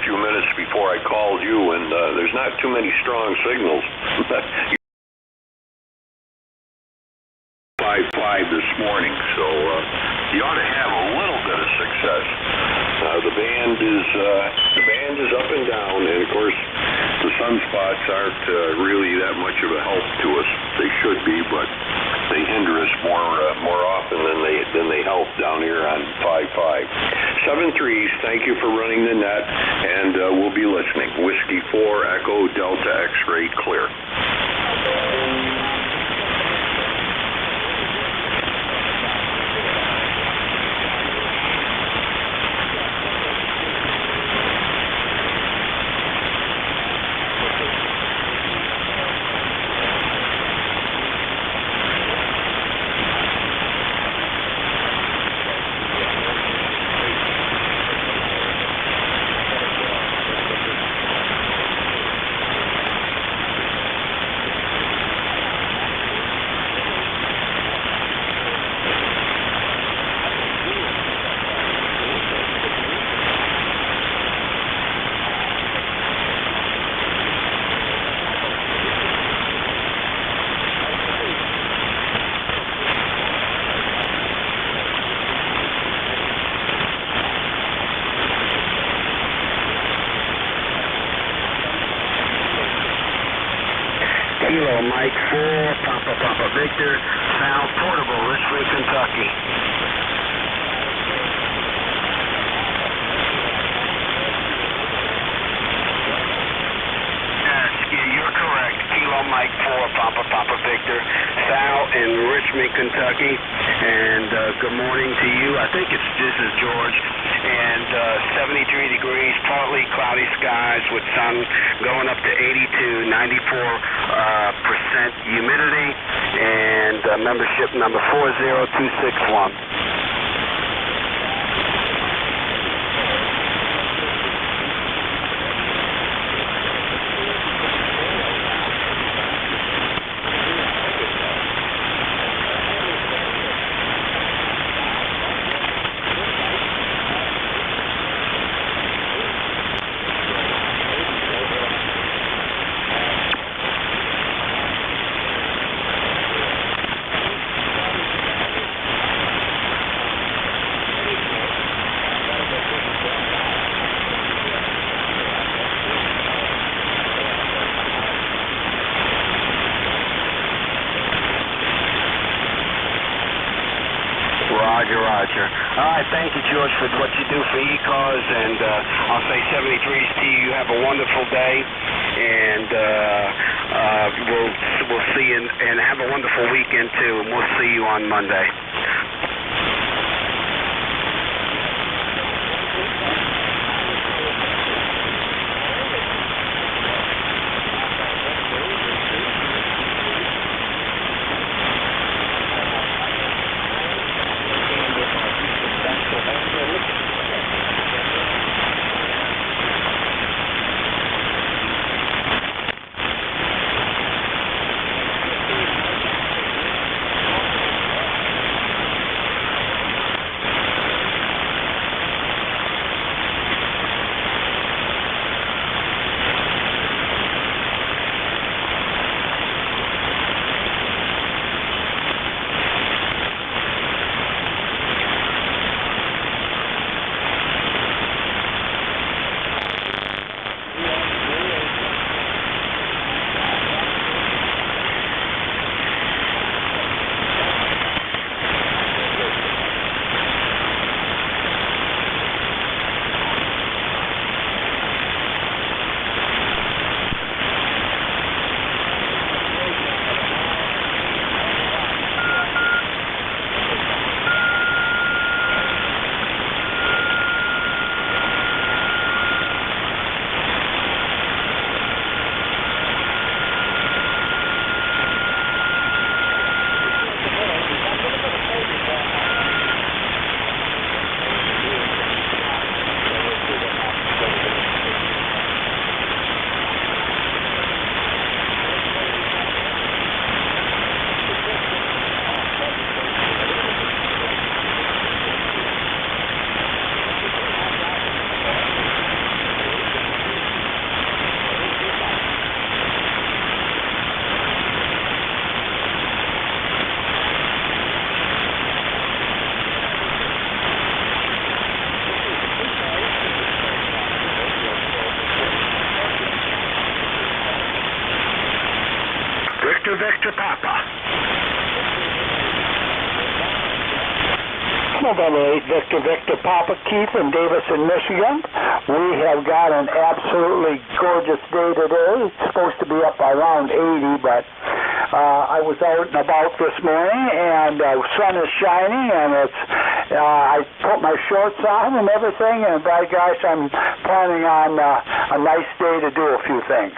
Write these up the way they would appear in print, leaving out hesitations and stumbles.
few minutes before I called you, and there's not too many strong signals. 5-5 this morning, so you ought to have a little bit of success. The band is up and down, and of course the sunspots aren't really that much of a help to us. They should be, but they hinder us more often than they help down here on 5-5. 7-3s, thank you for running the net, and we'll be listening. Whiskey 4 Echo Delta X-ray clear. Kilo Mike 4, Papa Victor, South Portable, Richmond, Kentucky. You're correct. Kilo Mike 4, Papa Victor, Sal in Richmond, Kentucky. And good morning to you. I think this is George. And 73 degrees, partly cloudy skies with sun going up to 82, 94% humidity, and membership number 40261. Roger. All right, thank you, George, for what you do for ECARS, and I'll say 73s to you. Have a wonderful day, and we'll see you, and have a wonderful weekend, too, and we'll see you on Monday. Victor Papa. November 8, Victor Papa, Keith in Davison, Michigan. We have got an absolutely gorgeous day today. It's supposed to be up around 80, but I was out and about this morning, and the sun is shining, and it's I put my shorts on and everything, and by gosh, I'm planning on a nice day to do a few things.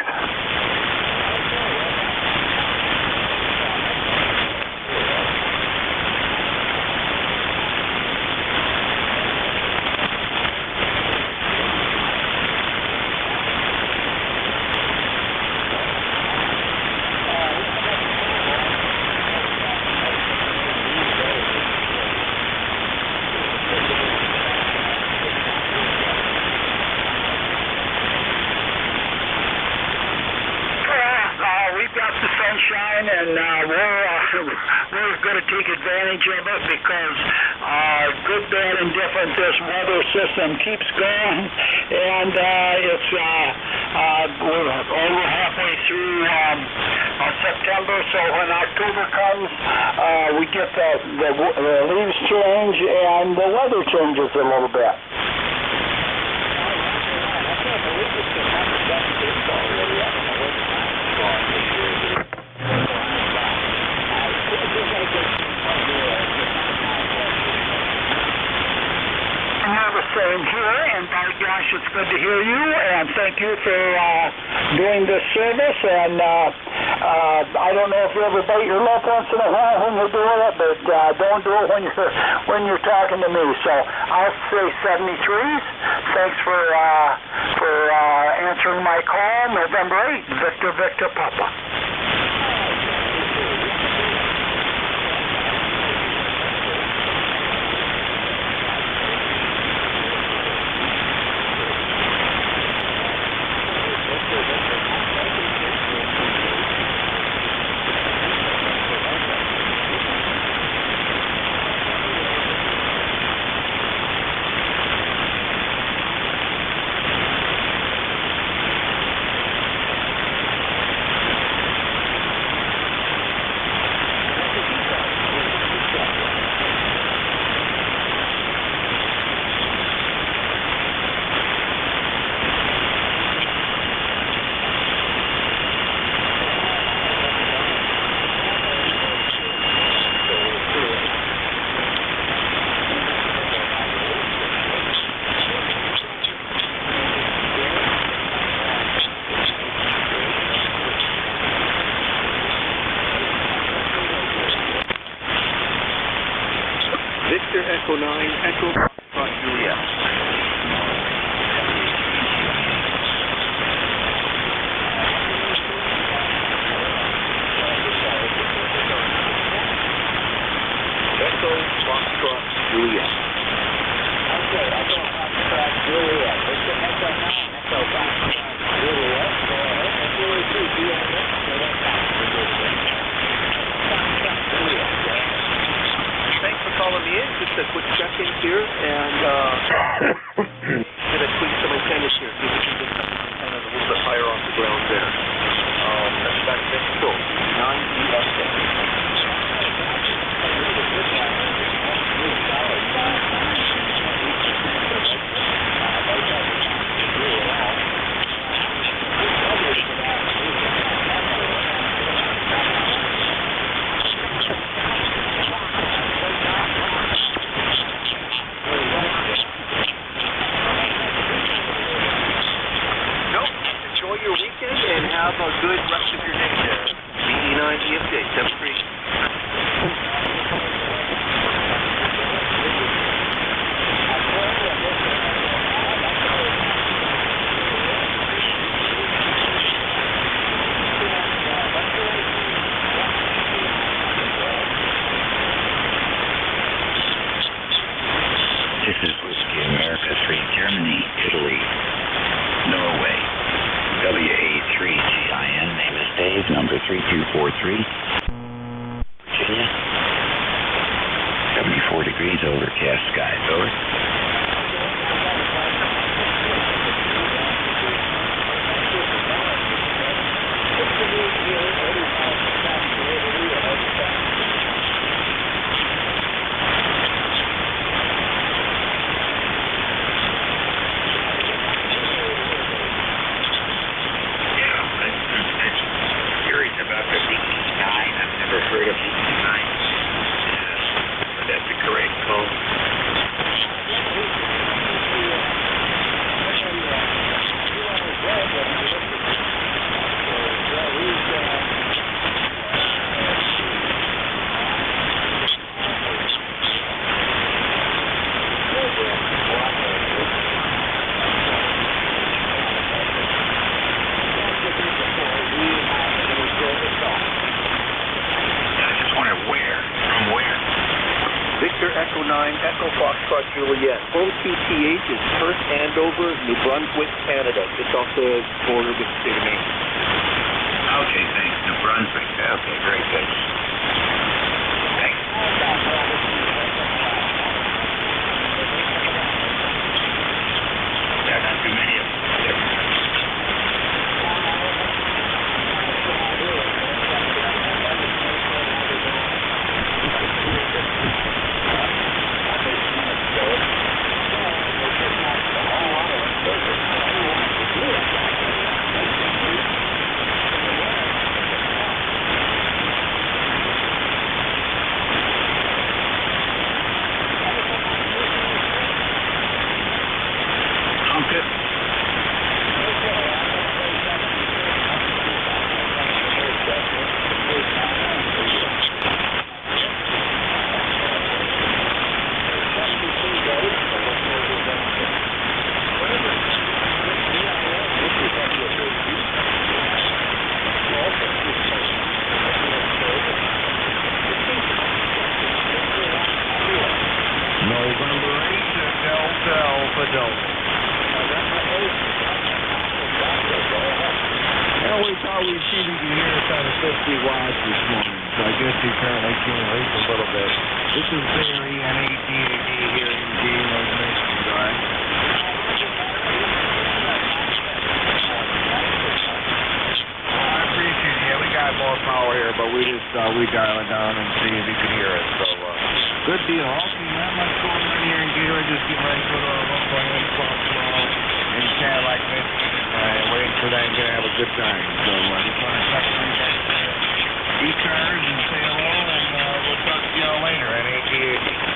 And we're going to take advantage of it because good, bad, and different, this weather system keeps going, and we're over halfway through September, so when October comes, we get the leaves change and the weather changes a little bit. Same here, and by gosh, it's good to hear you, and thank you for doing this service, and I don't know if you ever bite your lip once in a while when you're doing it, but don't do it when you're talking to me. So I'll say 73s. Thanks for answering my call. November 8th, Victor Papa. Victor Echo 9, Echo Juliet. Echo Foxtrot Juliet. Okay, Echo Foxtrot Juliet. Victor Echo 9, Echo Foxtrot Juliet. Thanks for calling me in. Just a quick check-in here, and I'm going to tweak some antennas here. See if we can get some antennas a little bit higher off the ground there. That's back next door. 9US. Have a good rest of your day there. BD9 EFJ 73. This is Whiskey America 3, Germany, Italy, Norway. WA3GIN, name is Dave, number 3243. Virginia. 74 degrees, overcast skies, over. Echo Foxtrot Juliet. OTTH is Perth Andover, New Brunswick, Canada, just off the border with the state of Maine. Okay, thanks. New Brunswick. Okay, very good. Thanks. Yeah, not too many of them. We dial it down and see if you can hear it. So, good deal. Okay, not much going on here in Gator. Just getting ready to go to our local and chat like this. Waiting for them to have a good time. So, I just want to check in ECARS and say hello, and we'll talk to y'all later at NJ2US.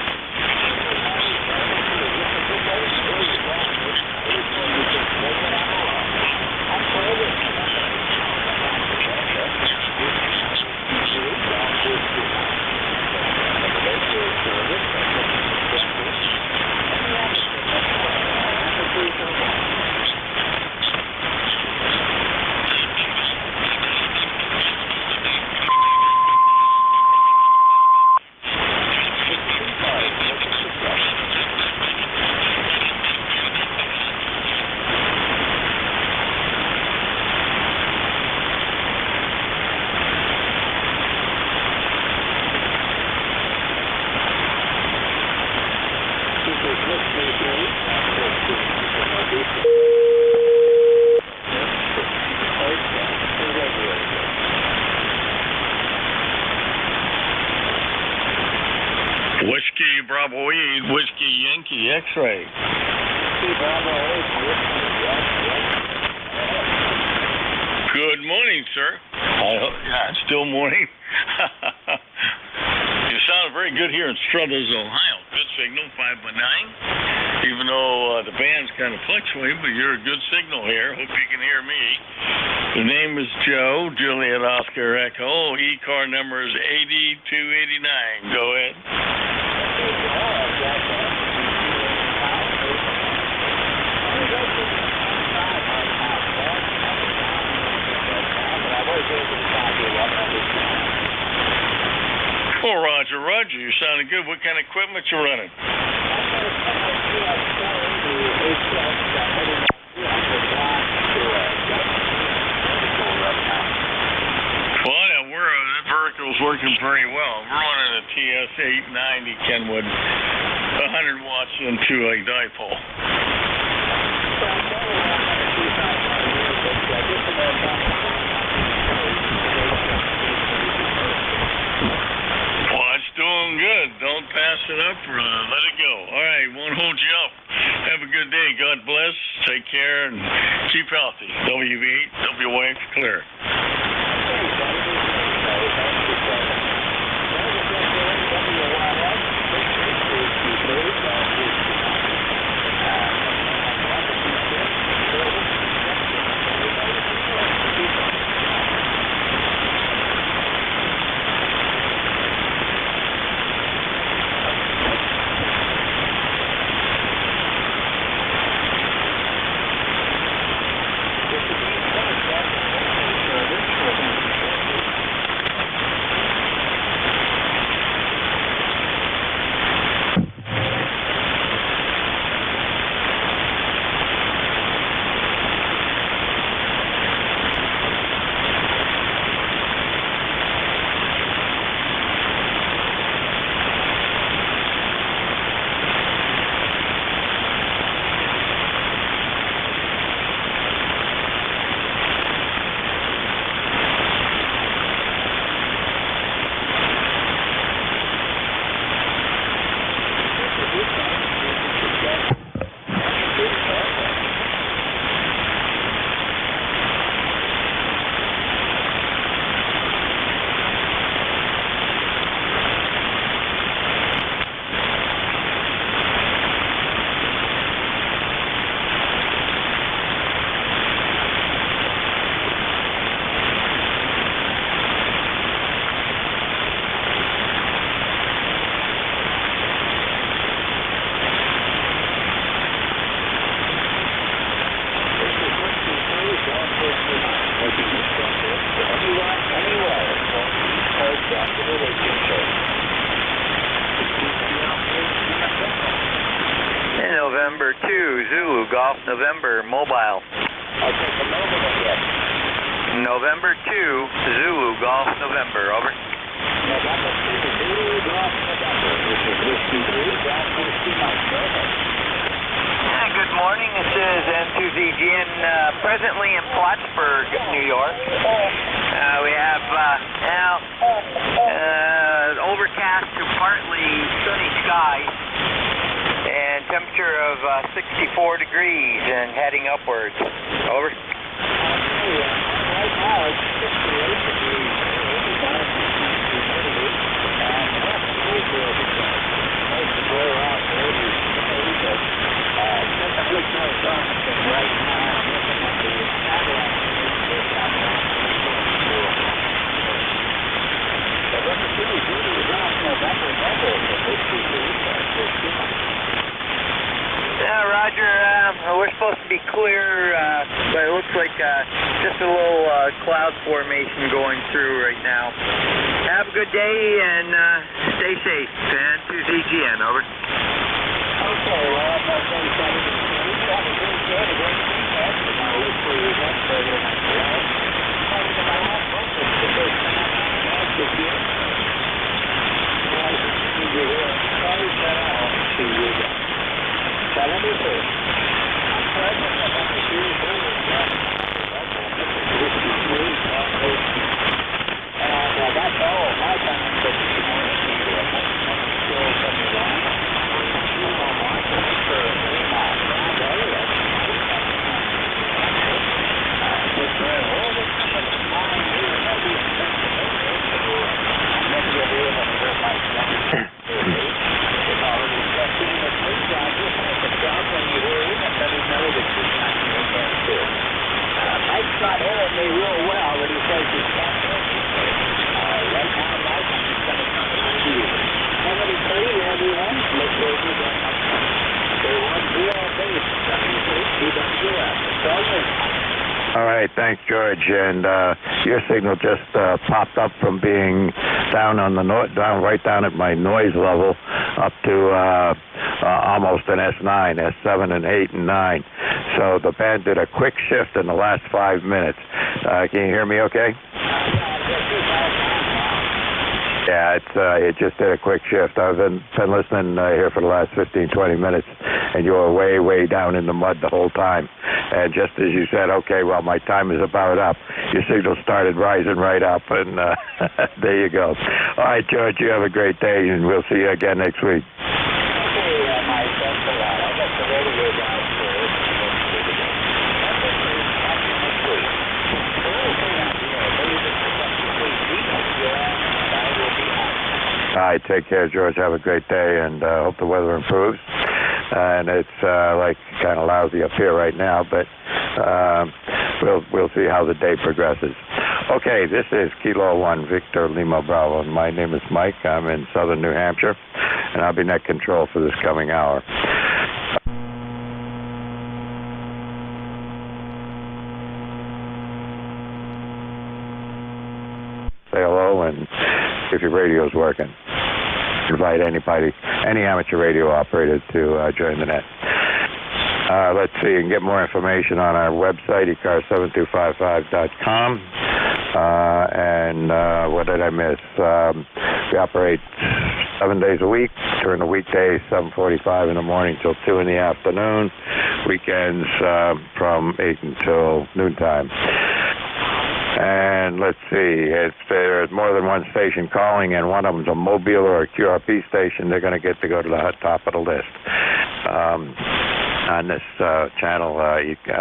Whiskey Bravo 8, Whiskey Yankee X-ray. Good morning, sir. I hope, yeah, it's still morning. You sound very good here in Struthers, Ohio. Good signal, 5x9. Even though the band's kind of fluctuating, but you're a good signal here. Hope you can hear me. The name is Joe, Juliet Oscar Echo. ECAR number is 8289. Go ahead. Oh, Roger, Roger, you're sounding good. What kind of equipment you running? Well, yeah, that vertical's working very well. We're running a TS890 Kenwood, 100 watts into a dipole. Doing good. Don't pass it up or let it go. All right, won't hold you up. Have a good day. God bless. Take care and keep healthy. WV8, WF clear. November, mobile. I'll take a mobile again. November 2, Zulu, Golf, November, over. November 2, Zulu, Golf, November. This is Whiskey 3, Golf, Whiskey Mike. Go ahead. Good morning, this is N2ZGN, presently in Plattsburgh, New York. We have now overcast to partly sunny skies and temperature of 64 degrees and heading upwards. Over. Right now it's 68 degrees. Yeah, Roger, we're supposed to be clear, but it looks like just a little cloud formation going through right now. Have a good day and stay safe. N2ZGN, over. Okay, well, I'm not going to say anything. Have a great day, a great weekend, and I'll look for you next further next day. Thanks to my last book, it's the first time I've asked this year. Nice to see you here. Sorry that I won't see you again. Tell me first. I'm present at number 2, Zulu, Golf, November. This is Whiskey 3, Golf, Whiskey. And that's all my time for this morning. Still coming along. Mike's not hearing me real well, but he says he's not hearing me. Right now, Mike, I'm just going to come around to you. Have any fun, everyone? Look forward to that. Stay one, be all base. NJ2US. All right, thanks, George. And your signal just popped up from being down on the right down at my noise level, up to almost an S9, S7, and 8, and 9. So the band did a quick shift in the last 5 minutes. Can you hear me okay? Yeah, it just did a quick shift. I've been listening here for the last 15, 20 minutes, and you were way, way down in the mud the whole time. And just as you said, okay, well, my time is about up, your signal started rising right up, and there you go. All right, George, you have a great day, and we'll see you again next week. All right, take care, George. Have a great day, and hope the weather improves. And it's like kind of lousy up here right now, but we'll see how the day progresses. Okay, this is Kilo 1 Victor Lima Bravo, and my name is Mike. I'm in southern New Hampshire, and I'll be net control for this coming hour. Say hello and if your radio is working. Invite anybody, any amateur radio operator to join the net. Let's see, you can get more information on our website, ECARS7255.com. And what did I miss? We operate 7 days a week. During the weekdays, 7:45 in the morning till 2 in the afternoon. Weekends from 8 until noontime. And let's see, if there's more than one station calling and one of them's a Mobile or a QRP station, they're going to get to go to the top of the list. On this channel,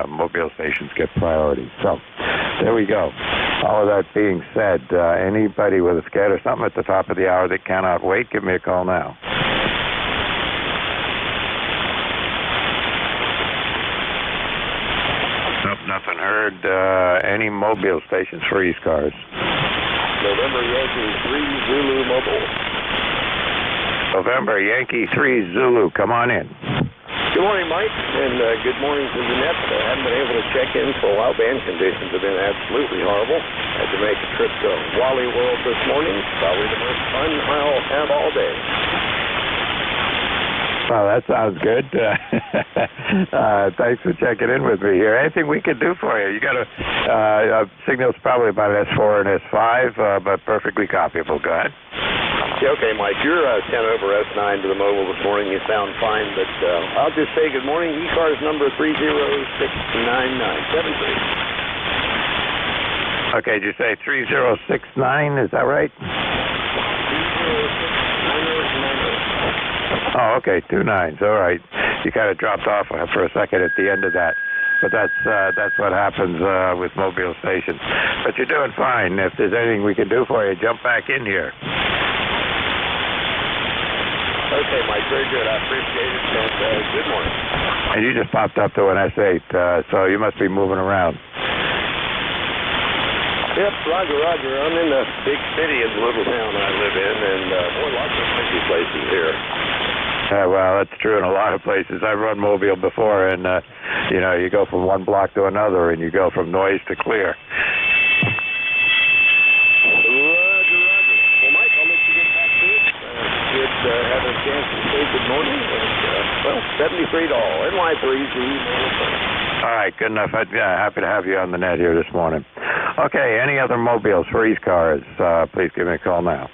Mobile stations get priority. So there we go. All of that being said, anybody with a scat or something at the top of the hour that cannot wait, give me a call now. Nothing heard. Any Mobile stations for ECARS? November Yankee 3 Zulu Mobile. November Yankee 3 Zulu, come on in. Good morning, Mike, and good morning to the net. I haven't been able to check in for a while. Band conditions have been absolutely horrible. Had to make a trip to Wally World this morning. Probably the most fun I'll have all day. Well, that sounds good. Thanks for checking in with me here. Anything we can do for you? You got a signal's probably about S4 and S5, but perfectly copyable. Go ahead. Yeah, okay, Mike. You're 10 over S9 to the mobile this morning. You sound fine, but I'll just say good morning. ECARS number 3069973. Okay, did you say 3069? Is that right? 30690. Oh, okay, 2 nines. All right. You kind of dropped off for a second at the end of that. But that's what happens with mobile stations. But you're doing fine. If there's anything we can do for you, jump back in here. Okay, Mike, very good. I appreciate it, and good morning. And you just popped up to an S8, so you must be moving around. Yep, Roger. I'm in the big city in the little town I live in, and lots of busy places here. Well, that's true in a lot of places. I've run mobile before, and, you go from one block to another, and you go from noise to clear. Well, Mike, I'll let you get back to it. Good having a chance to say good morning. And, $73, NY3Z. All right, good enough. Happy to have you on the net here this morning. Okay, any other mobiles for ECARS, please give me a call now.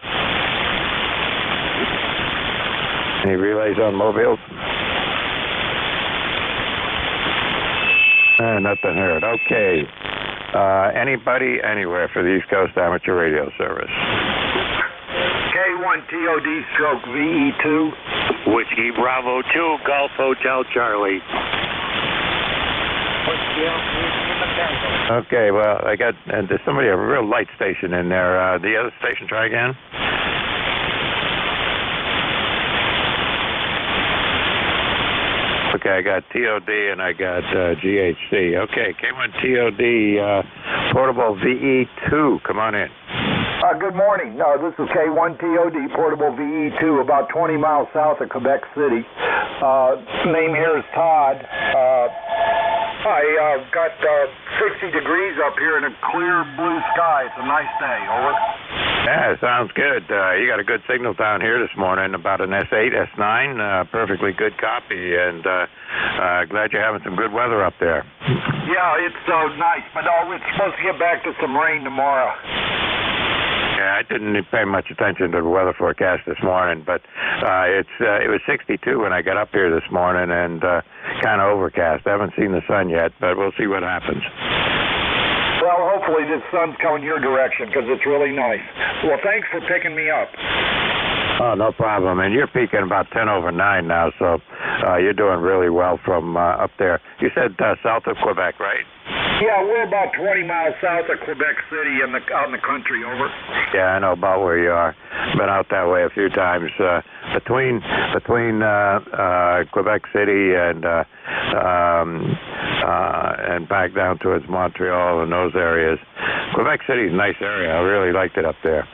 Any relays on mobiles? Nothing heard. Okay. Anybody, anywhere for the East Coast Amateur Radio Service? K1TOD stroke VE2. Whiskey Bravo 2, Golf Hotel Charlie. Okay, well, I got, there's somebody, a real light station in there. The other station, try again. Okay, I got TOD and I got GHC. Okay, K1TOD, portable VE2, come on in. Good morning. This is K1TOD, portable VE2, about 20 miles south of Quebec City. Name here is Todd. I got 60 degrees up here in a clear blue sky. It's a nice day. Over. Yeah, sounds good. You got a good signal down here this morning, about an S8, S9, perfectly good copy, and glad you're having some good weather up there. Yeah, it's nice, but it's supposed to get back to some rain tomorrow. Yeah, I didn't pay much attention to the weather forecast this morning, but it was 62 when I got up here this morning, and kind of overcast. I haven't seen the sun yet, but we'll see what happens. Well, hopefully this sun's coming your direction, because it's really nice. Well, thanks for picking me up. Oh, no problem. And you're peaking about 10 over 9 now, so you're doing really well from up there. You said south of Quebec, right? Yeah, we're about 20 miles south of Quebec City out in the country, over. Yeah, I know about where you are. Been out that way a few times. Between Quebec City and back down towards Montreal and those areas. Quebec City's a nice area. I really liked it up there.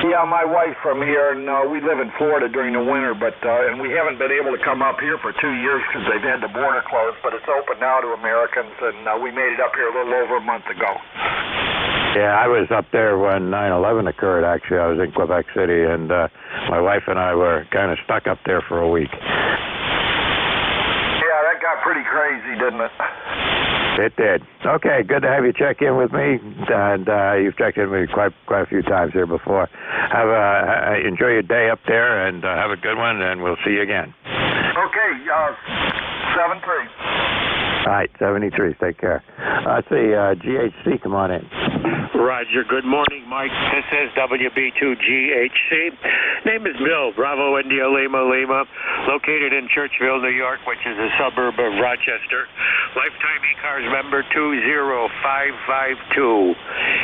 Yeah, my wife's from here, and we live in Florida during the winter, but and we haven't been able to come up here for 2 years because they've had the border closed, but it's open now to Americans, and we made it up here a little over a month ago. Yeah, I was up there when 9/11 occurred, actually. I was in Quebec City, and my wife and I were kind of stuck up there for a week. Yeah, that got pretty crazy, didn't it? It did. Okay, good to have you check in with me, and you've checked in with me quite a few times here before. Enjoy your day up there, and have a good one, and we'll see you again. Okay, 73. All right, 73. Take care. Let's see, GHC, come on in. Roger. Good morning, Mike. This is WB2GHC. Name is Bill, Bravo India Lima Lima, located in Churchville, New York, which is a suburb of Rochester. Lifetime ECARS member 20552.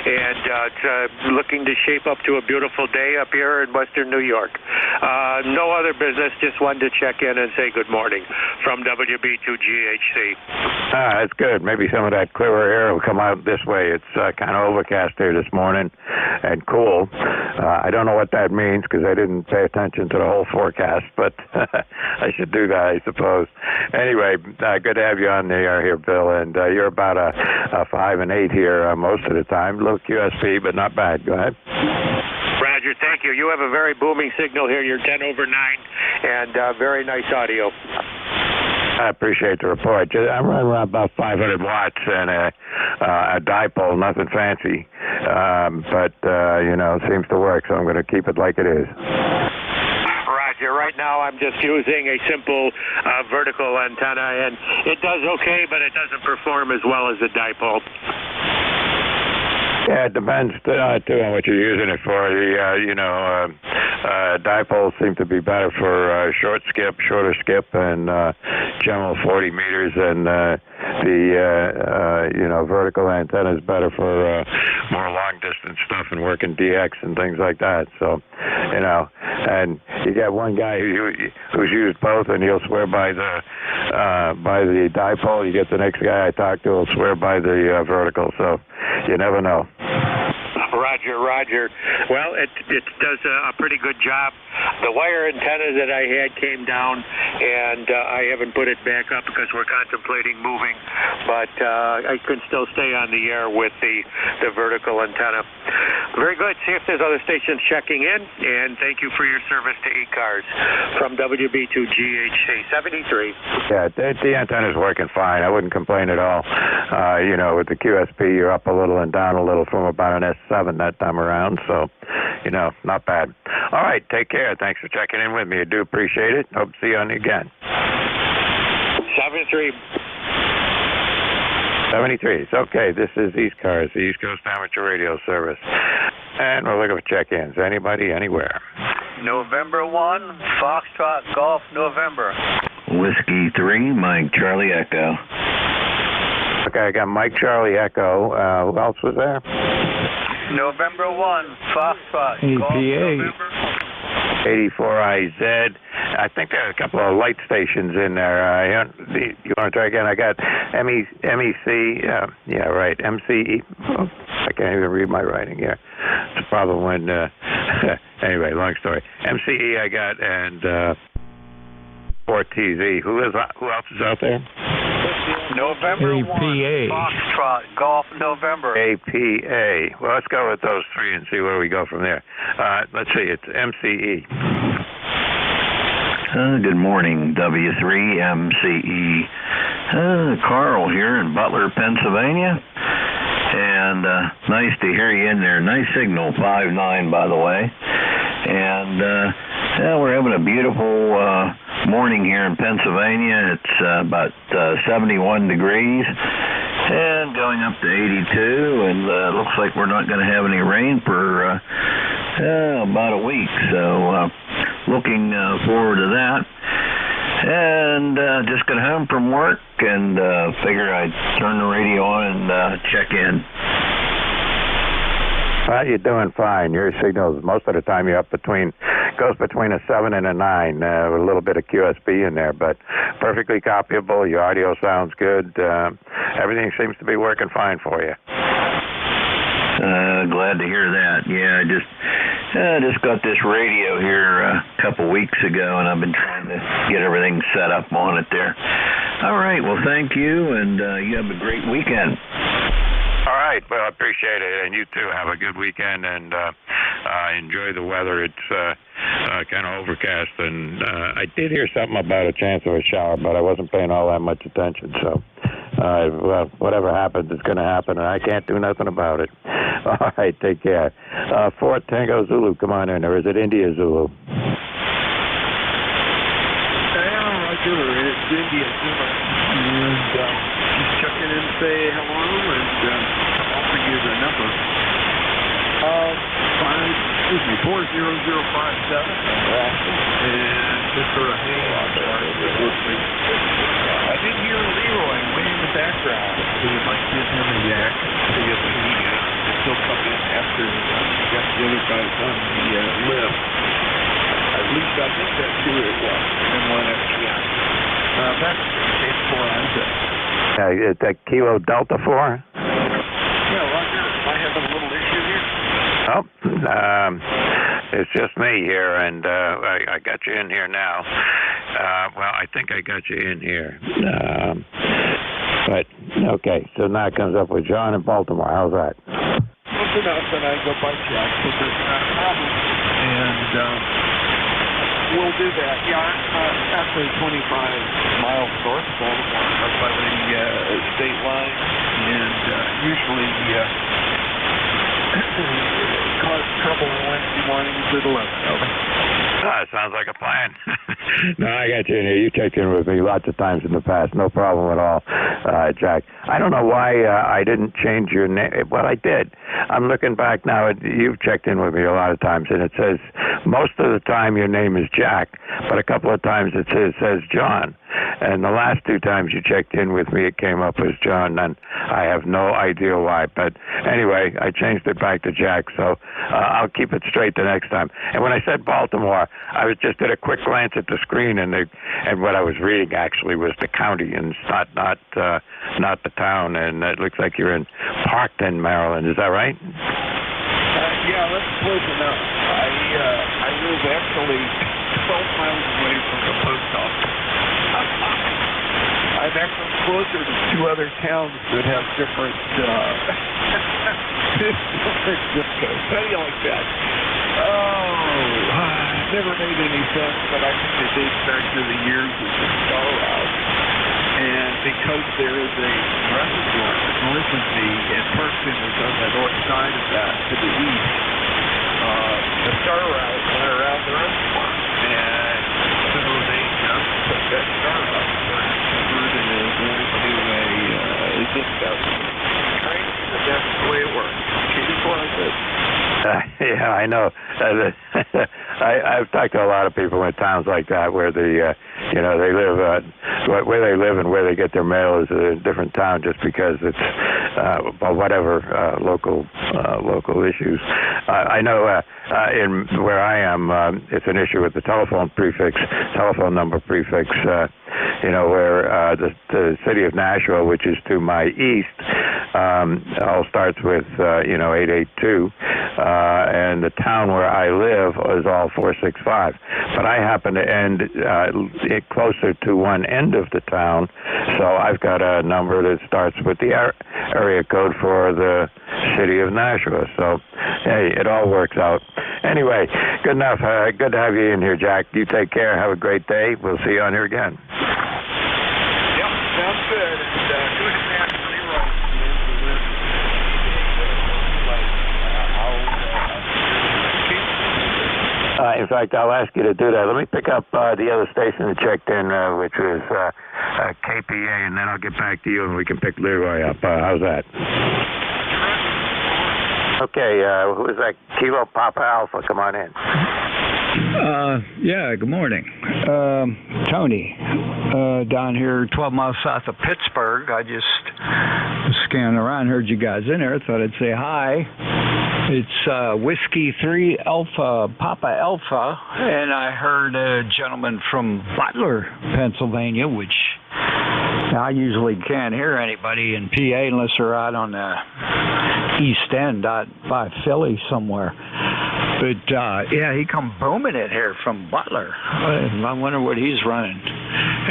And it's looking to shape up to a beautiful day up here in Western New York. No other business, just wanted to check in and say good morning from WB2GHC. That's good. Maybe some of that clearer air will come out this way. It's kind of overcast here this morning and cool. I don't know what that means because I didn't pay attention to the whole forecast, but I should do that, I suppose. Anyway, good to have you on the air here, Bill, and you're about a 5 and 8 here most of the time. Low QSP, but not bad. Go ahead. Roger. Thank you. you. You have a very booming signal here. You're 10 over 9, and very nice audio. I appreciate the report. I'm running around about 500 watts and a dipole, nothing fancy, but it seems to work, so I'm going to keep it like it is. Roger. Right now I'm just using a simple vertical antenna, and it does okay, but it doesn't perform as well as a dipole. Yeah, it depends, too, on what you're using it for. Dipoles seem to be better for shorter skip, and general 40 meters, and vertical antenna is better for more long-distance stuff and working DX and things like that. So, and you get one guy who's used both, and he'll swear by the dipole. You get the next guy I talk to who'll swear by the vertical. So, you never know. Roger. Well, it does a pretty good job. The wire antenna that I had came down, and I haven't put it back up because we're contemplating moving, but I can still stay on the air with the vertical antenna. Very good. See if there's other stations checking in, and thank you for your service to ECARS from WB2GHC 73. Yeah, the antenna's working fine. I wouldn't complain at all. With the QSP, you're up a little and down a little from about an S7 that time around, so, not bad. All right, take care. Thanks for checking in with me. I do appreciate it. Hope to see you on again. 73. 73. Okay, this is ECARS, the East Coast Amateur Radio Service. And we're looking for check-ins. Anybody, anywhere. November 1, Foxtrot Golf, November. Whiskey 3, Mike Charlie Echo. Okay, I got Mike Charlie Echo. Who else was there? November 1, Foxtrot Golf, November. 84IZ. I think there are a couple of light stations in there. You want to try again? I got MEC. Yeah, right. MCE. Oh, I can't even read my writing here. It's a problem when. Anyway, long story. MCE I got, and 4TZ. Who else is out there? November 1, Foxtrot Golf, November. APA. Well, let's go with those three and see where we go from there. Let's see. It's MCE. Good morning, W3MCE. Carl here in Butler, Pennsylvania. And nice to hear you in there. Nice signal, 5.9, by the way. And we're having a beautiful morning here in Pennsylvania. It's about 71 degrees and going up to 82. And looks like we're not going to have any rain for about a week. So looking forward to that. And just got home from work and figured I'd turn the radio on and check in. Well, you're doing fine. Your signals, most of the time, goes between a 7 and a 9, with a little bit of QSB in there, but perfectly copyable. Your audio sounds good. Everything seems to be working fine for you. Glad to hear that. Yeah, I just got this radio here a couple weeks ago, and I've been trying to get everything set up on it there. All right, well, thank you, and you have a great weekend. All right, well, I appreciate it, and you too. Have a good weekend, and enjoy the weather. It's kind of overcast, and I did hear something about a chance of a shower, but I wasn't paying all that much attention, so well, whatever happens, it's going to happen, and I can't do nothing about it. All right, take care. Fort Tango Zulu, come on in, or is it India Zulu? Roger, it's India Zulu. And just checking in to say hello and offer you the number. 400057. And Mr. I did hear Leroy way in the background. So you might give him a yak. See if he still come in after you got the other guys on the lift. At least I think that's who it was. And one extra yak. That's 84IZ. Is that Kilo Delta 4? Yeah, Roger. I have a little issue here. Oh, it's just me here, and I got you in here now. Well, I think I got you in here. But, okay, so now it comes up with John in Baltimore. How's that? Well, enough that I go by Jack, so that's not a problem. And we'll do that. Yeah, I'm actually 25 miles north of Baltimore, up by the state line, and usually cause trouble Wednesday mornings at 11. Over. Sounds like a plan. No, I got you in here. You checked in with me lots of times in the past. No problem at all, Jack. I don't know why I didn't change your name. Well, I did. I'm looking back now. You've checked in with me a lot of times, and it says most of the time your name is Jack, but a couple of times it says John. And the last 2 times you checked in with me, it came up as John, and I have no idea why. But anyway, I changed it back to Jack, so I'll keep it straight the next time. And when I said Baltimore, I was just did a quick glance at the screen, and what I was reading actually was the county, and it's not the town. And it looks like you're in Parkton, Maryland. Is that right? Yeah, that's close enough. I live actually 12 miles away from the post office. I'm actually closer to 2 other towns that have different zip codes. How do you like that? Never made any sense, but I think it dates back to the years of the Star Route. And because there is a reservoir north of me, and Parkton is on the north side of that to the east, the Star Route went around the reservoir. And so they just put that Star Route converted it into a zip code. Right? But that's the way it works. Keep it. Yeah, I know. I've talked to a lot of people in towns like that where they live, where they live and where they get their mail is a different town just because it's whatever local issues. I know in where I am, it's an issue with the telephone number prefix. Where the city of Nashville, which is to my east, all starts with 882, and the town where I live is all 465. But I happen to end closer to one end of the town, so I've got a number that starts with the area code for the city of Nashville. So, hey, it all works out. Anyway, good enough. Good to have you in here, Jack. You take care. Have a great day. We'll see you on here again. Yep, sounds good. And good and naturally right. In fact, I'll ask you to do that. Let me pick up the other station that checked in, which was KPA, and then I'll get back to you and we can pick Leroy up. How's that? Okay, who is that? Kilo Papa Alpha, come on in. Yeah, good morning. Tony, down here 12 miles south of Pittsburgh. I just was scanning around, heard you guys in there, thought I'd say hi. It's Whiskey 3 Alpha, Papa Alpha, and I heard a gentleman from Butler, Pennsylvania, which I usually can't hear anybody in PA unless they're out on the East End, out by Philly somewhere. But, yeah, he come booming in here from Butler. I wonder what he's running.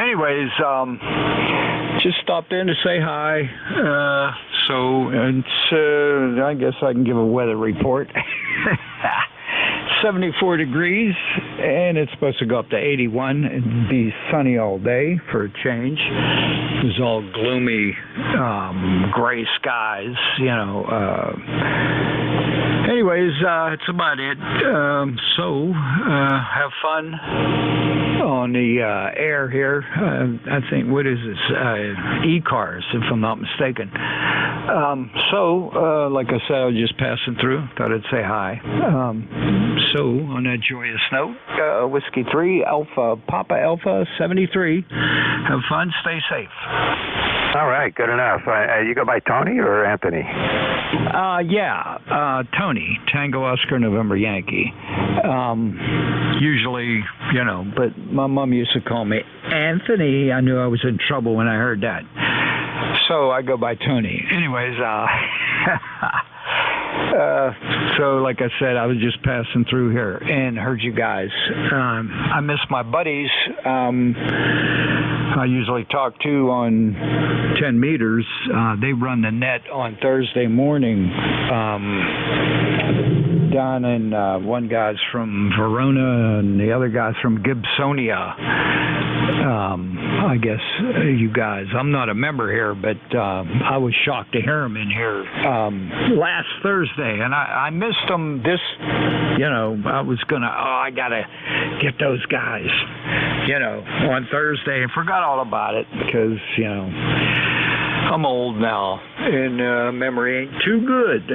Anyways, just stopped in to say hi. So it's, I guess I can give a weather report. 74 degrees, and it's supposed to go up to 81 and be sunny all day for a change. It was all gloomy, gray skies, Anyways, it's about it. So, have fun on the air here. I think, what is this? ECARS, if I'm not mistaken. So, like I said, I was just passing through. Thought I'd say hi. So, on that joyous note, Whiskey 3, Alpha, Papa Alpha, 73. Have fun, stay safe. All right, good enough. You go by Tony or Anthony? Yeah, Tony, Tango Oscar November Yankee. Usually, but my mom used to call me Anthony. I knew I was in trouble when I heard that. So I go by Tony. Anyways, So, like I said, I was just passing through here and heard you guys. I miss my buddies. I usually talk to on 10 meters. They run the net on Thursday morning. Don and one guy's from Verona and the other guy's from Gibsonia. I guess you guys, I'm not a member here, but I was shocked to hear them in here last Thursday, and I missed them this, I was gonna, I gotta get those guys, on Thursday, and forgot all about it because, I'm old now, and memory ain't too good.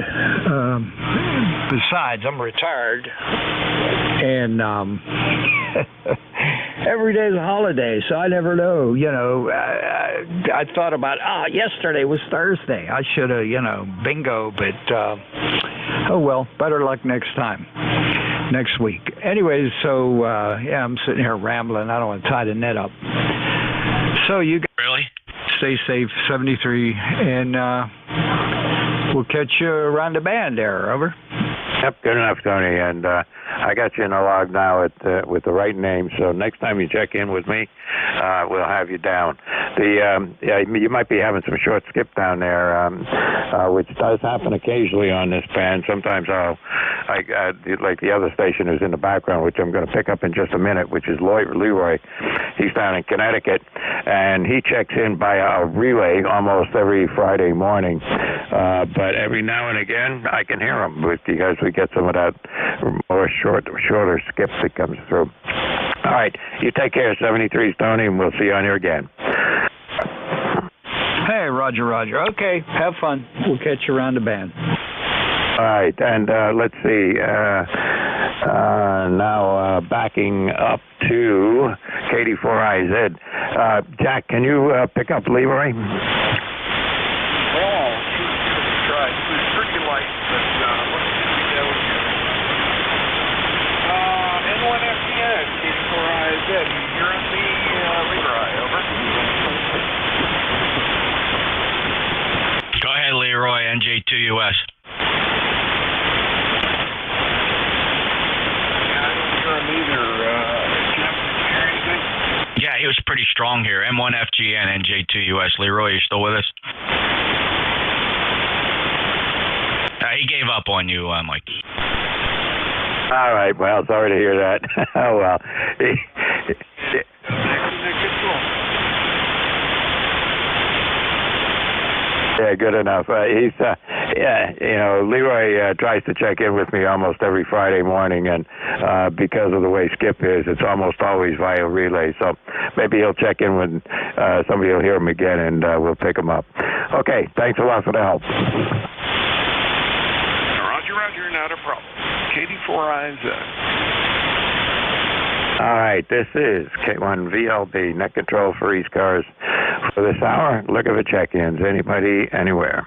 Besides, I'm retired, and every day's a holiday, so I never know. I thought about, yesterday was Thursday. I should have, bingo, but oh well, better luck next time, next week. Anyways, so I'm sitting here rambling. I don't want to tie the net up. So you guys really stay safe, 73, and we'll catch you around the band there. Over. Yep, good enough, Tony. And I got you in the log now with the right name. So next time you check in with me, we'll have you down. You might be having some short skip down there, which does happen occasionally on this band. Sometimes like the other station is in the background, which I'm going to pick up in just a minute, which is Leroy. He's down in Connecticut, and he checks in by a relay almost every Friday morning. But every now and again, I can hear him because we get some of that more shorter skip that comes through. All right, you take care, 73's Tony, and we'll see you on here again. Hey, Roger. Okay, have fun. We'll catch you around the band. All right, and let's see. Now backing up to KD4IZ. Jack, can you pick up Leroy? Well, try. It was pretty light, but let's see what we go here. N1FTN, KD4IZ. You're on the Leroy, over. Go ahead, Leroy, NJ2US. Yeah, he was pretty strong here. M1FGN, NJ2US. Leroy, you still with us? He gave up on you, Mike. All right, well, sorry to hear that. Oh, well. Yeah, good enough. He's, Leroy tries to check in with me almost every Friday morning, and because of the way Skip is, it's almost always via relay. So maybe he'll check in when somebody will hear him again, and we'll pick him up. Okay, thanks a lot for the help. Roger, not a problem. KD4IZ. All right, this is K1VLB, net control for ECARS. For this hour, look at the check-ins. Anybody, anywhere.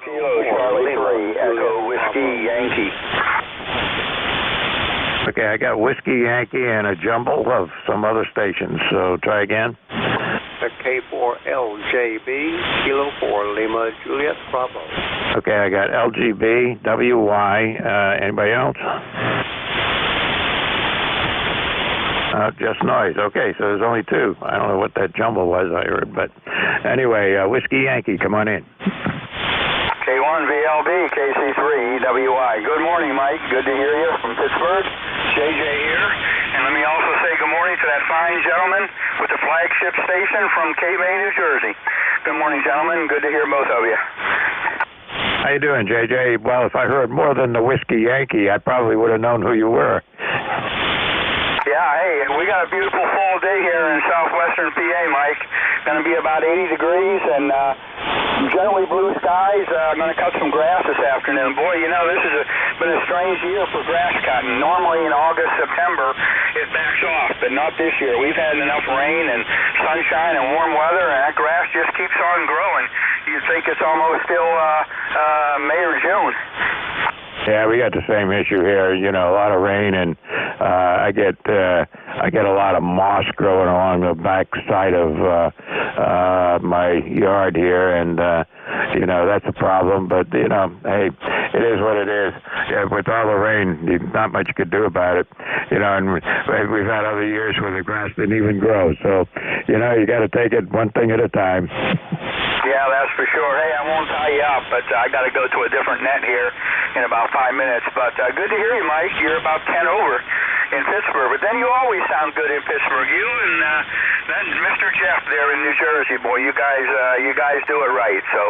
Kilo Charlie 3, Echo Whiskey Yankee. Okay, I got Whiskey Yankee and a jumble of some other stations, so try again. K4LJB, Kilo 4 Lima Juliet Bravo. Okay, I got LGB, WY, anybody else? Just noise. Okay, so there's only two. I don't know what that jumble was I heard, but anyway, Whiskey Yankee, come on in. K1VLB, KC3, WI. Good morning, Mike. Good to hear you from Pittsburgh. JJ here. And let me also say good morning to that fine gentleman with the flagship station from Cape May, New Jersey. Good morning, gentlemen. Good to hear both of you. How you doing, JJ? Well, if I heard more than the Whiskey Yankee, I probably would have known who you were. Yeah, hey, we got a beautiful fall day here in southwestern PA, Mike. Going to be about 80 degrees and generally blue skies. I'm going to cut some grass this afternoon. Boy, this has been a strange year for grass cutting. Normally in August, September, it backs off, but not this year. We've had enough rain and sunshine and warm weather, and that grass just keeps on growing. You'd think it's almost still May or June. Yeah, we got the same issue here. You know, a lot of rain, and I get a lot of moss growing along the back side of my yard here, and you know, that's a problem. But you know, hey, it is what it is. Yeah, with all the rain, not much you could do about it. You know, and we've had other years where the grass didn't even grow. So, you know, you got to take it one thing at a time. Yeah, that's for sure. Hey, I won't tie you up, but I got to go to a different net here in about 5 minutes. But good to hear you, Mike. You're about 10 over in Pittsburgh. But then you always sound good in Pittsburgh. You and then Mr. Jeff there in New Jersey, boy, you guys do it right. So,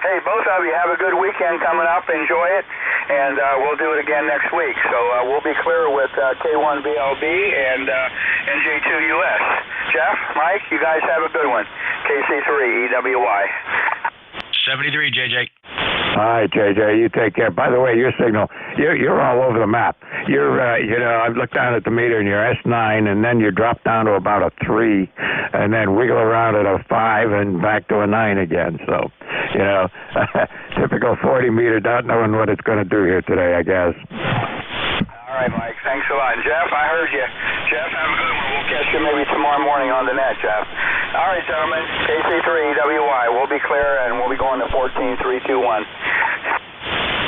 hey, both of you have a good weekend coming up. Enjoy it, and we'll do it again next week. So we'll be clear with K1BLB and NJ2US. Jeff, Mike, you guys have a good one. KC3 EWY. 73, JJ. All right, JJ, you take care. By the way, your signal, you're all over the map. You're, you know, I've looked down at the meter and you're S9, and then you drop down to about a 3, and then wiggle around at a 5 and back to a 9 again. So, you know, typical 40 meter, not knowing what it's going to do here today, I guess. All right, Mike. Thanks a lot. And Jeff, I heard you. Jeff, have a good one. We'll catch you maybe tomorrow morning on the net, Jeff. All right, gentlemen. KC3 EWY. We'll be clear, and we'll be going to 14-3-2-1.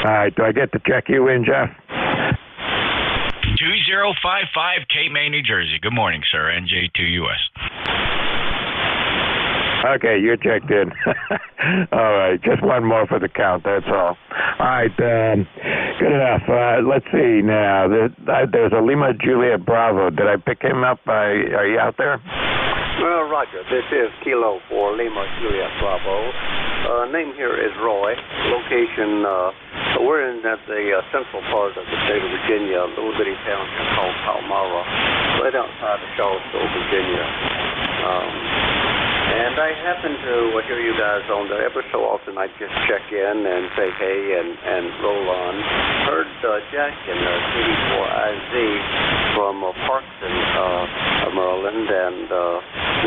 All right. Do I get to check you in, Jeff? 2055 Cape May, New Jersey. Good morning, sir. NJ2US. Okay, you're checked in. All right, just one more for the count, that's all. All right, good enough. Let's see now. There's a Lima Juliet Bravo. Did I pick him up? Are you out there? Roger. This is Kilo for Lima Juliet Bravo. Name here is Roy. Location, we're in the central part of the state of Virginia, a little bitty town called Palmyra, right outside of Charlottesville, Virginia. And I happen to hear you guys on there every so often. I just check in and say hey and roll on. Heard Jack in KD4IZ from Parkton, Maryland, and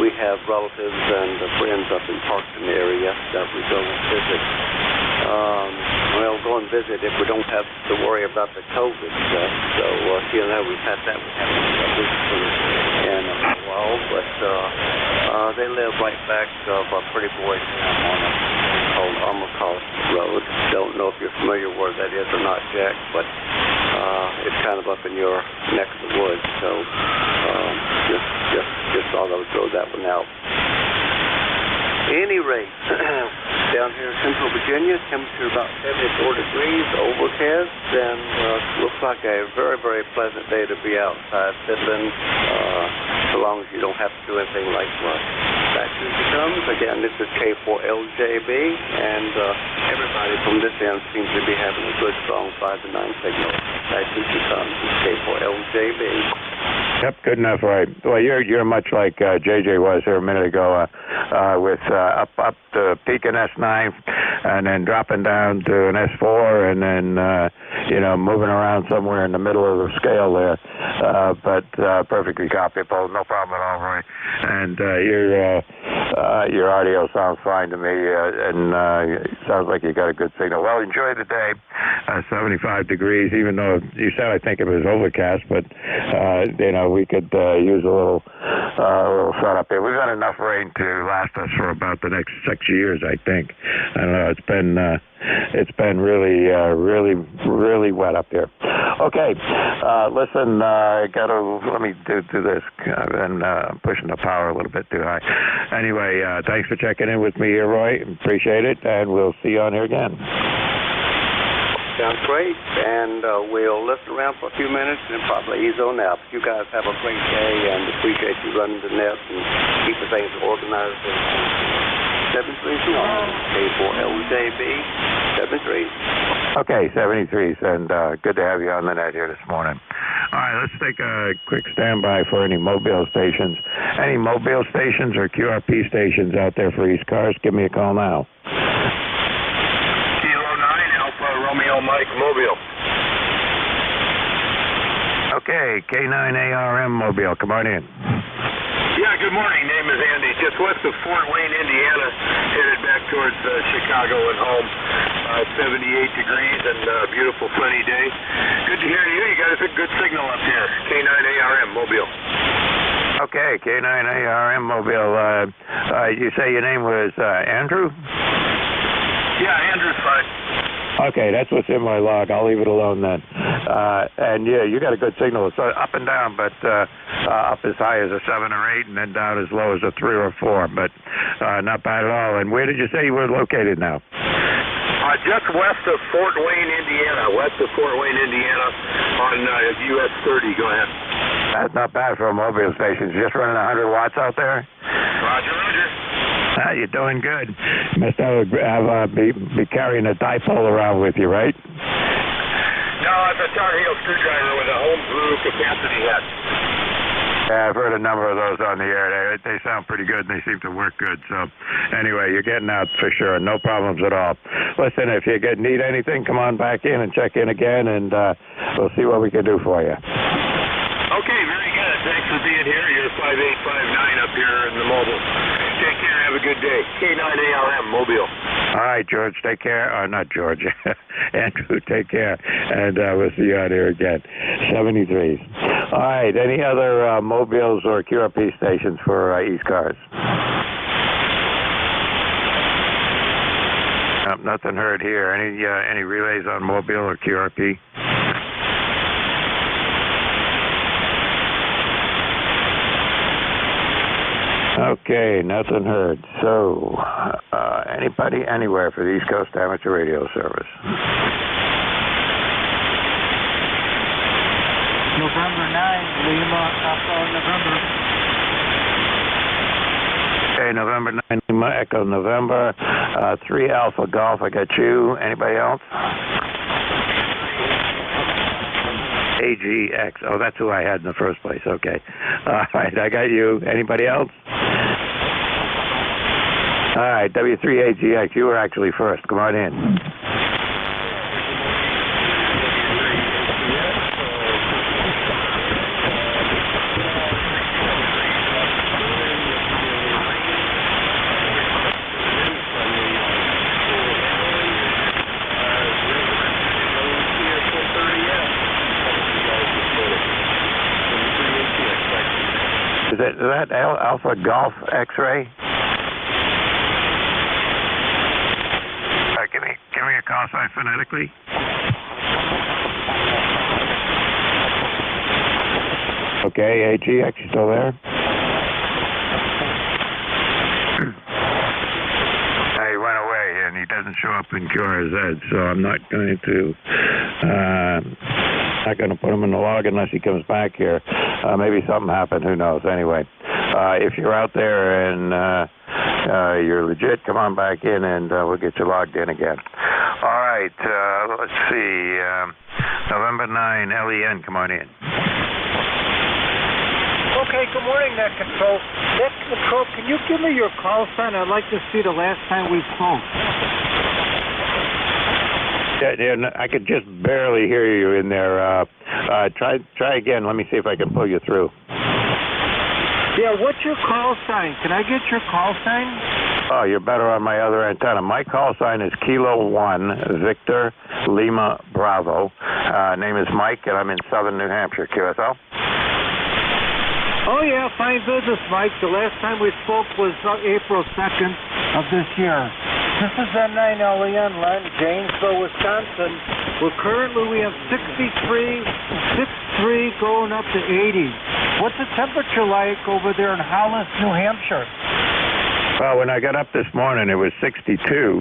we have relatives and friends up in Parkton area that we go and visit. Well, go and visit if we don't have to worry about the COVID stuff. So, you know, we've had that. We haven't visited in a while, but they live right back of a pretty boy town on a called Armacross Road. Don't know if you're familiar where that is or not, Jack, but it's kind of up in your neck of the woods. So just thought I would throw that one out. Any rate, down here in central Virginia, temperature about 74 degrees, overcast, and looks like a very, very pleasant day to be outside fiddling, so long as you don't have to do anything like back as it comes. Again, this is K4LJB, and everybody from this end seems to be having a good, strong 5 to 9 signal. Back as it comes, K4LJB. Yep, good enough, right. Well, you're much like JJ was here a minute ago, with up to peak in S9, and then dropping down to an S4, and then you know, moving around somewhere in the middle of the scale there. But perfectly copyable, no problem at all, Roy. And your audio sounds fine to me, and it sounds like you got a good signal. Well, enjoy the day. 75 degrees, even though you said I think it was overcast, but you know, we could use a little sun up here. We've had enough rain to last us for about the next 6 years, I think. I don't know. It's been really wet up here. Okay, listen. Let me do this. I'm pushing the power a little bit too high. Anyway, thanks for checking in with me here, Roy. Appreciate it, and we'll see you on here again. Sounds great, and we'll listen around for a few minutes and probably ease on out. You guys have a great day, and appreciate you running the net and keeping things organized. 73 K4LJB 73. Okay, 73s, and good to have you on the net here this morning. All right, let's take a quick standby for any mobile stations. Any mobile stations or QRP stations out there for ECARS? Give me a call now. Romeo Mike Mobile. Okay, K9ARM Mobile, come on in. Yeah, good morning. Name is Andy. Just west of Fort Wayne, Indiana, headed back towards Chicago and home. 78 degrees and beautiful sunny day. Good to hear you. You got a good signal up here. K9ARM Mobile. Okay, K9ARM Mobile. You say your name was Andrew? Yeah, Andrew's fine. Okay, that's what's in my log. I'll leave it alone then. And yeah, you got a good signal. It's up and down, but up as high as a 7 or 8, and then down as low as a 3 or 4. But not bad at all. And where did you say you were located now? Just west of Fort Wayne, Indiana. West of Fort Wayne, Indiana, on US 30. Go ahead. That's not bad for a mobile station. Just running 100 watts out there. Roger, roger. You're doing good. Must be carrying a dipole around with you, right? No, it's a Tar Heel screwdriver with a homebrew capacity head. Yeah, I've heard a number of those on the air. They sound pretty good, and they seem to work good. So, anyway, you're getting out for sure. No problems at all. Listen, if you need anything, come on back in and check in again, and we'll see what we can do for you. Okay, very good. Thanks for being here. You're 5859 up here in the mobile. Take care. Have a good day. K9ARM Mobile. All right, George. Take care. Not George. Andrew, take care. And we'll see you out here again. 73s. All right. Any other mobiles or QRP stations for ECARS? Nothing heard here. Any relays on mobile or QRP? Okay, nothing heard. So, anybody, anywhere for the East Coast Amateur Radio Service? November 9, Lima, Echo, November. Okay, November 9, Lima, Echo, November. 3 Alpha Golf, I got you. Anybody else? AGX. Oh, that's who I had in the first place. Okay. All right, I got you. Anybody else? All right, W3AGX, you were actually first. Come on in. Is that Alpha Golf X-ray? Give me a call sign phonetically. Okay, AGX, you still there? He went away, and he doesn't show up in QRZ, so I'm not going to put him in the log unless he comes back here. Maybe something happened. Who knows? Anyway, if you're out there and you're legit, come on back in, and we'll get you logged in again. All right. Let's see. November 9, LEN, come on in. Okay, good morning, Net Control. Net Control, can you give me your call sign? I'd like to see the last time we spoke. Yeah, I could just barely hear you in there. Try again. Let me see if I can pull you through. Yeah, what's your call sign? Can I get your call sign? Oh, you're better on my other antenna. My call sign is Kilo 1, Victor, Lima, Bravo. Name is Mike, and I'm in southern New Hampshire, QSL. Oh, yeah, fine business, Mike. The last time we spoke was April 2nd of this year. This is N9LEN, Len, Janesville, Wisconsin. We have 63 going up to 80. What's the temperature like over there in Hollis, New Hampshire? Well, when I got up this morning, it was 62.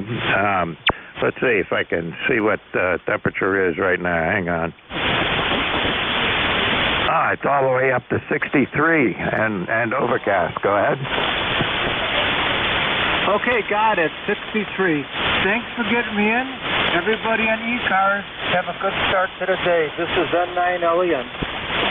Let's see if I can see what the temperature is right now. Hang on. It's all the way up to 63 and overcast. Go ahead. Okay, got it. 63. Thanks for getting me in. Everybody on ECARS, have a good start to the day. This is N9LEN.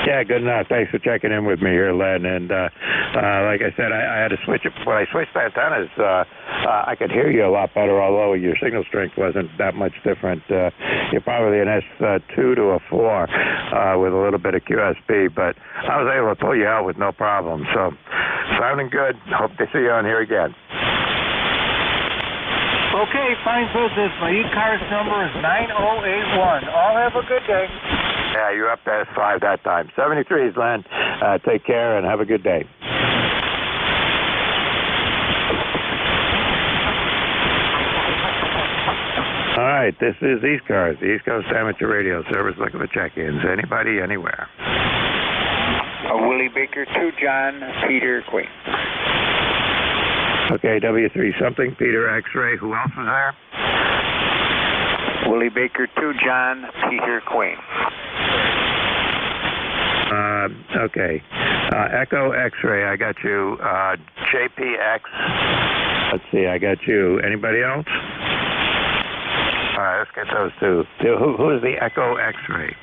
Yeah, good enough. Thanks for checking in with me here, Len. And like I said, I had to switch it. When I switched antennas, I could hear you a lot better, although your signal strength wasn't that much different. You're probably an S2 to a 4 with a little bit of QSB, but I was able to pull you out with no problem. So, sounding good. Hope to see you on here again. Okay, fine business. My ECARS number is 9081. All have a good day. Yeah, you're up past 5 that time. 73s, Len. Take care and have a good day. All right, this is ECARS, the East Coast Amateur Radio Service, looking for check-ins. Anybody, anywhere. Willie Baker 2, John, Peter, Queen. Okay, W3 something, Peter X-ray. Who else is there? Willie Baker 2, John, Peter, Queen. Okay. Echo X-ray, I got you. JPX. Let's see, I got you. Anybody else? All right, let's get those two. Who is the Echo X-ray?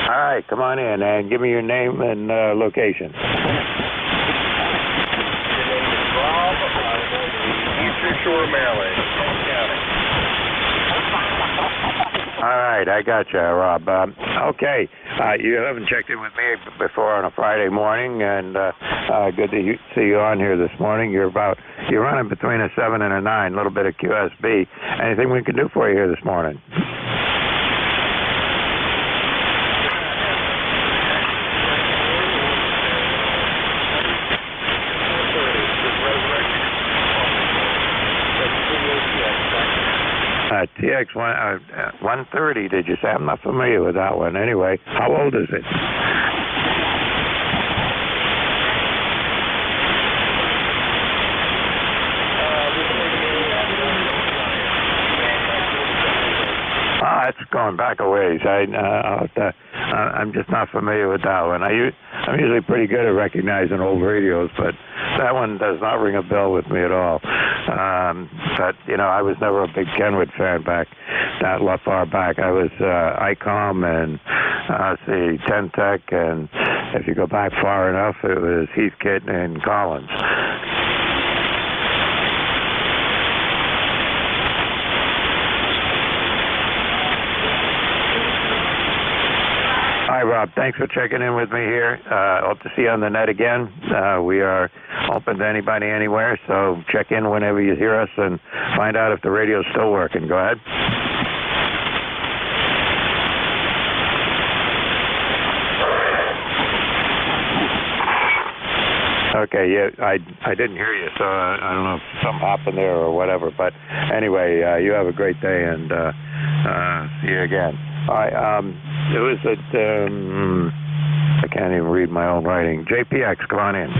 All right, come on in and give me your name and location. Eastern Shore, Maryland. All right, I got you, Rob. Okay, you haven't checked in with me before on a Friday morning, and good to see you on here this morning. You're running between a 7 and a 9, a little bit of QSB. Anything we can do for you here this morning? TX 130, did you say? I'm not familiar with that one. Anyway, how old is it? It's going back a ways. I'm just not familiar with that one. I'm usually pretty good at recognizing old radios, but that one does not ring a bell with me at all. But, I was never a big Kenwood fan back that far back. I was ICOM and, Ten-Tech, and if you go back far enough, it was Heathkit and Collins. Hi, Rob. Thanks for checking in with me here. Hope to see you on the net again. We are open to anybody, anywhere, so check in whenever you hear us and find out if the radio's still working. Go ahead. Okay, yeah, I didn't hear you, so I don't know if something happened there or whatever, but anyway, you have a great day, and see you again. All right, who is it? I can't even read my own writing. JPX, come on in.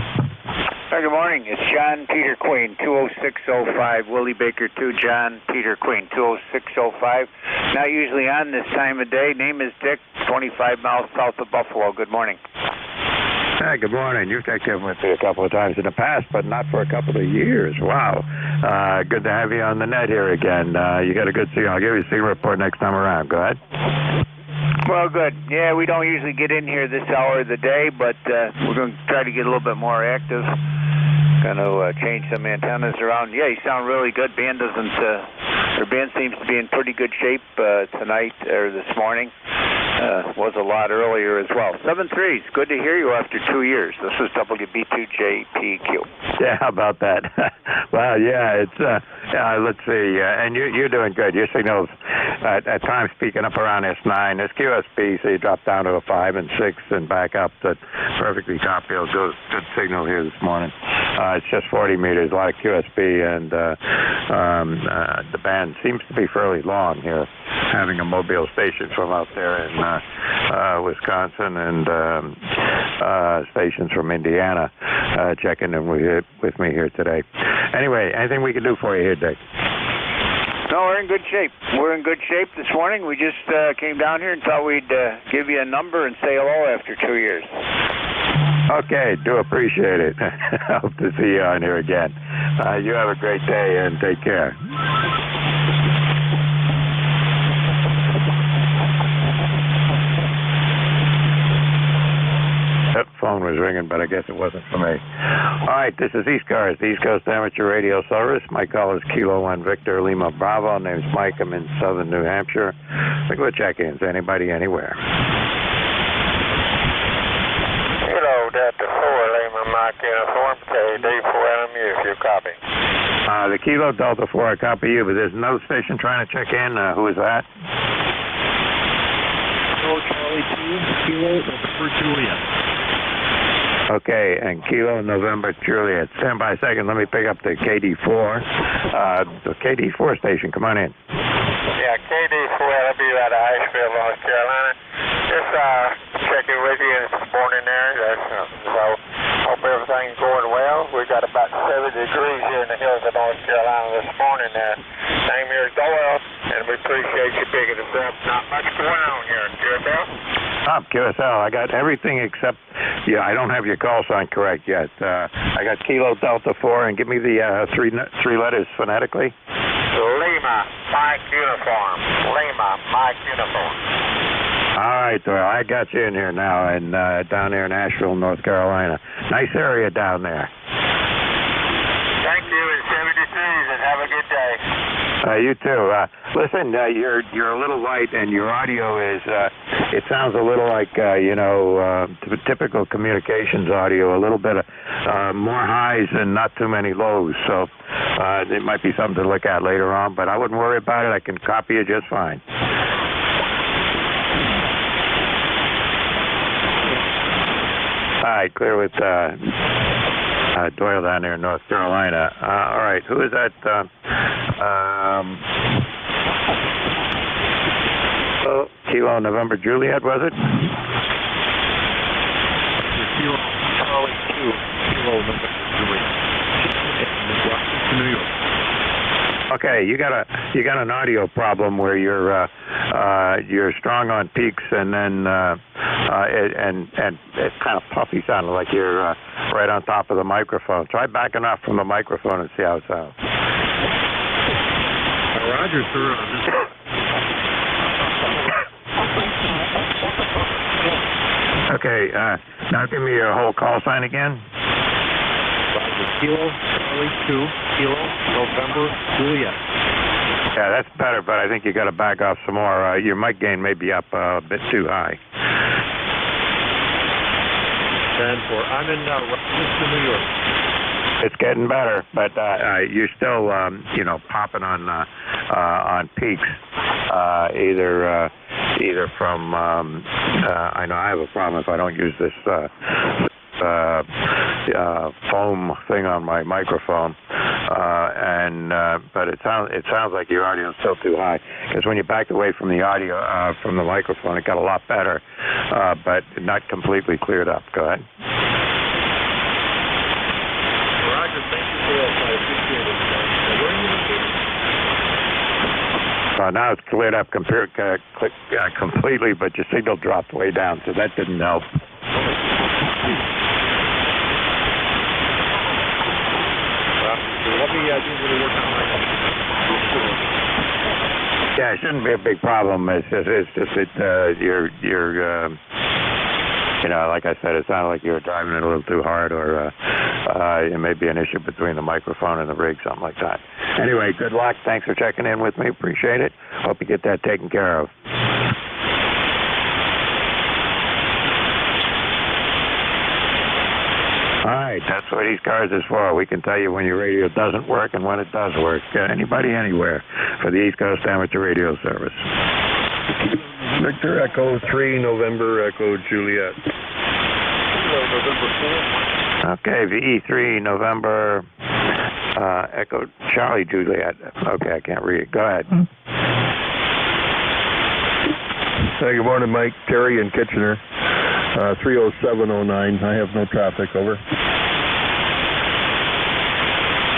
Good morning. It's John Peter Queen, 20605, Willie Baker 2, John Peter Queen, 20605. Not usually on this time of day. Name is Dick, 25 miles south of Buffalo. Good morning. Hey, good morning. You've taken with me a couple of times in the past, but not for a couple of years. Wow. Good to have you on the net here again. You got a good signal. I'll give you a signal report next time around. Go ahead. Well, good. Yeah, we don't usually get in here this hour of the day, but we're going to try to get a little bit more active. Going to change some antennas around. Yeah, you sound really good. Band seems to be in pretty good shape tonight or this morning. Was a lot earlier as well. 7-3s. Good to hear you after 2 years. This is WB2JPQ. Yeah, how about that? Well, yeah, it's, let's see, and you're doing good. Your signal's at times peaking up around S9. It's QSB, so you drop down to a 5 and 6 and back up to perfectly top field. Good signal here this morning. It's just 40 meters, a lot of QSB, and the band seems to be fairly long here, having a mobile station from out there in Wisconsin and stations from Indiana checking in with me here today. Anyway, anything we can do for you here, Dick? No, we're in good shape. We're in good shape this morning. We just came down here and thought we'd give you a number and say hello after 2 years. Okay, do appreciate it. Hope to see you on here again. You have a great day and take care. That phone was ringing, but I guess it wasn't for me. All right, this is ECARS, the East Coast Amateur Radio Service. My call is Kilo 1 Victor Lima Bravo. Name's Mike. I'm in southern New Hampshire. Look at check-ins. Anybody, anywhere. Hello, Mike Uniform, KD4LMU, if you copy. The Kilo Delta 4, I copy you, but there's another station trying to check in. Who is that? Kilo Charlie 2, Kilo November Juliet. Okay, and Kilo November Juliet. Stand by a second. Let me pick up the KD4. The KD4 station, come on in. Yeah, KD4LMU out of Asheville, North Carolina. Just checking with you this morning there. So hope everything's going well. We got about 70 degrees here in the hills of North Carolina this morning there. Name here is Doyle, and we appreciate you picking us up. Not much going on here. QSL? QSL. I got everything except, I don't have your call sign correct yet. I got Kilo Delta 4, and give me the three letters phonetically. Lima, Mike Uniform. Lima, Mike Uniform. All right, Doyle, I got you in here now, and down there in Asheville, North Carolina. Nice area down there. Thank you, and 73s, and have a good day. You too. Listen, you're a little light, and your audio is, it sounds a little like, typical communications audio, a little bit more highs and not too many lows. So it might be something to look at later on, but I wouldn't worry about it. I can copy it just fine. All right, clear with Doyle down there in North Carolina. All right, who is that? Kilo November Juliet, was it? Kilo Charlie 2, Kilo November Juliet. New York. Okay, you got an audio problem where you're strong on peaks, and then and it's kind of puffy sounding, like you're right on top of the microphone. Try backing off from the microphone and see how it sounds. Roger, sir. Okay, now give me your whole call sign again. Roger, Kilo Charlie 2, Kilo November Juliet. Yeah, that's better, but I think you got to back off some more. Your mic gain may be up a bit too high. I'm in Rochester, New York. It's getting better, but you're still, popping on peaks. Either from, I know I have a problem if I don't use this foam thing on my microphone, but it sounds like your audio is still too high, because when you backed away from the audio from the microphone, it got a lot better, but not completely cleared up. Go ahead. Roger, thank you for that. I appreciate it. Where are you located? Now it's cleared up completely, but your signal dropped way down, so that didn't help. Let me do a little work on my phone. Yeah, it shouldn't be a big problem. It's just that you're like I said, it sounded like you were driving it a little too hard, or it may be an issue between the microphone and the rig, something like that. Anyway, good luck. Thanks for checking in with me. Appreciate it. Hope you get that taken care of. All right, that's what ECARS is for. We can tell you when your radio doesn't work and when it does work. Anybody, anywhere, for the East Coast Amateur Radio Service. Victor Echo 3, November Echo Juliet. November 4. Okay, VE3, November Echo Charlie Juliet. Okay, I can't read it. Go ahead. Hey, good morning, Mike. Terry in Kitchener. 30709. I have no traffic, over.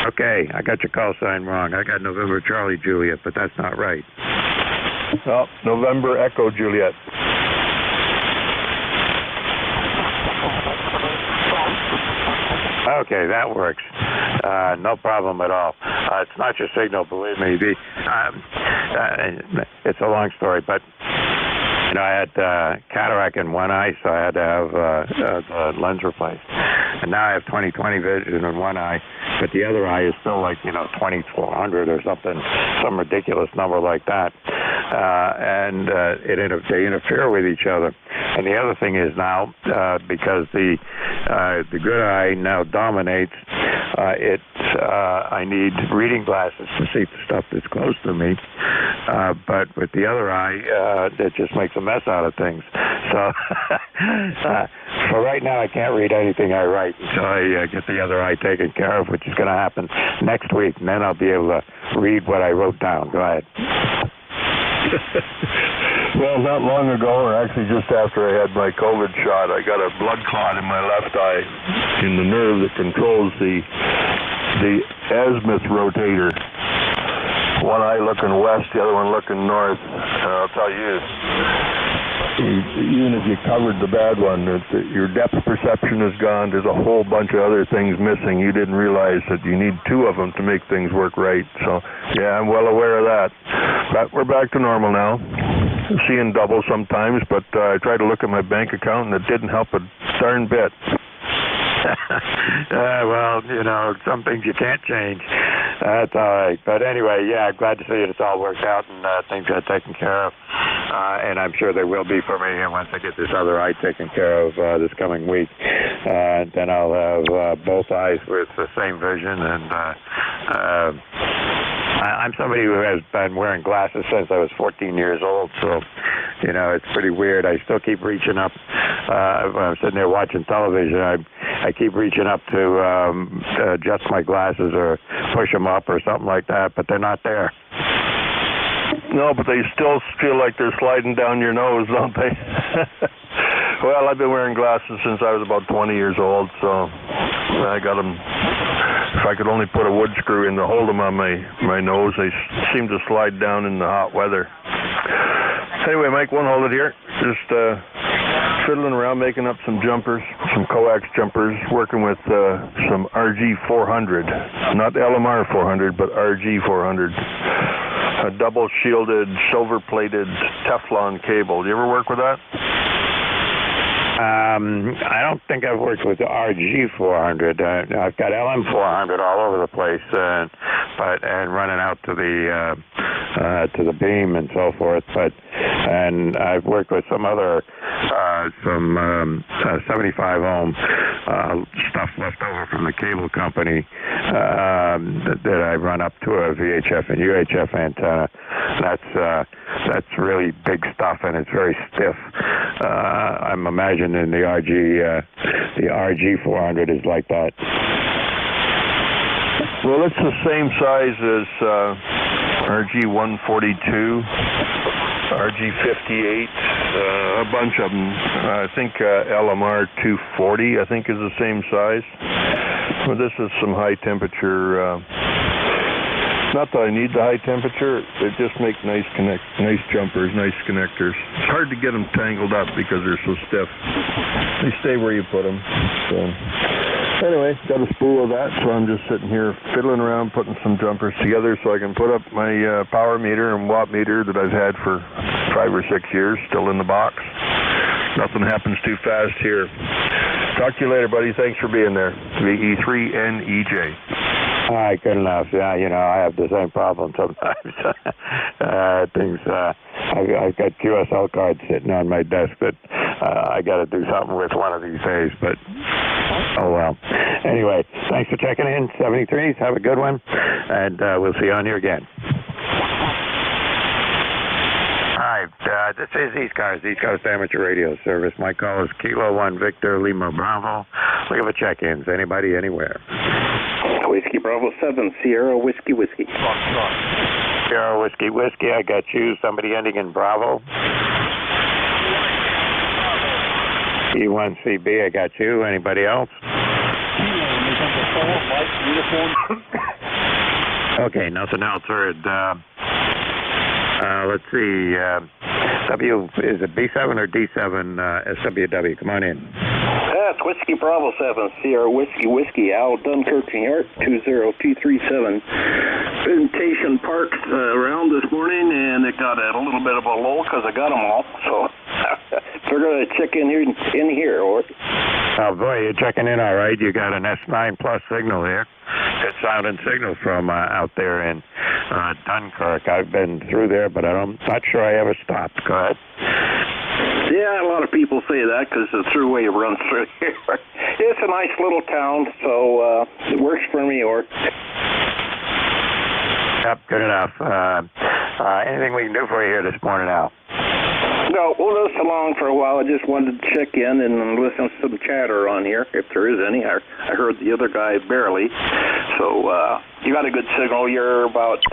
Okay, I got your call sign wrong. I got November Charlie Juliet, but that's not right. Oh, November Echo Juliet. Okay, that works. No problem at all. It's not your signal, believe me. It's a long story, but I had cataract in one eye, so I had to have the lens replaced. And now I have 20/20 vision in one eye, but the other eye is still like 2400 or something, some ridiculous number like that. And they interfere with each other. And the other thing is now, because the good eye now dominates, I need reading glasses to see the stuff that's close to me. But with the other eye, it just makes a mess out of things. So, so right now I can't read anything I write until I get the other eye taken care of, which is going to happen next week, and then I'll be able to read what I wrote down. Go ahead. Well, not long ago, or actually just after I had my COVID shot, I got a blood clot in my left eye in the nerve that controls the azimuth rotator. One eye looking west, the other one looking north. I'll tell you, even if you covered the bad one, your depth perception is gone. There's a whole bunch of other things missing. You didn't realize that you need two of them to make things work right. So, yeah, I'm well aware of that. But we're back to normal now. Seeing double sometimes, but I tried to look at my bank account, and it didn't help a darn bit. Well, you know, some things you can't change. That's all right. But anyway, yeah, I'm glad to see it's all worked out and things got taken care of. And I'm sure they will be for me once I get this other eye taken care of this coming week. Then I'll have both eyes with the same vision. And I'm somebody who has been wearing glasses since I was 14 years old. So, you know, it's pretty weird. I still keep reaching up. When I'm sitting there watching television, I keep reaching up to adjust my glasses or push them up or something like that, but they're not there. No, but they still feel like they're sliding down your nose, don't they? Well, I've been wearing glasses since I was about 20 years old, so I got them. If I could only put a wood screw in to hold them on my nose, they seem to slide down in the hot weather. Anyway, Mike, won't hold it here. Just fiddling around, making up some jumpers, some coax jumpers, working with some RG 400, not LMR 400, but RG 400. A double shielded, silver plated Teflon cable. Do you ever work with that? I don't think I've worked with the RG 400. I've got LM 400 all over the place, and running out to the beam and so forth. And I've worked with some other 75 ohm stuff left over from the cable company that I run up to a VHF and UHF antenna. That's really big stuff, and it's very stiff. I'm imagining the RG 400 is like that. Well, it's the same size as RG 142, RG 58, a bunch of them. I think LMR 240, I think, is the same size. Well, this is some high temperature. Not that I need the high temperature. They just make nice jumpers, nice connectors. It's hard to get them tangled up because they're so stiff. They stay where you put them. So anyway, got a spool of that, so I'm just sitting here fiddling around, putting some jumpers together so I can put up my power meter and watt meter that I've had for 5 or 6 years, still in the box. Nothing happens too fast here. Talk to you later, buddy. Thanks for being there. VE3NEJ. All right, good enough. Yeah, you know, I have the same problem sometimes. I've got QSL cards sitting on my desk that I got to do something with one of these days, but oh well. Anyway, thanks for checking in, 73s. Have a good one, and we'll see you on here again. Hi, this is ECARS, East Coast Amateur Radio Service. My call is Kilo 1 Victor Lima Bravo. Looking for check-ins. Anybody, anywhere. Whiskey Bravo 7, Sierra Whiskey Whiskey. Sierra Whiskey Whiskey, I got you. Somebody ending in Bravo. E1CB, I got you. Anybody else? Okay, nothing else heard. Let's see. Is it B7 or D7 SWW? Come on in. That's Whiskey Bravo 7, Sierra Whiskey Whiskey, Al Dunkirk, New York, 20237. Presentation parked around this morning, and it got a little bit of a lull because I got them all. So figured I'd check in here, or. Oh boy, you're checking in all right. You got an S9 plus signal here. Good sound and signal from out there in Dunkirk. I've been through there, but I'm not sure I ever stopped. Go ahead. Yeah, a lot of people say that because the thruway runs through here. It's a nice little town, so it works for me, Or. Yep, good enough. Anything we can do for you here this morning, Al? No, we'll listen along for a while. I just wanted to check in and listen to some chatter on here, if there is any. I heard the other guy barely. So you got a good signal. You're about 5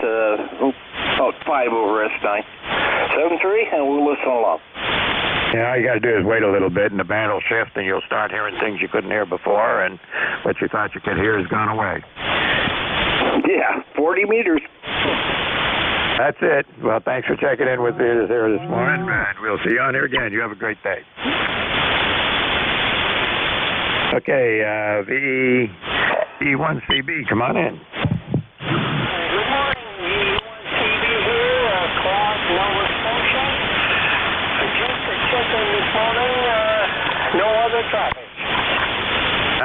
over S9. 7-3, and we'll listen along. Yeah, all you got to do is wait a little bit, and the band will shift, and you'll start hearing things you couldn't hear before, and what you thought you could hear has gone away. Yeah, 40 meters. That's it. Well, thanks for checking in with me here this morning, and we'll see you on here again. You have a great day. Okay, V1CB, come on in. Good morning, V1CB here, Clark, Nova Scotia. Just a check-in this morning, no other traffic.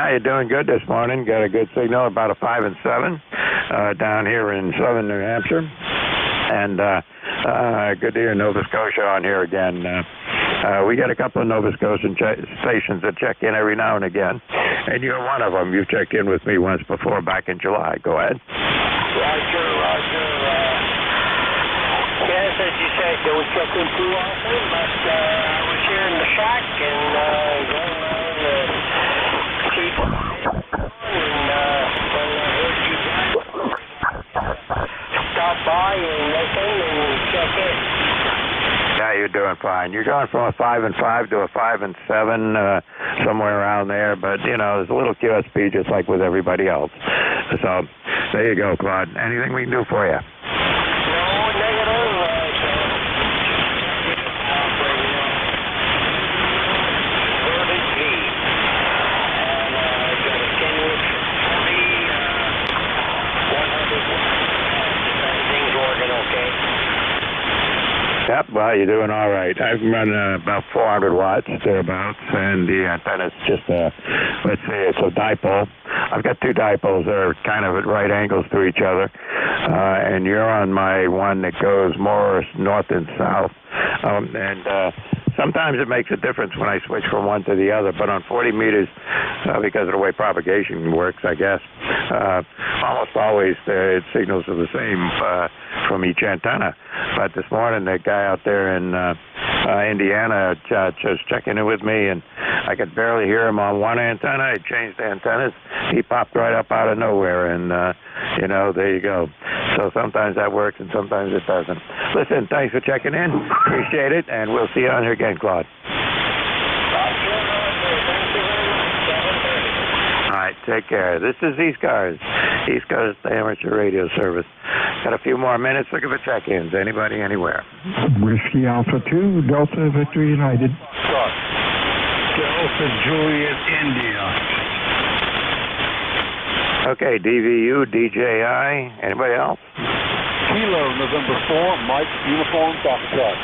You're doing good this morning. Got a good signal, about a 5 and 7 down here in southern New Hampshire. And good to hear Nova Scotia on here again. We got a couple of Nova Scotian stations that check in every now and again, and you're one of them. You've checked in with me once before back in July. Go ahead. Roger. Yes, as you said, they would check in too often, but I was here in the shack and going around people and stop by and listen and check in. Yeah, you're doing fine. You're going from a 5 and 5 to a 5 and 7, somewhere around there. But there's a little QSP just like with everybody else. So there you go, Claude. Anything we can do for you? No, negative. Yep, well, you're doing all right. I've run about 400 watts, thereabouts, and the antenna's just let's see, it's a dipole. I've got 2 dipoles that are kind of at right angles to each other, and you're on my one that goes more north and south, and sometimes it makes a difference when I switch from one to the other, but on 40 meters, because of the way propagation works, I guess, almost always it signals are the same from each antenna. But this morning, the guy out there in Indiana just checking in with me, and I could barely hear him on one antenna. I changed the antennas. He popped right up out of nowhere, and, there you go. So sometimes that works, and sometimes it doesn't. Listen, thanks for checking in. Appreciate it, and we'll see you on here again, Claude. All right, take care. This is ECARS, East Coast Amateur Radio Service. Got a few more minutes. Looking for check-ins. Anybody, anywhere? Whiskey Alpha 2, Delta Victory United. Delta Juliet India. Okay, DVU, DJI. Anybody else? Kilo, November 4, Mike, Uniform, Foxtrot.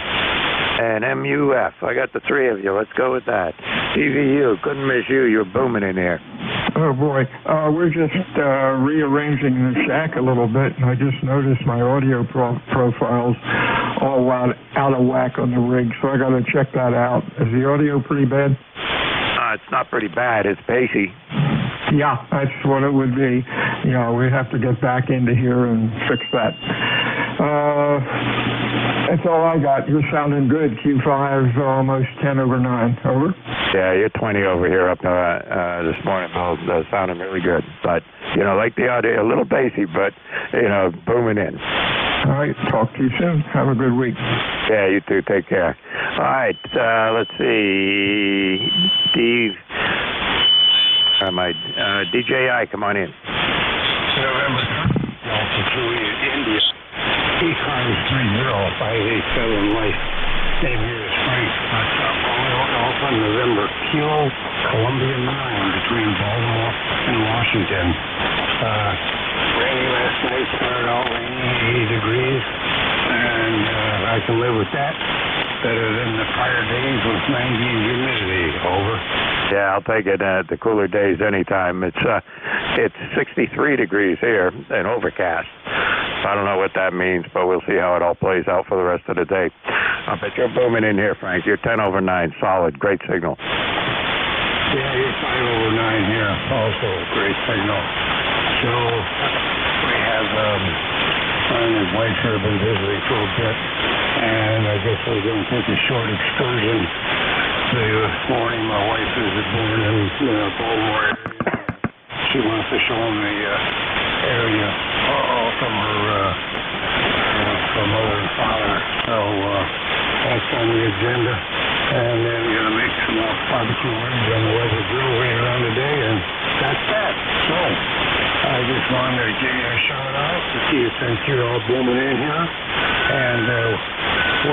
And MUF. I got the 3 of you. Let's go with that. DVU, couldn't miss you. You're booming in here. Oh, boy. We're just rearranging the shack a little bit, and I just noticed my audio profiles all out of whack on the rig, so I got to check that out. Is the audio pretty bad? It's not pretty bad. It's bassy. Yeah, that's what it would be. We have to get back into here and fix that. That's all I got. You're sounding good. Q5, almost 10 over 9. Over? Yeah, you're 20 over here up this morning. Sounding really good. But, like the audio, a little bassy, but, booming in. All right. Talk to you soon. Have a good week. Yeah, you too. Take care. All right. Let's see. DJI, come on in. November Delta Juliet India. ECARS 30587 Life. Name here is Frank. Alpha November Kilo Columbia 9 between Baltimore and Washington. Rainy last night, started out rainy, 80 degrees, and I can live with that. Better than the prior days with 90 and humidity. Over. Yeah, I'll take it the cooler days anytime. It's 63 degrees here and overcast. I don't know what that means, but we'll see how it all plays out for the rest of the day. But you're booming in here, Frank. You're 10 over 9, solid, great signal. Yeah, you're 5 over 9 here, also great signal. So we have Ron and wife here have been visiting for a bit, and I guess we're going to take a short excursion. This morning my wife is born in Baltimore area. She wants to show them the area from her mother and father. So that's on the agenda. And then we're going to make some barbecue ribs on the weather grill later on today, and that's that. So I just wanted to give you a shout out to see you since you're all booming in here, and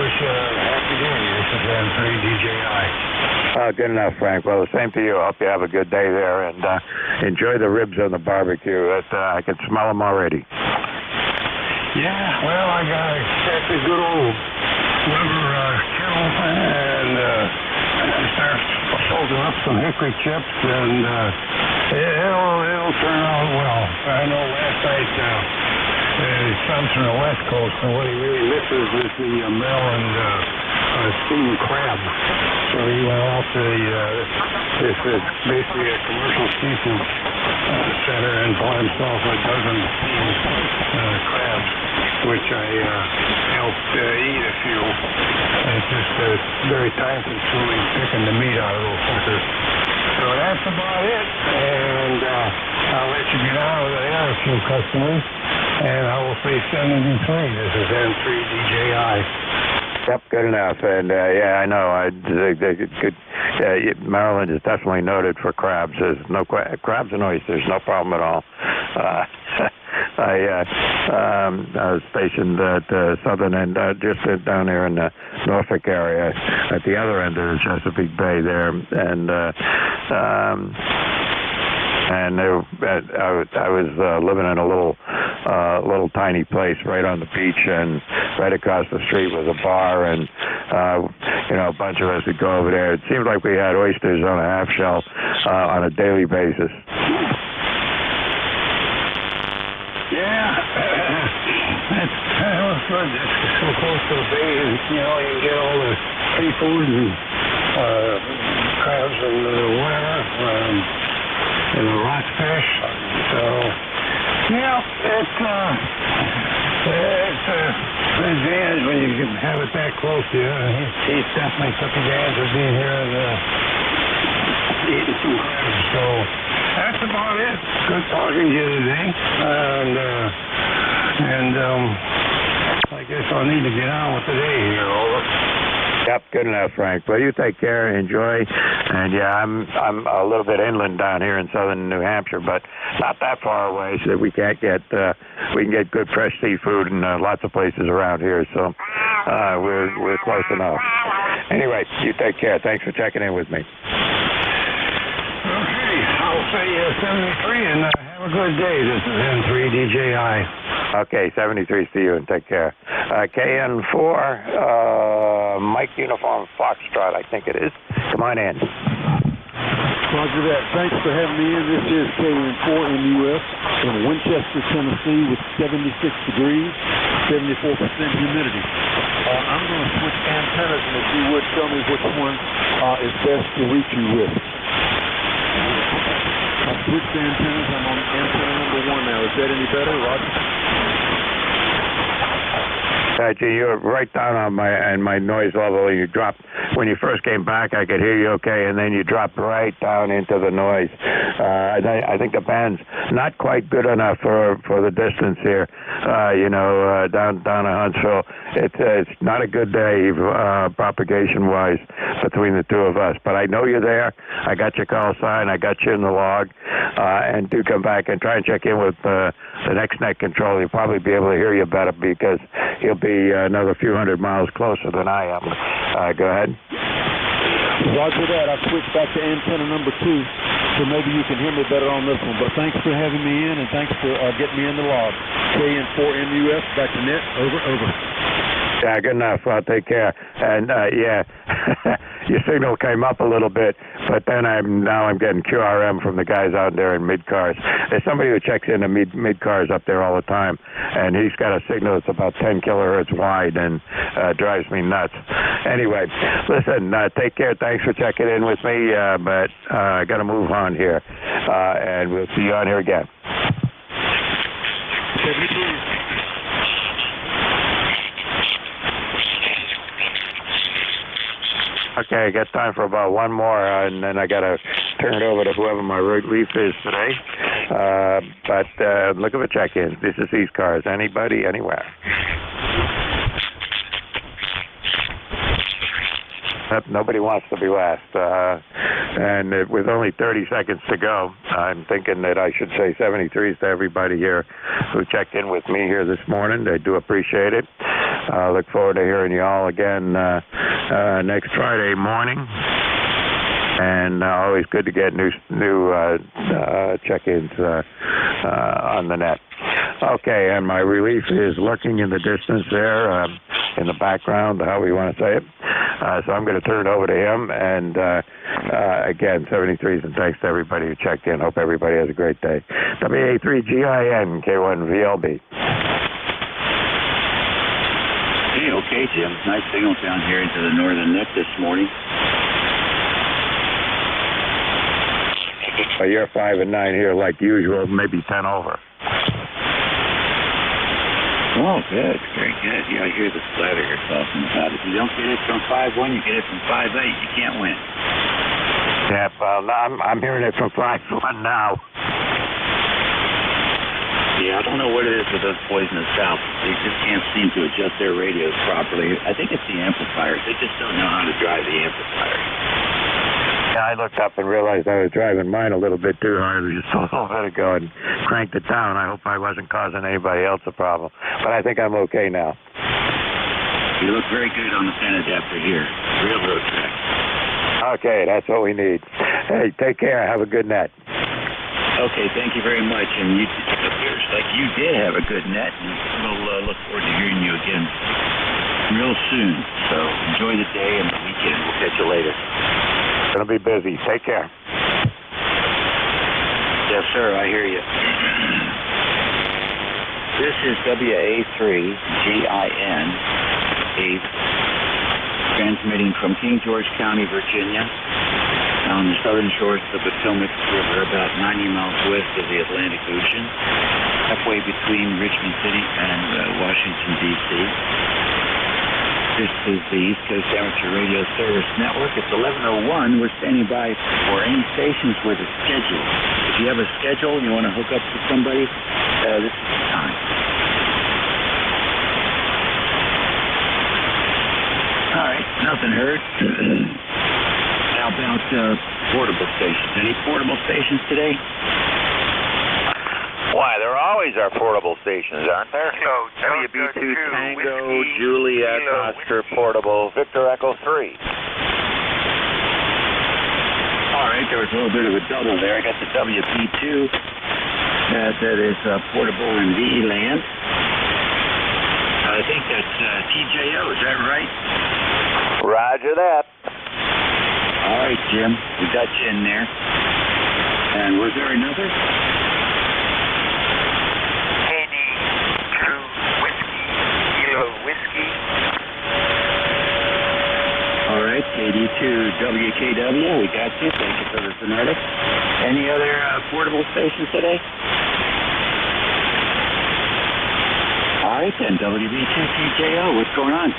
wish you a happy day. This is N3 DJI. Good enough, Frank. Well, the same to you. I hope you have a good day there, and enjoy the ribs on the barbecue. I can smell them already. Yeah, well, I got the good old rubber kettle, and I start folding up some hickory chips, and it'll turn out well. I know last night his son's from the West Coast, and what he really misses is the Maryland steamed crab. So he went off to this is basically a commercial seafood center and bought himself a dozen steamed crabs, which I helped eat a few. It's just very time consuming picking the meat out of those suckers. So that's about it, and I'll let you get out of there, a few customers, and I will say 73. This is N3 DJI. Yep, good enough. And yeah, I know. Maryland is definitely noted for crabs. There's no crabs and oysters, no problem at all. I was stationed at southern end, just down here in the Norfolk area, at the other end of the Chesapeake Bay there, and I was living in a little tiny place right on the beach, and right across the street was a bar, and a bunch of us would go over there. It seemed like we had oysters on a half shell on a daily basis. Yeah, that was good. It's so close to the bay, and you can get all the seafood and crabs and whatever, and the rockfish. So, yeah, it's an advantage when you can have it that close to you. He's definitely took advantage of being here and eating some crabs. So that's about it. Good talking to you today, and I guess I'll need to get on with the day here. Over. Yep, good enough, Frank. Well, you take care, enjoy, and yeah, I'm a little bit inland down here in southern New Hampshire, but not that far away, so we can get good fresh seafood in lots of places around here. So we're close enough. Anyway, you take care. Thanks for checking in with me. Okay, I'll say 73 and have a good day. This is N3 DJI. Okay, 73 to you and take care. KN4, Mike Uniform Foxtrot, I think it is. Come on in. Roger that. Thanks for having me in. This is KN4MUS in Winchester, Tennessee with 76 degrees, 74% humidity. I'm going to switch antennas, and if you would tell me which one is best to reach you with. I've switched antennas. I'm on antenna number 1 now. Is that any better, Roger? You're right down on my noise level. You dropped when you first came back. I could hear you okay, and then you dropped right down into the noise. I think the band's not quite good enough for the distance here. Down in Huntsville, it's not a good day propagation wise between the two of us. But I know you're there. I got your call sign. I got you in the log. And do come back and try and check in with the next net control. He'll probably be able to hear you better because he'll be another few hundred miles closer than I am. Go ahead. Roger that. I switched back to antenna number 2, so maybe you can hear me better on this one. But thanks for having me in, and thanks for getting me in the log. KN4MUS, back to net. Over. Yeah, good enough. Well, take care. And yeah, your signal came up a little bit, but then I'm getting QRM from the guys out there in mid-cars. There's somebody who checks into mid-cars up there all the time, and he's got a signal that's about 10 kilohertz wide and drives me nuts. Anyway, listen, take care. Thanks for checking in with me, but I got to move on here, and we'll see you on here again. Okay, I got time for about one more, and then I got to turn it over to whoever my relief is today. But look at the check-in. This is ECARS. Anybody, anywhere. Nobody wants to be last. And with only 30 seconds to go, I'm thinking that I should say 73s to everybody here who checked in with me here this morning. I do appreciate it. Look forward to hearing you all again next Friday morning. And always good to get new check-ins on the net. Okay, and my relief is lurking in the distance there, in the background, however you want to say it. So I'm going to turn it over to him. And again, 73s, and thanks to everybody who checked in. Hope everybody has a great day. WA3GIN, K1VLB. Hey, okay, Jim. Nice signal down here into the northern neck this morning. Well, you're 5 and 9 here like usual, maybe 10 over. Oh, good. Very good. Yeah, I hear the splatter you're talking about. If you don't get it from 5-1, you get it from 5-8. You can't win. Yeah, well, I'm hearing it from 5-1 now. Yeah, I don't know what it is with those boys in the South. They just can't seem to adjust their radios properly. I think it's the amplifiers. They just don't know how to drive the amplifiers. Yeah, I looked up and realized I was driving mine a little bit too hard just a little bit ago and cranked it down. I hope I wasn't causing anybody else a problem. But I think I'm okay now. You look very good on the fan adapter here. Railroad track. Okay, that's what we need. Hey, take care. Have a good night. Okay, thank you very much. And it appears like you did have a good net, and we'll look forward to hearing you again real soon. So enjoy the day and the weekend. We'll catch you later. Gonna be busy. Take care. Yes, sir. I hear you. This is WA3GIN, transmitting from King George County, Virginia, on the southern shores of the Potomac River, about 90 miles west of the Atlantic Ocean, halfway between Richmond City and Washington, D.C. This is the East Coast Amateur Radio Service Network. It's 11:01. We're standing by for any stations with a schedule. If you have a schedule and you want to hook up to somebody, this is the time. All right, nothing heard. How about portable stations? Any portable stations today? Why, there always are portable stations, aren't there? No, WB2 Tango, Juliet, Oscar, portable, Victor Echo 3. All right, there was a little bit of a double there. I got the WP2. That is portable in VE land. I think that's TJO, is that right? Roger that. All right, Jim, we got you in there. And was there another? All right, KD2WKW, we got you. Thank you for the phonetic. Any other portable stations today? All right, then, WB2TJO, what's going on?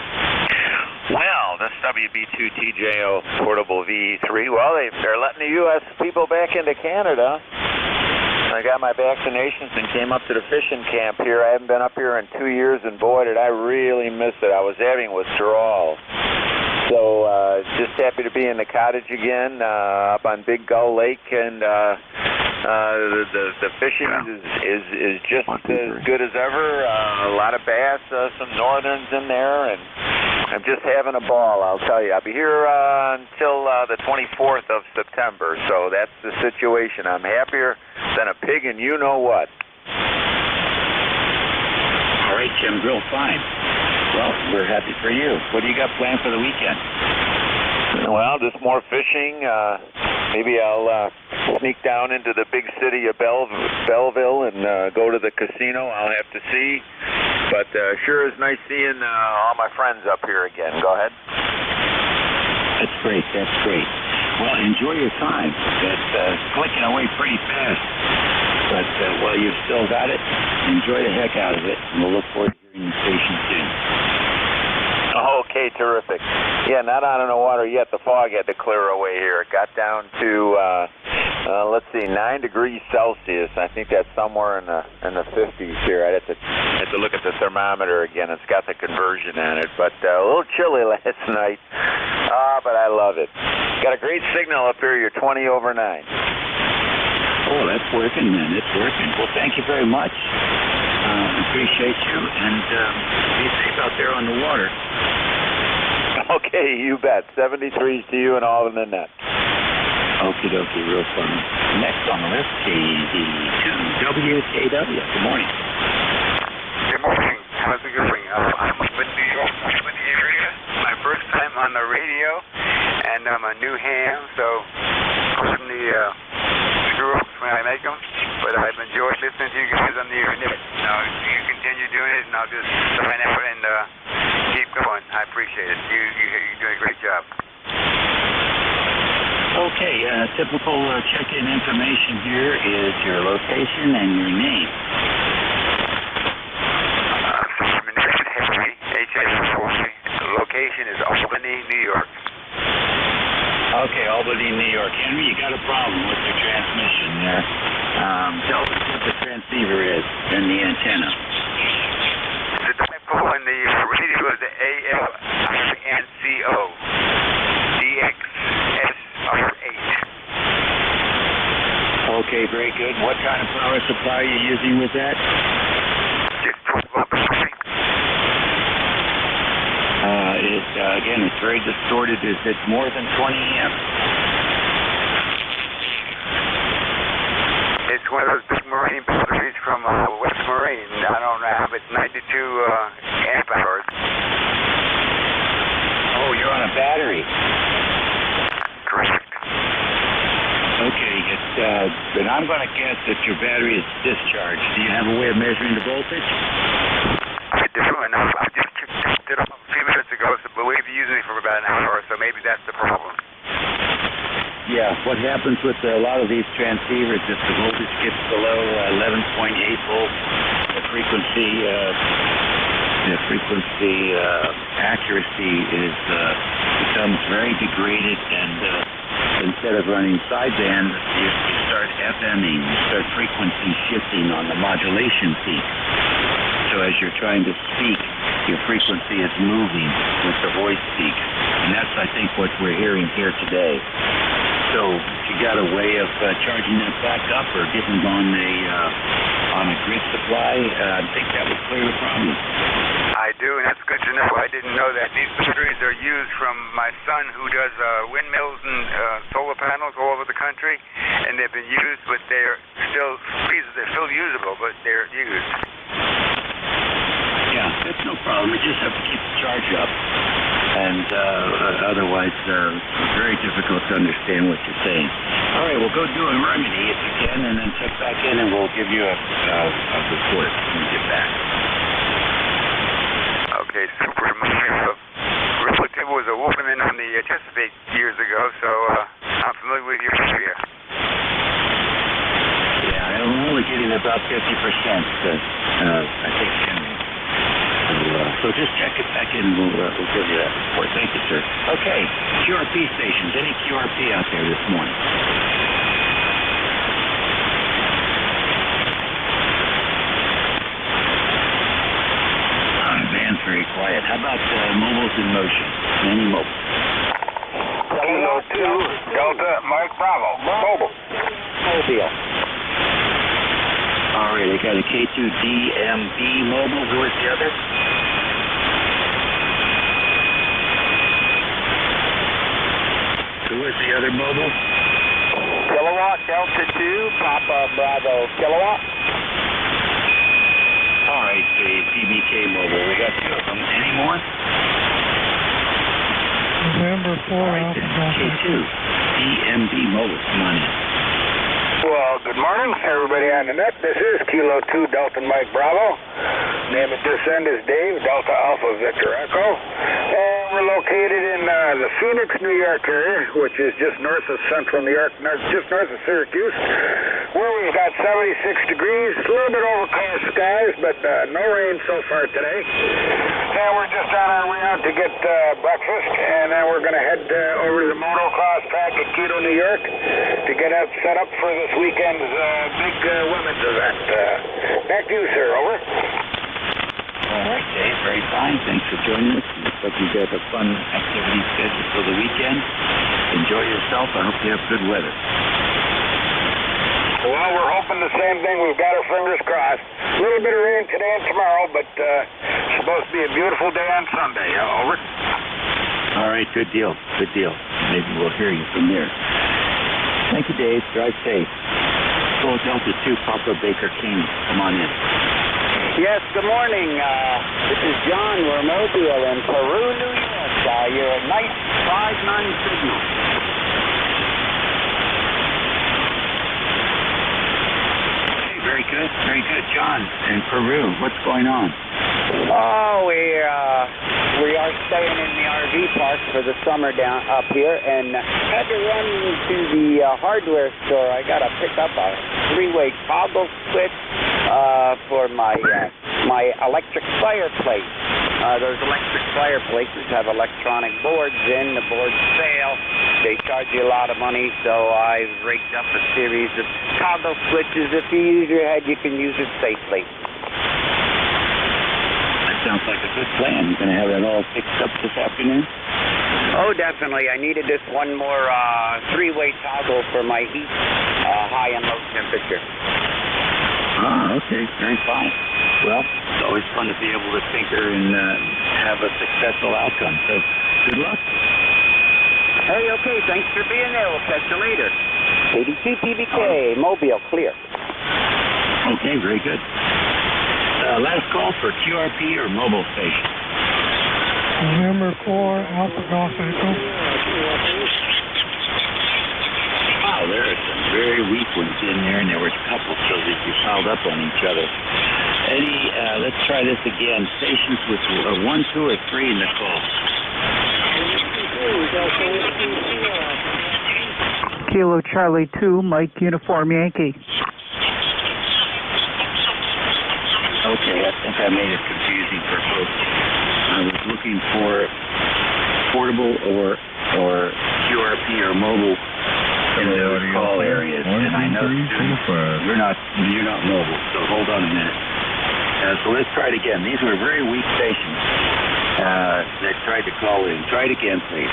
Well, this WB2TJO portable VE3, well, they're letting the U.S. people back into Canada. I got my vaccinations and came up to the fishing camp here. I haven't been up here in 2 years, and boy, did I really miss it. I was having withdrawal. So just happy to be in the cottage again up on Big Gull Lake, and the fishing is just as good as ever. A lot of bass, some northerns in there, and I'm just having a ball, I'll tell you. I'll be here until the 24th of September, so that's the situation. I'm happier than a pig and you know what. All right, Jim, real fine. Well, we're happy for you. What do you got planned for the weekend? Well, just more fishing. Maybe I'll sneak down into the big city of Belleville and go to the casino. I'll have to see. But sure is nice seeing all my friends up here again. Go ahead. That's great. That's great. Well, enjoy your time. It's clicking away pretty fast. But while you've still got it, enjoy the heck out of it. And we'll look forward to hearing the station soon. Okay, terrific. Yeah, not out on the water yet. The fog had to clear away here. It got down to, let's see, 9 degrees Celsius. I think that's somewhere in the 50s here. I'd have to look at the thermometer again. It's got the conversion on it, but a little chilly last night. But I love it. Got a great signal up here. You're 20 over 9. Oh, that's working, man. It's working. Well, thank you very much. Appreciate you, and be safe out there on the water. Okay, you bet. 73s to you and all in the net. Okie dokie, real fun. Next on the list, KD2WKW. Good morning. Good morning. How's it going? I'm up in New York, in the area. My first time on the radio, and I'm a new ham, so putting the screw-ups when I make them. But I've enjoyed listening to you guys on the internet. Now, you continue doing it, and I'll just sign out and keep going. I appreciate it. You're doing a great job. Okay, typical check-in information here is your location and your name. The location is Albany, New York. Okay, Albany, New York. Henry, you got a problem with the transmission there. Tell us what the transceiver is and the antenna. The typo in the radio is the ALINCO DXSR8. Okay, very good. What kind of power supply are you using with that? Just 12 volts. Again, it's very distorted. Is it more than 20 amps? It's one of those big marine batteries from West Marine. I don't know, it's 92 amp hours. Oh, you're on a battery. Correct. Okay, then I'm going to guess that your battery is discharged. Do you have a way of measuring the voltage? I do, and I just checked it off a few minutes ago, but we've been using it for about an hour, so maybe that's the problem. Yeah, what happens with a lot of these transceivers, if the voltage gets below 11.8 volts, the frequency accuracy becomes very degraded, and instead of running sideband, you start FMing, you start frequency shifting on the modulation peak. So as you're trying to speak, your frequency is moving with the voice peak, and that's, I think, what we're hearing here today. So if you got a way of charging that back up or getting on a grid supply, I think that would clear the problem. I do, and that's good to know. I didn't know that. These batteries are used from my son who does windmills and solar panels all over the country, and they've been used, but they're still usable, but they're used. Yeah, that's no problem. You just have to keep the charge up. And otherwise, very difficult to understand what you're saying. All right, we'll go do a remedy if you can, and then check back in, and we'll give you a report when we get back. Okay, super. My relative was a wolfman on the Chesapeake years ago, so I'm familiar with your area. Yeah, I'm only getting about 50%, I think, Henry. So just check it back in, and we'll give you that report. Thank you, sir. Okay, QRP stations. Any QRP out there this morning? Van's very quiet. How about mobiles in motion? Any mobile? Kilo 2, Delta, Mike Bravo. Mobile. Mobile. All right, I got a K2DMB mobile. Who is the other? Who is the other mobile? Kilowatt, Delta 2, Papa Bravo, Kilowatt. All right, the PBK mobile. We got two of them. Any more? November 4 Alpha Golf K2, EMB Mobile. Come on in. Well, good morning, everybody on the net. This is Kilo 2 Delta Mike Bravo. Name at this end is Dave, Delta Alpha Victor Echo. And we're located in the Phoenix, New York area, which is just north of central New York, just north of Syracuse, where we've got 76 degrees, a little bit overcast skies, but no rain so far today. And we're just on our way out to get breakfast, and then we're going to head over to the motocross track at Quito, New York, to get up set up for this weekend's big women's event. Back to you, sir. Over. All right, Dave. Very fine. Thanks for joining us. Looks like you've got a fun activity scheduled for the weekend. Enjoy yourself. I hope you have good weather. Well, we're hoping the same thing. We've got our fingers crossed. A little bit of rain today and tomorrow, but supposed to be a beautiful day on Sunday. Over. All right, good deal. Good deal. Maybe we'll hear you from there. Thank you, Dave. Drive safe. Go Delta 2, Papa Baker King. Come on in. Yes, good morning. This is John. We're Mobile in Peru, New York. You're a nice 5-9 signal. Okay, very good. Very good. John, in Peru, what's going on? Oh, we are staying in the RV park for the summer down up here, and had to run to the hardware store. I got to pick up a 3-way toggle switch for my electric fireplace. Those electric fireplaces have electronic boards in. The boards fail. They charge you a lot of money, so I've rigged up a series of toggle switches. If you use your head, you can use it safely. Sounds like a good plan. You're going to have that all fixed up this afternoon? Oh, definitely. I needed this one more 3-way toggle for my heat, high and low temperature. Ah, okay. Very fine. Well, it's always fun to be able to tinker and have a successful outcome. So, good luck. Hey, okay. Thanks for being there. We'll catch you later. 82 PBK, Mobile, clear. Okay, very good. Last call for QRP or mobile station. November 4 Alpha Golf Echo. Wow, there are some very weak ones in there, and there were a couple so that you piled up on each other. Let's try this again. Stations with 1, 2, or 3 in the call. Kilo Charlie 2, Mike Uniform Yankee. Okay, I think I made it confusing for folks. I was looking for portable or QRP or mobile in those call areas, and I know you're not mobile. So hold on a minute. So let's try it again. These were very weak stations that tried to call in. Try it again, please.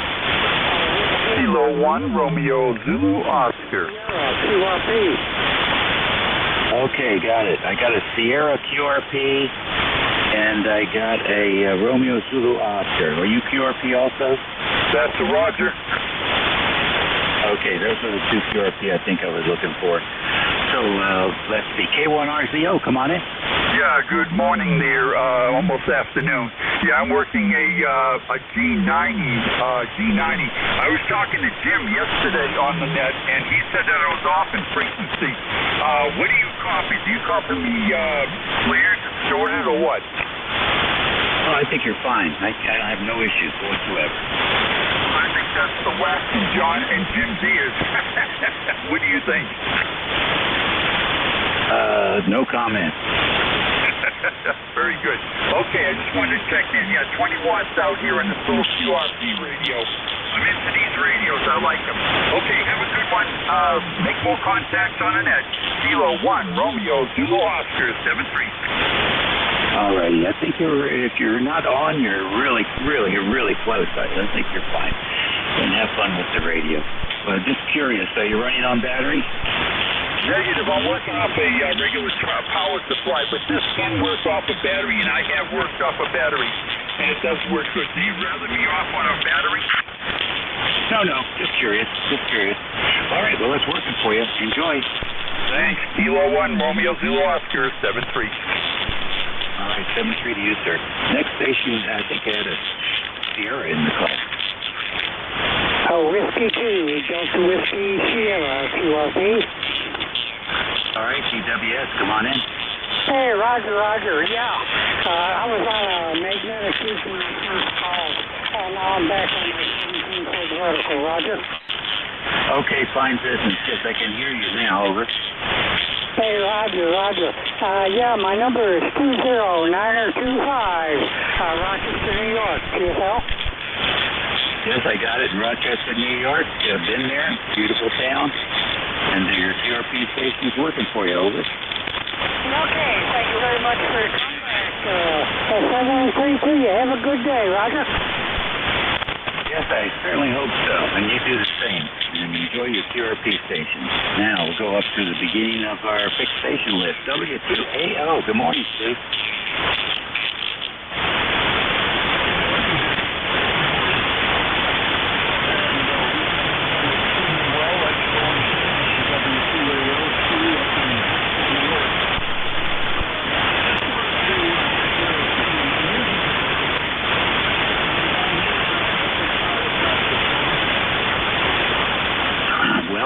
Kilo 1 Romeo Zulu Oscar. QRP. Okay, got it. I got a Sierra QRP, and I got a Romeo Zulu Oscar. Are you QRP also? That's a Roger. Okay, those are the 2 QRP I think I was looking for. So, let's see. K1RZO, come on in. Yeah, good morning there, almost afternoon. Yeah, I'm working a G90. I was talking to Jim yesterday on the net, and he said that I was off in frequency. What do you copy? Do you copy me clear, distorted, or what? Oh, I think you're fine. I have no issues whatsoever. I think that's the wax from John and Jim's ears. What do you think? No comment. Very good. Okay, I just wanted to check in. Yeah, 20 watts out here on the Soul QRP radio. I'm into these radios. I like them. Okay, have a good one. Make more contacts on the net. Kilo 1, Romeo, Zulu Oscar, 73. Alrighty, I think if you're not on, you're really close. I think you're fine. And have fun with the radio. Just curious, are you running on battery? Negative. I'm working off a regular power supply, but this one works off a battery, and I have worked off a battery, and it does work good. Do you rather me off on a battery? No, just curious. All right, well, it's working for you. Enjoy. Thanks. Kilo 1, Romeo Zulu Oscar, 73. All right, 73 to you, sir. Next station, I think I had a Sierra in the call. Whiskey 2, Delta Whiskey Sierra, QRP. All right, GWS, come on in. Hey, Roger, yeah. I was on a magnetic loop when I first called. Now I'm back on my 17-foot vertical, Roger. Okay, fine business. Yes, I can hear you now, over. Hey, Roger. Yeah, my number is 20925, Rochester, New York, TFL. Yes, I got it in Rochester, New York. Been there. Beautiful town. And your QRP station's working for you, over. Okay, thank you very much for your contact. 732, you have a good day, Roger. Yes, I certainly hope so. And you do the same. And enjoy your QRP stations. Now we'll go up to the beginning of our fixed station list. W2AO. Good morning, Stu.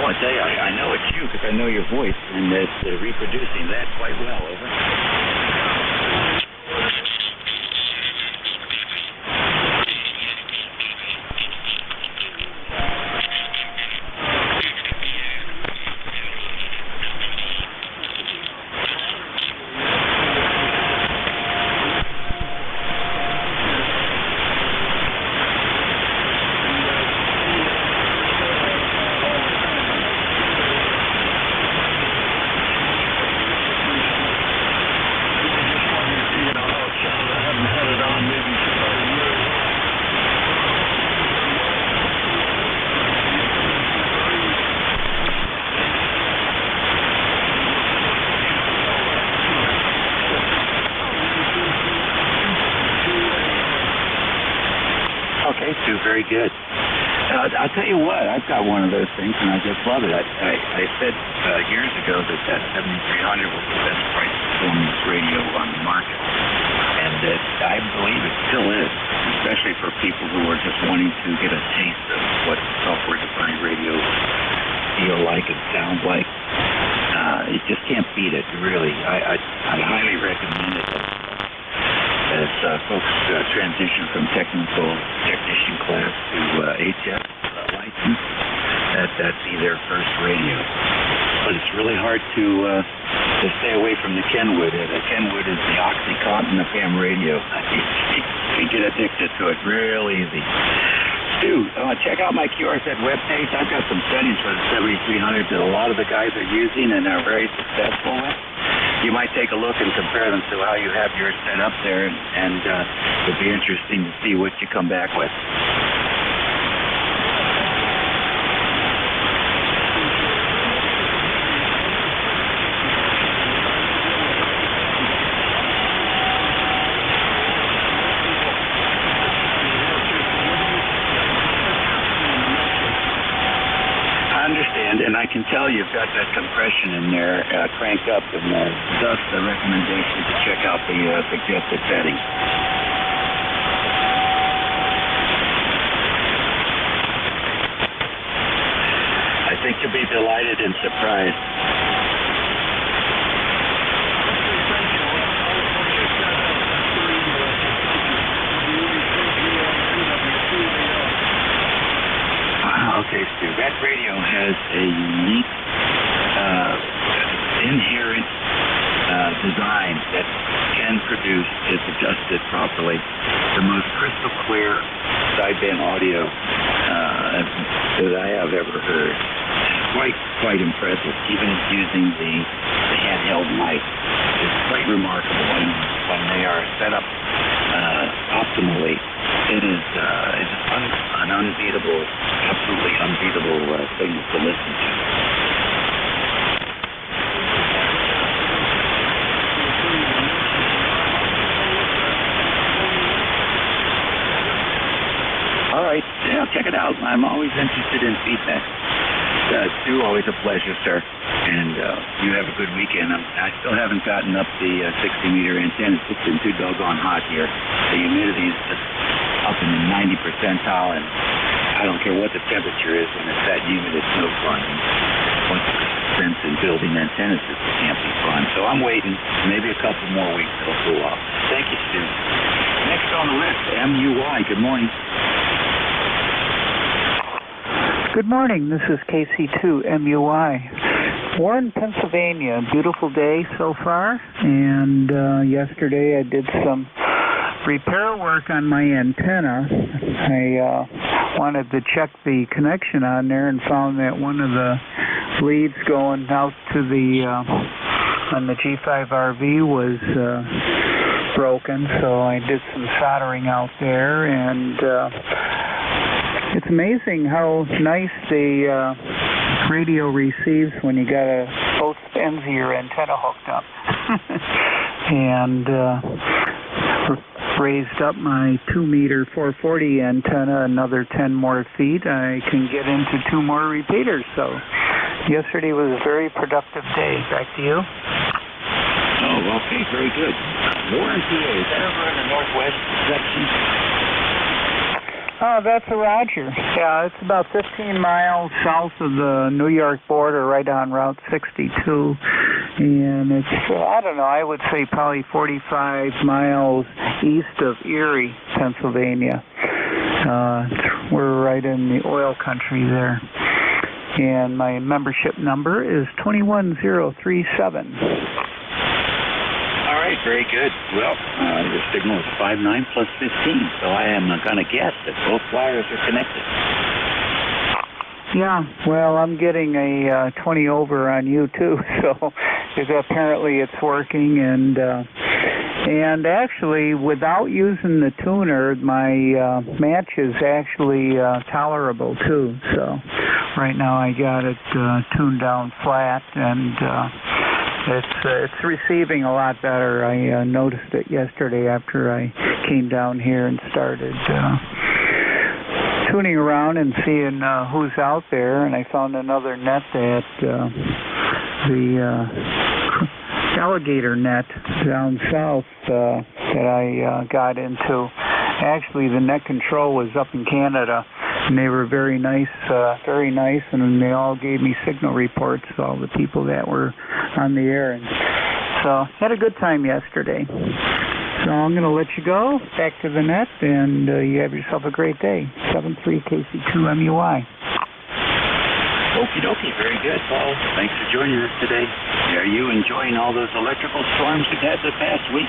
I tell you, I know it's you because I know your voice, and it's reproducing that quite well, over. Okay, Stu, very good. I'll tell you what, I've got one of those things, and I just love it. I said years ago that 7300 was the best price performance radio on the market, and I believe it still is, especially for people who are just wanting to get a taste of what software-defined radio feel like and sound like. You just can't beat it, really. I highly recommend it. As folks transition from technician class to HF license, that'd be their first radio. But it's really hard to stay away from the Kenwood. The Kenwood is the OxyContin of ham radio. You get addicted to it real easy. Stu, check out my QRZ webpage. I've got some settings for the 7300 that a lot of the guys are using and are very successful with. You might take a look and compare them to how you have yours set up there, and it'll be interesting to see what you come back with. And I can tell you've got that compression in there cranked up, and thus the recommendation to check out the suggested setting. I think you'll be delighted and surprised. Okay, Stu, that radio has a unique, inherent design that can produce, if adjusted properly, the most crystal clear sideband audio that I have ever heard. Quite impressive, even using the handheld mic. It's quite remarkable, and when they are set up optimally, it is an unbeatable, absolutely unbeatable signal to listen to. All right, yeah, check it out. I'm always interested in feedback. Stu, always a pleasure, sir. And you have a good weekend. I still haven't gotten up the 60-meter antenna. It's just been too doggone hot here. The humidity is just up in the 90 percentile, and I don't care what the temperature is, when it's that humid, it's no fun. Once you get the sense in building antenna systems, it can't be fun. So I'm waiting. Maybe a couple more weeks it'll cool off. Thank you, Stu. Next on the list, MUI. Good morning. Good morning. This is KC2MUI. Warren, Pennsylvania. Beautiful day so far. And yesterday I did some repair work on my antenna. I wanted to check the connection on there and found that one of the leads going out to the on the G5RV was broken, so I did some soldering out there, and it's amazing how nice the radio receives when you got both ends of your antenna hooked up. And raised up my 2-meter 440 antenna another 10 more feet. I can get into 2 more repeaters. So yesterday was a very productive day. Back to you. Oh, okay, very good. Warren, PA, is that over in the northwest section? Oh, that's a Roger. Yeah, it's about 15 miles south of the New York border, right on Route 62. And it's, I don't know, I would say probably 45 miles east of Erie, Pennsylvania. We're right in the oil country there. And my membership number is 21037. All right, very good. Well, the signal is 59 plus 15, so I am going to guess that both wires are connected. Yeah, well, I'm getting a 20 over on you too, so apparently it's working, and actually without using the tuner, my match is actually tolerable too. So right now I got it tuned down flat, and it's receiving a lot better. I noticed it yesterday after I came down here and started tuning around and seeing who's out there, and I found another net that the alligator net down south that I got into. Actually, the net control was up in Canada, and they were very nice, and they all gave me signal reports, all the people that were on the air, and so had a good time yesterday. So I'm going to let you go back to the net, and you have yourself a great day. 73KC2MUI. Okie dokie, very good, Paul. Thanks for joining us today. Are you enjoying all those electrical storms we've had the past week?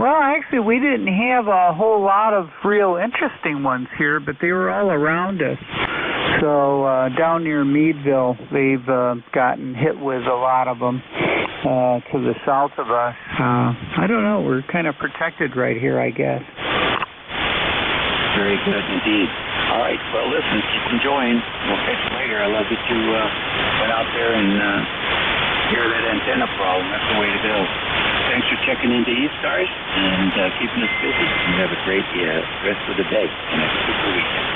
Well, actually, we didn't have a whole lot of real interesting ones here, but they were all around us. So down near Meadville, they've gotten hit with a lot of them. To the south of us, I don't know, we're kind of protected right here, I guess. Very good indeed. All right, well, listen, keep enjoying. We'll catch you later. I love that you went out there and hear that antenna problem. That's the way to go. Thanks for checking into ECARS and keeping us busy. You have a great rest of the day and a super weekend.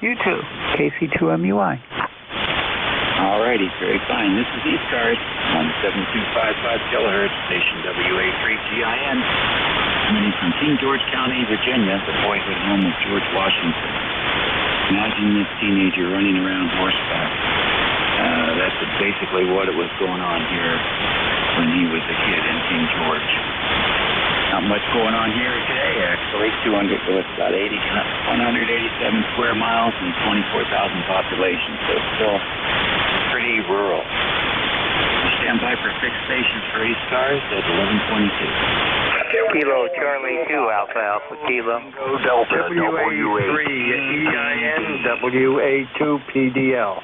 You too. KC2MUI. All righty, very fine. This is ECARS on 7255 kilohertz, station WA3GIN. Coming from King George County, Virginia, the boyhood home of George Washington. Imagine this teenager running around horseback. That's basically what it was going on here when he was a kid in King George. Not much going on here today, actually. 187 square miles and 24,000 population, so it's still pretty rural. We stand by for fixed stations for ECARS at 11:22. Kilo Charlie 2 Alpha Alpha Kilo. Delta WA3EIN WA2PDL.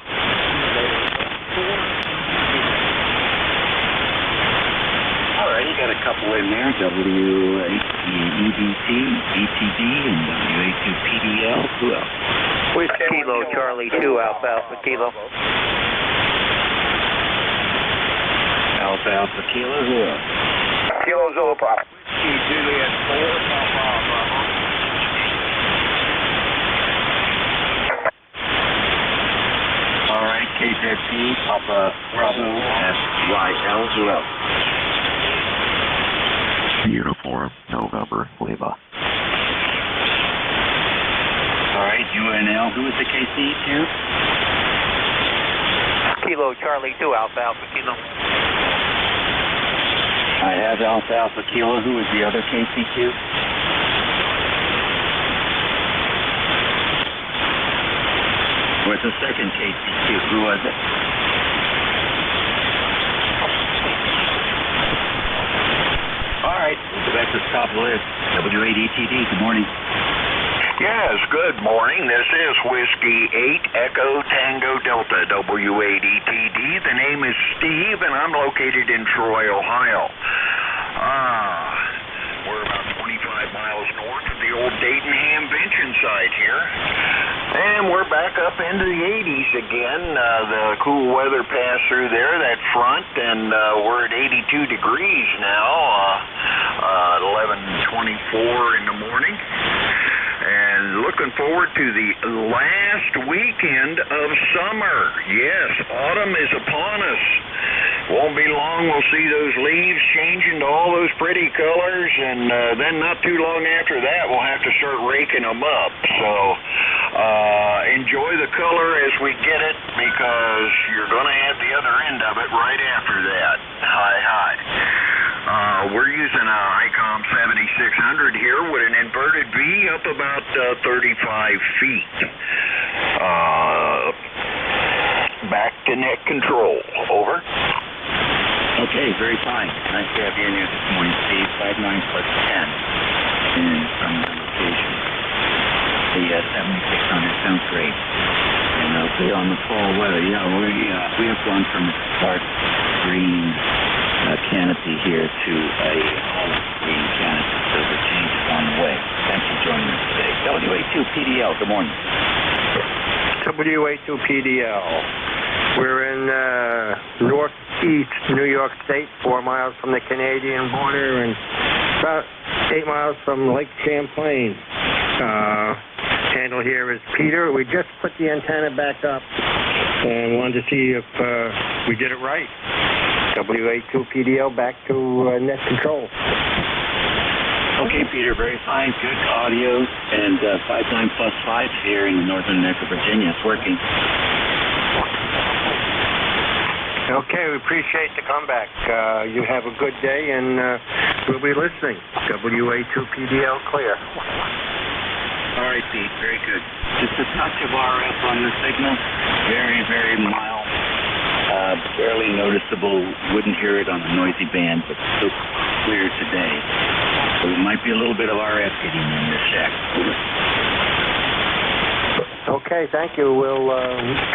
You got a couple in there, WA3EBT, ETD, and WA2PDL. Who else? With Kilo Charlie 2 Alpha Alpha Kilo. Alpha Alpha Kilo. Who else? Kilo Zulu Pop. Juliet 4 Papa Bravo. All right, KZP Papa Bravo SYL. Who else? Uniform November Lima. UNL. Who is the KC2? Kilo Charlie 2 Alpha Alpha Kilo. I have Alpha Alpha Kilo. Who is the other KC2? What's the second KC2? Who was it? All right, we'll go back to the top of the list. W8ETD, good morning. Yes, good morning. This is Whiskey 8 Echo Tango Delta W8ETD. The name is Steve, and I'm located in Troy, Ohio. We're about 25 miles north of the old Dadenham Benton site here. And we're back up into the 80s again. The cool weather passed through there, that front, and we're at 82 degrees now, 11:24 in the morning. And looking forward to the last weekend of summer. Yes, autumn is upon us. Won't be long, we'll see those leaves changing to all those pretty colors, and then not too long after that, we'll have to start raking them up. So enjoy the color as we get it, because you're going to have the other end of it right after that. Hi. We're using a ICOM 7600 here with an inverted V up about 35 feet. Back to net control. Over. Okay, very fine. Nice to have you in here this morning, Steve. 59 plus 10 in from the location. The 7600 sounds great. And okay, on the fall weather, yeah, we have gone from a dark green canopy here to a olive green canopy, so the change is on the way. Thanks for joining us today. WA2PDL, good morning. WA2PDL. We're in northeast New York State, 4 miles from the Canadian border and about 8 miles from Lake Champlain. Handle here is Peter. We just put the antenna back up and wanted to see if we did it right. WA2PDL back to net control. Okay, Peter, very fine. Good audio, and 59 plus 5 here in the northern neck of Virginia. It's working. Okay, we appreciate the comeback. You have a good day, and we'll be listening. WA2PDL clear. All right, Pete, very good. Just a touch of RF on the signal. Very, very mild. Barely noticeable. Wouldn't hear it on a noisy band, but still clear today. So it might be a little bit of RF getting in the shack. Okay, thank you. We'll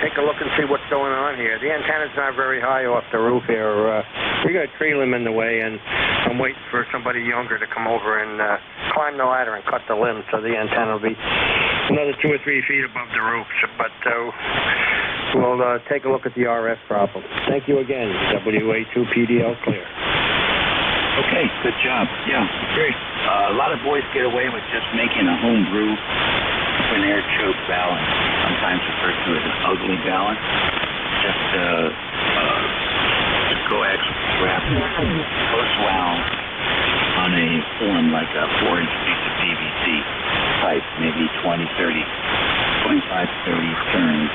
take a look and see what's going on here. The antenna's not very high off the roof here. We got a tree limb in the way, and I'm waiting for somebody younger to come over and climb the ladder and cut the limb, so the antenna will be another 2 or 3 feet above the roof. But we'll take a look at the RF problem. Thank you again. WA2PDL clear. Okay, good job. Yeah, great. A lot of boys get away with just making a home brew open air choke balance, sometimes referred to as an ugly balance. Just coax wrap close wound on a form like a 4-inch piece of PVC pipe, maybe 25, 30 turns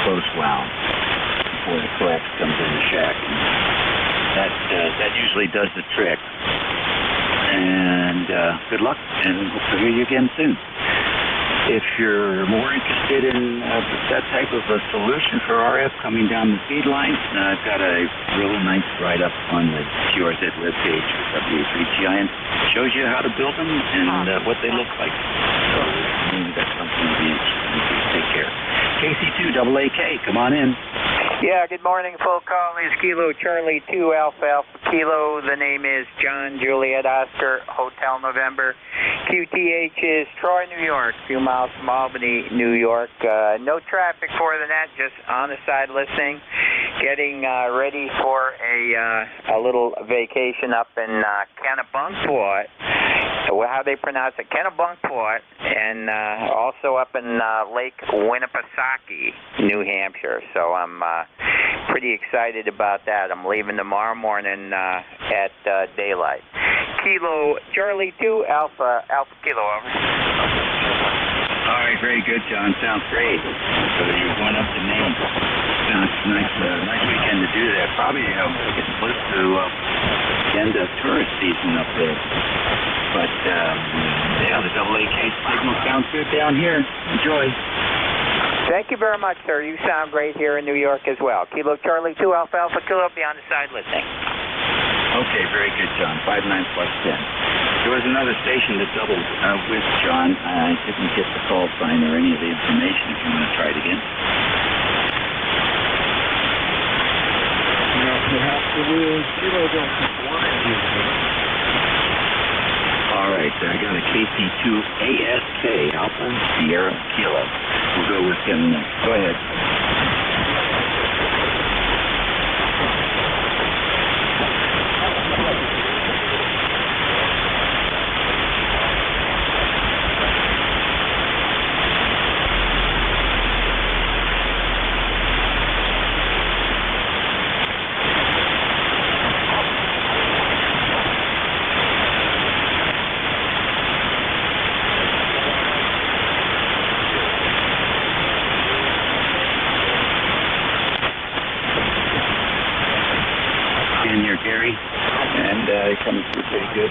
close wound before the coax comes in the shack. That usually does the trick. And good luck, and hope to hear you again soon. If you're more interested in that type of a solution for RF coming down the feed line, I've got a really nice write-up on the QRZ webpage for W3GIN. Shows you how to build them and what they look like. So maybe that's something to be interested in. Take care. KC2AA, come on in. Yeah, good morning, full call is Kilo Charlie 2 Alpha Alpha Kilo. The name is John Juliet Oscar Hotel November. QTH is Troy, New York, a few miles from Albany, New York. No traffic for the net, just on the side listening. Getting ready for a little vacation up in Kennebunkport. How they pronounce it, Kennebunkport, and also up in Lake Winnipesaukee, New Hampshire. So I'm pretty excited about that. I'm leaving tomorrow morning at daylight. Kilo Charlie 2 Alpha Kilo, over. All right, very good, John. Sounds great. So you went up to Maine. Sounds nice. Nice weekend to do that. Probably getting close to the end of tourist season up there. But yeah, the AA signal sounds good down here. Enjoy. Thank you very much, sir. You sound great here in New York as well. Kilo Charlie 2 Alpha Alpha Kilo, be on the side listening. Okay, very good, John. 59 plus 10. There was another station that doubled with John. I didn't get the call sign or any of the information. If you want to try it again. Perhaps it is Kilo Delta 1. All right, I got a KC2ASK Alpha Sierra Kilo. We'll go with him next. Go ahead. In here, Gary, and it comes through pretty good.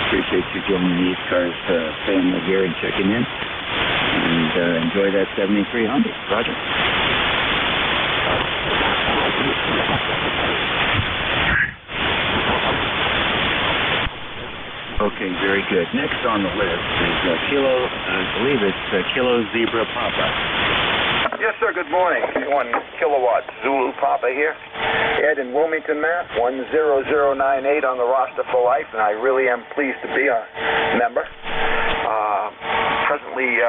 Appreciate you joining the ECARS family here and checking in. And enjoy that 7300. Roger. Okay, very good. Next on the list is Kilo, I believe it's Kilo Zebra Papa. Yes, sir. Good morning. 1 kilowatt Zulu Papa here. Ed in Wilmington, Mass. 10098 on the roster for life, and I really am pleased to be a member. Presently,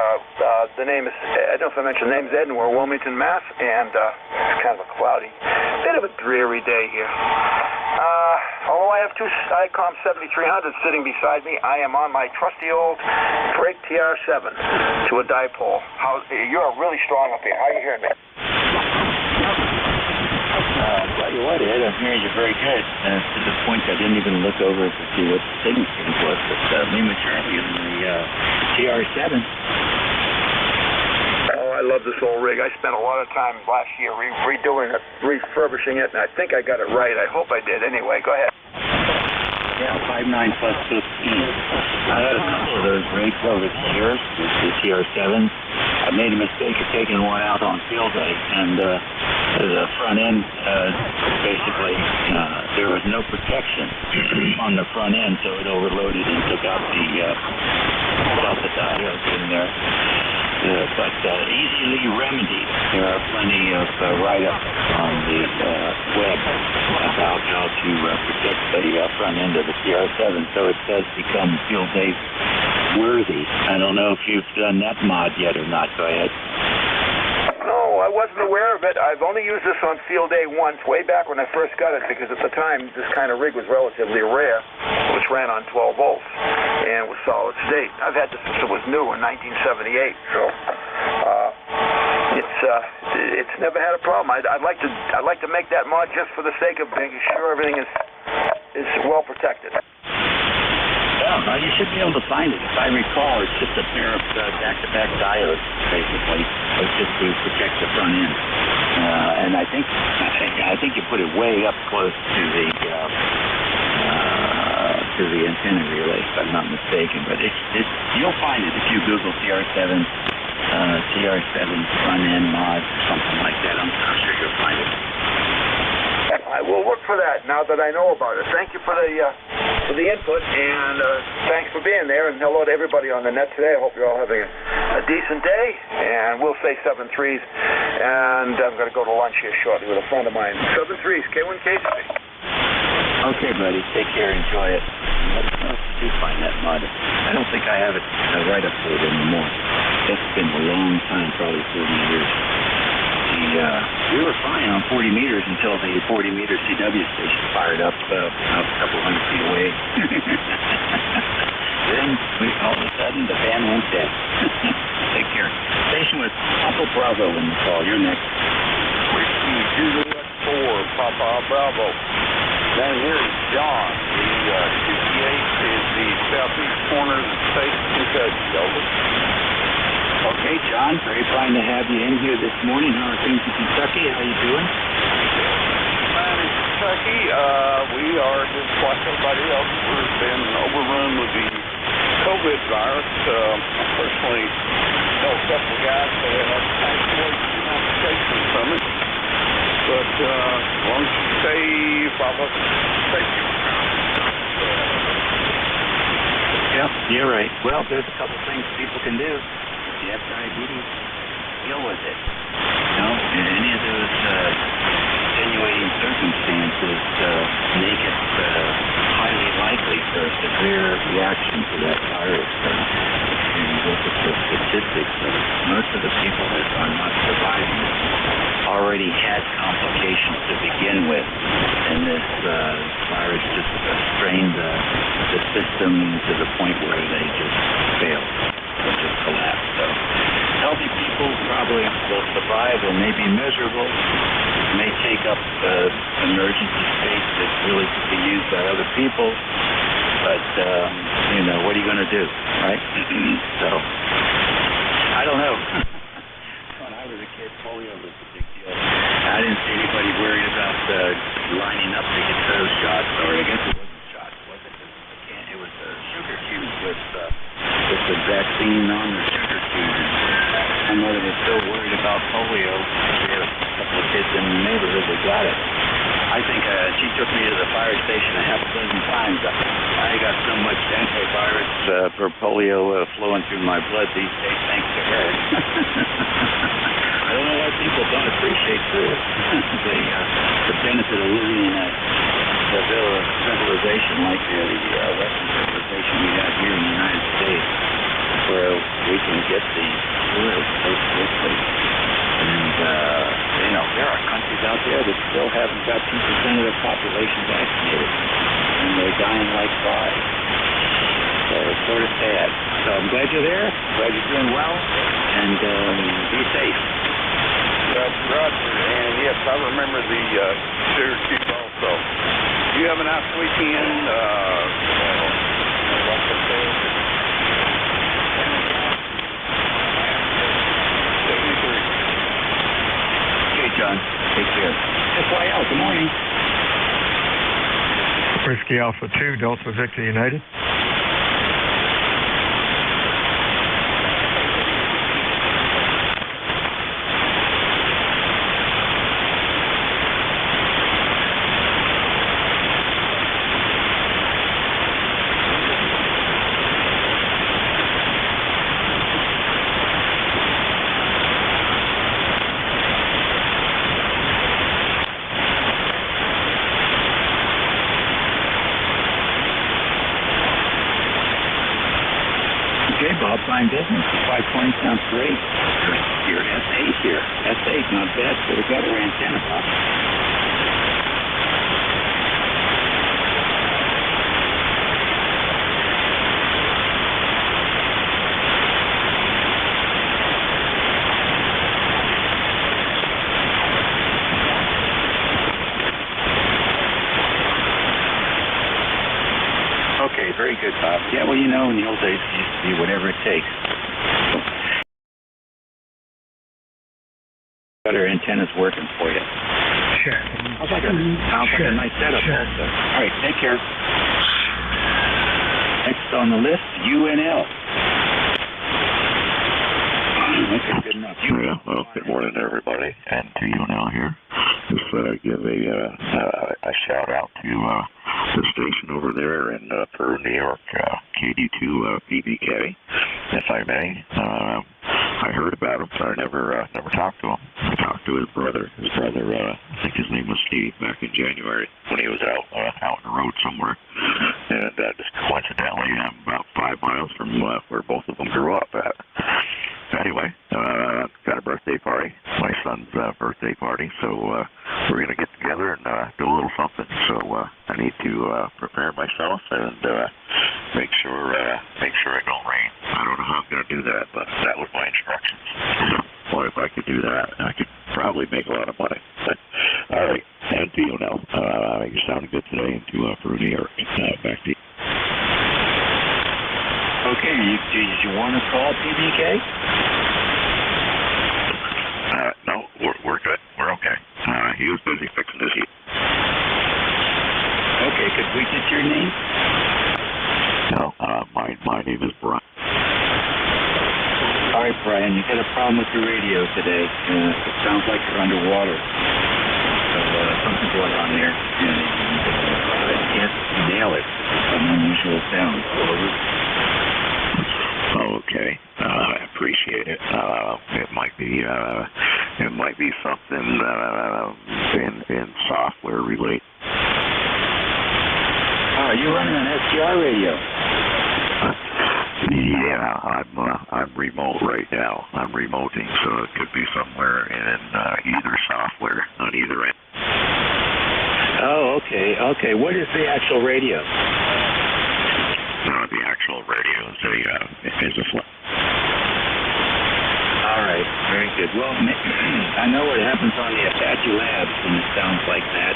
the name is, I don't know if I mentioned the name is Ed, and we're Wilmington, Mass. And it's kind of a cloudy, bit of a dreary day here. Although I have two ICOM 7300s sitting beside me, I am on my trusty old Drake TR7 to a dipole. You're really strong up here. How are you hearing me? I'll tell you what, Ed, I'm hearing you very good. To the point I didn't even look over to see what the signal strength was, but me and Charlie in the TR7. I love this old rig. I spent a lot of time last year redoing it, refurbishing it, and I think I got it right. I hope I did. Anyway, go ahead. Yeah, 59 plus 15. I had a couple of those rigs over the years, the TR7s. I made a mistake of taking one out on field day, and the front end, basically, there was no protection on the front end, so it overloaded and took out the diodes in there. But easily remedied. There are plenty of write-ups on the web about how to protect the front end of the TR7, so it does become field day worthy. I don't know if you've done that mod yet or not. Go ahead. No, I wasn't aware of it. I've only used this on field day once, way back when I first got it, because at the time this kind of rig was relatively rare, which ran on 12 volts and was solid state. I've had this since it was new in 1978, so it's never had a problem. I'd like to make that mod just for the sake of making sure everything is well protected. Yeah, you should be able to find it. If I recall, it's just a pair of back-to-back diodes, basically, just to protect the front end. And I think you put it way up close to the antenna relay, if I'm not mistaken. But you'll find it if you Google TR7 front end mod, something like that. I'm sure you'll find it. I will look for that now that I know about it. Thank you for the input, and thanks for being there, and hello to everybody on the net today. I hope you're all having a decent day, and we'll say 7-3s, and I'm going to go to lunch here shortly with a friend of mine. 7-3s, K1KC. Okay, buddy. Take care. Enjoy it. Let us know if you do find that mod. I don't think I have it right up to it anymore. It's been a long time, probably 40 years. We were fine on 40 meters until the 40 meter CW station fired up a couple hundred feet away. Then all of a sudden the band went dead. Take care. Station with Papa Bravo in the call. You're next. Whiskey Juliet 4, Papa Bravo. Down here is John. The 58 is the southeast corner of the state of Kentucky. Over. Okay, John, very fine to have you in here this morning. How are things in Kentucky? How are you doing? Man, in Kentucky, we are just like everybody else. We've been overrun with the COVID virus. I personally know a couple of guys that have passed away from complications from it. But as long as you stay safety. Yep, you're right. Well, there's a couple things people can do. If you have diabetes, deal with it. You know, in any of those extenuating circumstances make it highly likely for a severe reaction to that virus. If you look at the statistics, most of the people that are not surviving already had complications to begin with, and this virus just strained the system to the point where they just failed, or just collapsed. So healthy people probably will survive. They may be miserable, may take up emergency space that really could be used by other people, but you know, what are you going to do, right? So I don't know. When I was a kid, polio was a big deal. I didn't see anybody worried about lining up to get those shots, or I guess it wasn't shots, was it? It was sugar cubes with the vaccine on the sugar cube. My mother was so worried about polio. We had a couple of kids in the neighborhood that got it. I think she took me to the fire station a half a dozen times. I got so much antivirus for polio flowing through my blood these days, thanks to her. I don't know why people don't appreciate the benefit of living in a civilization like the Western civilization we have here in the United States, where we can get the flu so quickly. And, you know, there are countries out there that still haven't got 2% of their population vaccinated, and they're dying like flies. So it's sort of sad. So I'm glad you're there. Glad you're doing well, and be safe. Roger, and yes, I remember the sugar cube also. Do you have a nice weekend? Okay, John. Take care. SYL, good morning. Whiskey Alpha 2, Delta Victor United. Okay, Bob, fine business. 520 sounds great. Your S8 here. S8, not bad for the gutter antenna, Bob. Okay, very good, Bob. Yeah, well, you know, in the old days, it used to be whatever it takes. Gutter antenna's working for you. Sure. Sounds like a nice setup also. All right, take care. Next on the list, UNL. That's good enough. Yeah, well, good morning, everybody, and to UNL here. Just give a shout out to the station over there in Peru, New York, KD2 PBK, if I may. I heard about him, but I never talked to him. I talked to his brother. I think his name was Steve, back in January when he was out on the road somewhere. And just coincidentally, I'm about 5 miles from where both of them grew up at. Anyway, got a birthday party, my son's birthday party, so we're going to get together and do a little something. So I need to prepare myself and make sure it don't rain. I don't know how I'm going to do that, but that was my instructions. Boy, if I could do that, I could probably make a lot of money. All right, and to you now. You sounded good today, and to Peru, New York. Back to you. Okay, did you want to call PBK? we get your name? No, my name is Brian. All right, Brian, you got a problem with your radio today. It sounds like you're underwater. So something's going on there. And I can't nail it. It's an unusual sound. Okay, I appreciate it. It might be something in software related. You're running an STR radio. Yeah, I'm remote right now. I'm remoting, so it could be somewhere in either software on either end. Oh, okay. What is the actual radio? The actual radio is a flip. All right, very good. Well, I know what happens on the Apache Labs when it sounds like that.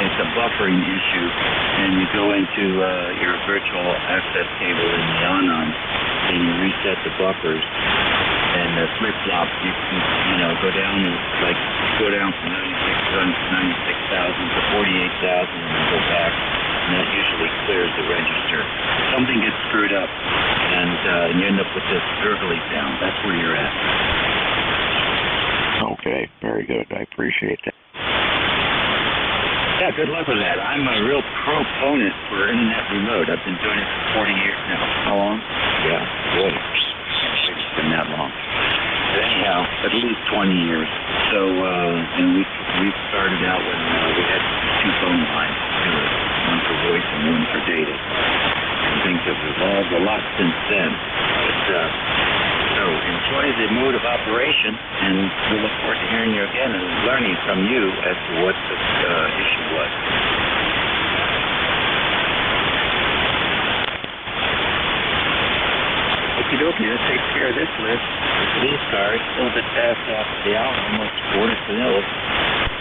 It's a buffering issue, and you go into your virtual access cable in the Anon, and you reset the buffers, and the flip-flop, you know, go down from 96,000 to 48,000, and then go back, and that usually clears the register. Something gets screwed up, and you end up with this gurgly sound. That's where you're at. Okay, very good. I appreciate that. Yeah, good luck with that. I'm a real proponent for internet remote. I've been doing it for 40 years now. How long? Yeah, boy, it's been that long. But anyhow, at least 20 years. So, and we started out when we had 2 phone lines, one for voice and one for data. And things have evolved a lot since then. But, so enjoy the mode of operation, and we look forward to hearing you again and learning from you as to what the issue was. Okie dokie, that takes care of this list. These cars, still a bit past after the hour, almost quarter to nil.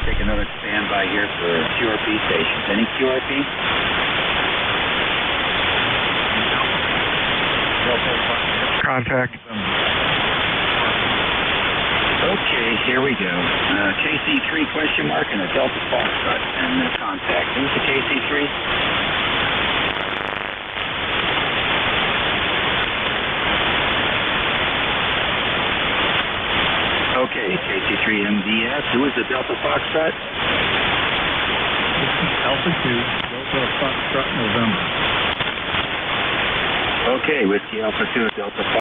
Take another standby here for QRP stations. Any QRP? Contact. Okay, here we go. KC3 question mark and a Delta Foxtrot and the contact. Who's the KC3? Okay, KC3 MDS. Who is the Delta Foxtrot? Alpha 2, Delta Foxtrot November. Okay, Whiskey Alpha 2, Delta Foxtrot.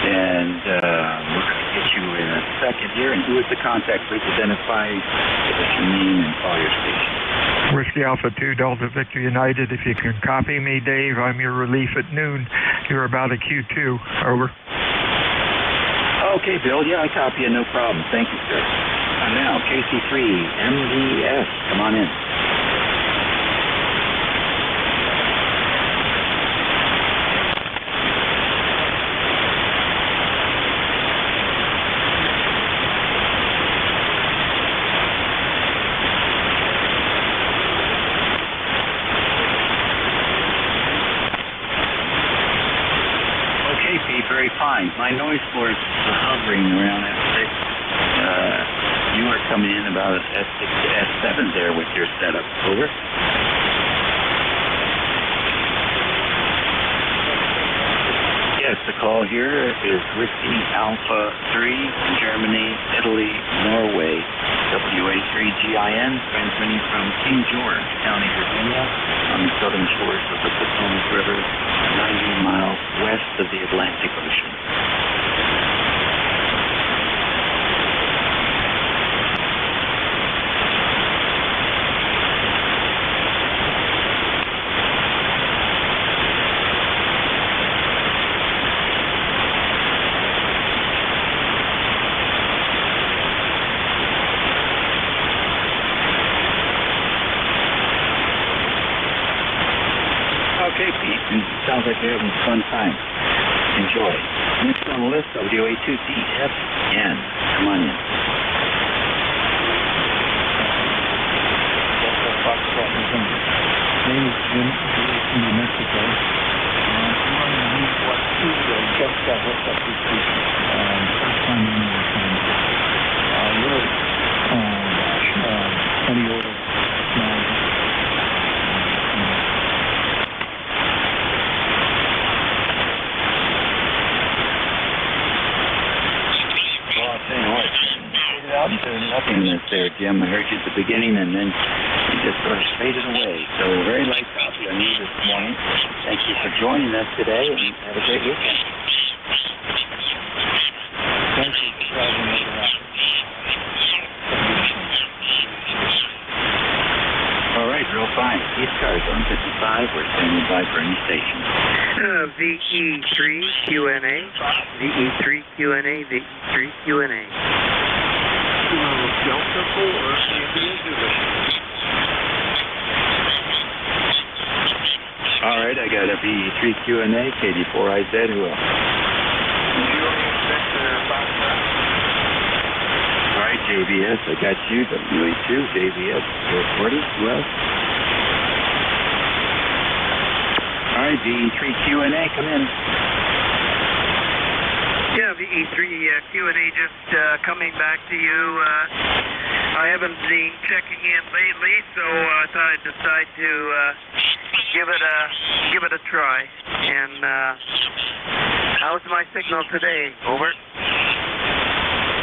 And we're going to get you in a second here. And who is the contact? Please identify your name and call your station. Whiskey Alpha 2, Delta Victor United. If you can copy me, Dave, I'm your relief at noon. You're about a Q2. Over. Okay, Bill. Yeah, I copy you. No problem. Thank you, sir. And now, KC3 MDS. Come on in. Very fine. My noise floor is hovering around S6. You are coming in about S6 to S7 there with your setup. Over. Yes, the call here is Whiskey Alpha 3, Germany, Italy, Norway, WA3GIN, transmitting from King George County, Virginia, on the southern shores of the Potomac River, 90 miles west of the Atlantic Ocean. Okay, Pete. Sounds like you're having a fun time. Enjoy. Next on the list, WA2DFN. Come on in. Foxtrot November. Name is Jim, New Mexico. I'm running a What 2, just got hooked up this week. First time in the time. Really, any order. Nothingness there, Jim. I heard you at the beginning, and then you just sort of faded away. So very light copy on you this morning. Thank you for joining us today, and have a great weekend. Thank you for having me. All right, real fine. ECARS on 55. We're standing by for any station. VE3QNA, VE3QNA, VE3QNA. Delta 4, India Zulu. All right, I got a VE3QNA, KD4IZ, who else? All right, JVS, I got you, WE2, JVS, 440, who else? All right, VE3QNA, come in. Yeah, VE3QNA, just coming back to you. I haven't been checking in lately, so I thought I'd decide to give it a try. And how's my signal today? Over.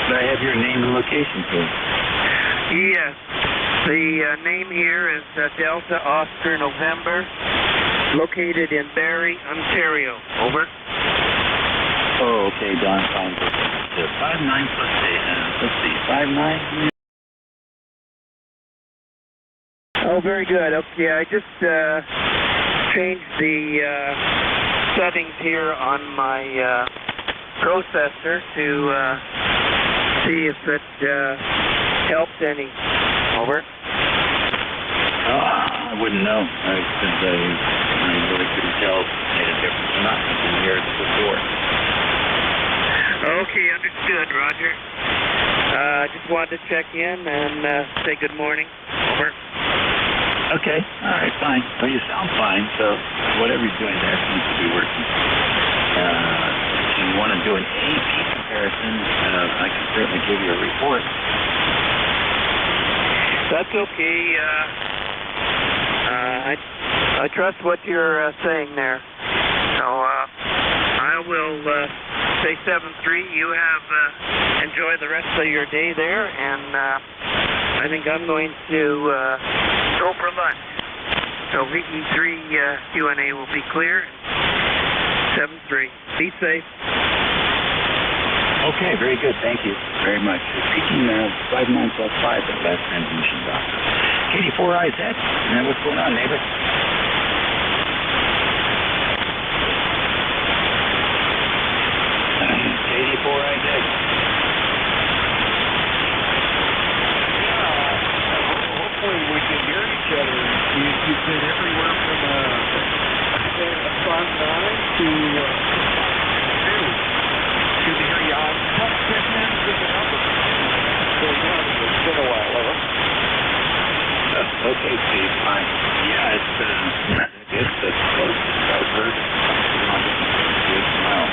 Could I have your name and location, please? Yes. The name here is Delta Oscar November, located in Barrie, Ontario. Over. Oh, okay, Don, fine. 59 plus 8, let's see, 59? Oh, very good. Okay, I just changed the settings here on my processor to see if it helped any. Over. I wouldn't know, because I really couldn't tell if it made a difference or not. I didn't hear it before. Okay, understood, Roger. Just wanted to check in and say good morning. Over. Okay, all right, fine. Well, you sound fine, so whatever you're doing there seems to be working. If you want to do an AP comparison, I can certainly give you a report. That's okay. I trust what you're saying there. So I will say 7-3. You have enjoy the rest of your day there, and I think I'm going to go for lunch. So VE3QNA will be clear. 7-3. Be safe. Okay, very good. Thank you very much. Speaking of 59 plus 5, the last transmission doctor. KD4IZ, what's going on, neighbor? KD4IZ. Hopefully we can hear each other. You've been everywhere from a 5-9 to 2. Good to hear you. I'm not 10 minutes in the number. So yeah, it's been a while, over. Okay, Steve, fine. Yeah, it's the closest I've heard. Good smile.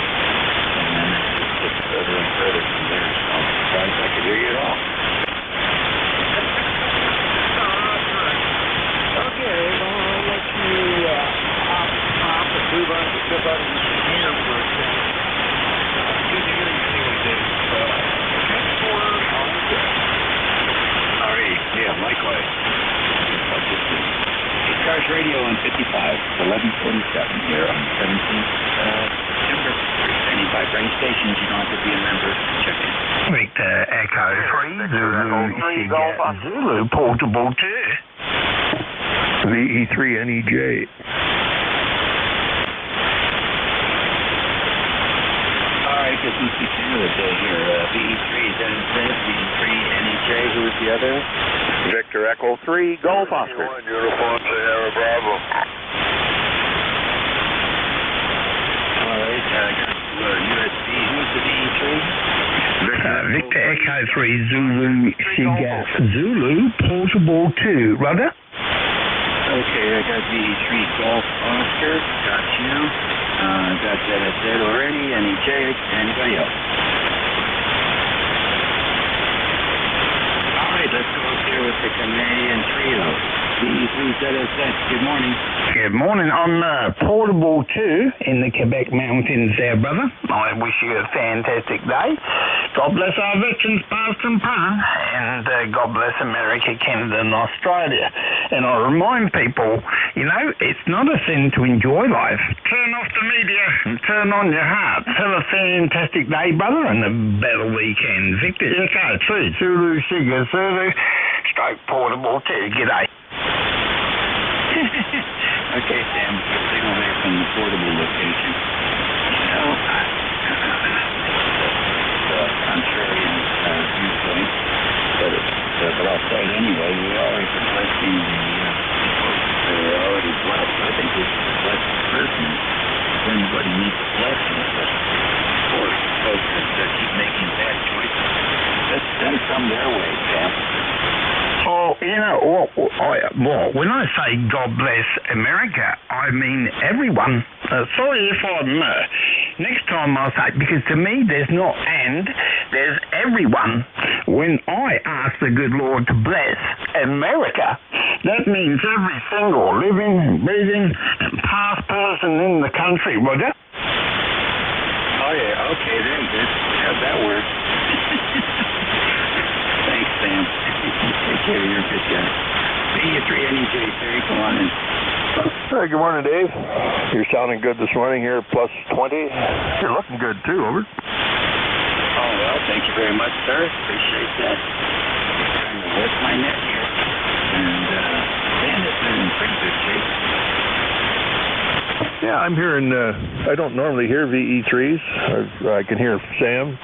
And then it just gets further and further from there. So I'm surprised I could hear you at all. Okay, well, I'll let you hop and move on to somebody you can hear for a second. Good to hear you anyway, Dave. Transporter on the deck. All right, yeah, likewise. ECARS radio on 55, 1147 here on 17th September. Standing by for any stations, you don't have to be a member to check in. Victor Echo 3, Zulu Portable 2. VE3NEJ. Alright, this must be Canada Day here. VE3 ZZ, VE3NEJ, who is the other? Victor Echo 3, Golf Oscar. Uniform Sierra Bravo. Alright, I got USB. Who's the VE3? Victor Echo 3, Zulu Seagate. Zulu Portable 2. Rudder? Okay, I got VE3 Golf Oscar. Got you. Got ZZ already. NEJ. Anybody else? Alright, let's go up here with the Canadian DE3ZSX, good morning. Good morning. I'm Portable 2 in the Quebec Mountains there, brother. I wish you a fantastic day. God bless our veterans past and present, and God bless America, Canada, and Australia. And I remind people, you know, it's not a sin to enjoy life. Turn off the media and turn on your heart. Have a fantastic day, brother, and a better weekend. Victor Echo 3, Zulu Sugar Zulu, stroke Portable 2. G'day. Okay, Sam, signal there from the portable location. You know, contrarian viewpoint, but I'll say it anyway. We are blessing the folks that are already blessed. I think we should bless the person. If anybody needs a blessing, but of course, folks that keep making bad choices, let's send some their way, Sam. Oh, you know, when I say God bless America, I mean everyone. Sorry if I'm... next time I'll say, because to me there's not and, there's everyone. When I ask the good Lord to bless America, that means every single living, breathing, and past person in the country, Roger? Oh, yeah, okay, very good. How'd that work? Thanks, Sam. Take care, you're a good guy. B3NJ, Terry, come on in. Hey, good morning, Dave. You're sounding good this morning here, plus 20. You're looking good, too, over. Oh, well, thank you very much, sir. Appreciate that. I'm trying to work my net here. And Bandit's been in pretty good shape. Yeah, I'm hearing, I don't normally hear VE3s. I can hear Sam.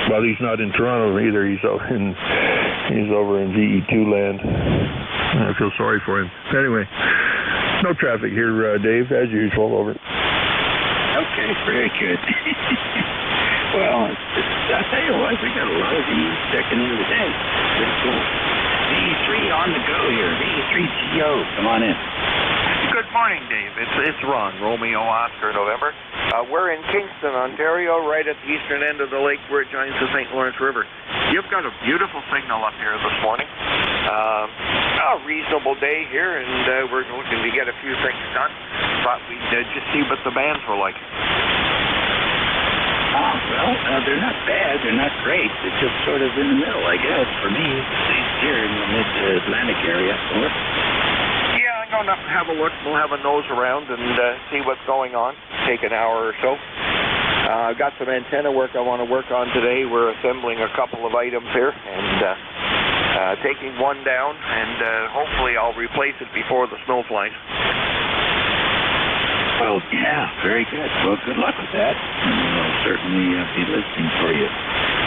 Well, he's not in Toronto either. He's over in VE2 land. I feel sorry for him. Anyway, no traffic here, Dave, as usual, over. Okay, very good. Well, I'll tell you what, we got a lot of these checking in today. Pretty cool. VE3 on the go here. VE3GO, come on in. Good morning, Dave. It's Ron, Romeo Oscar, November. We're in Kingston, Ontario, right at the eastern end of the lake where it joins the St. Lawrence River. You've got a beautiful signal up here this morning. A reasonable day here, and we're looking to get a few things done. Thought we'd just see what the bands were like. Well, they're not bad. They're not great. They're just sort of in the middle, I guess, for me. Here in the mid-Atlantic area. Yeah, I'm going to have a look. We'll have a nose around and see what's going on. Take an hour or so. I've got some antenna work I want to work on today. We're assembling a couple of items here and taking one down, and hopefully I'll replace it before the snow flies. Well, yeah, very good. Well, good luck with that. And we'll certainly be listening for you.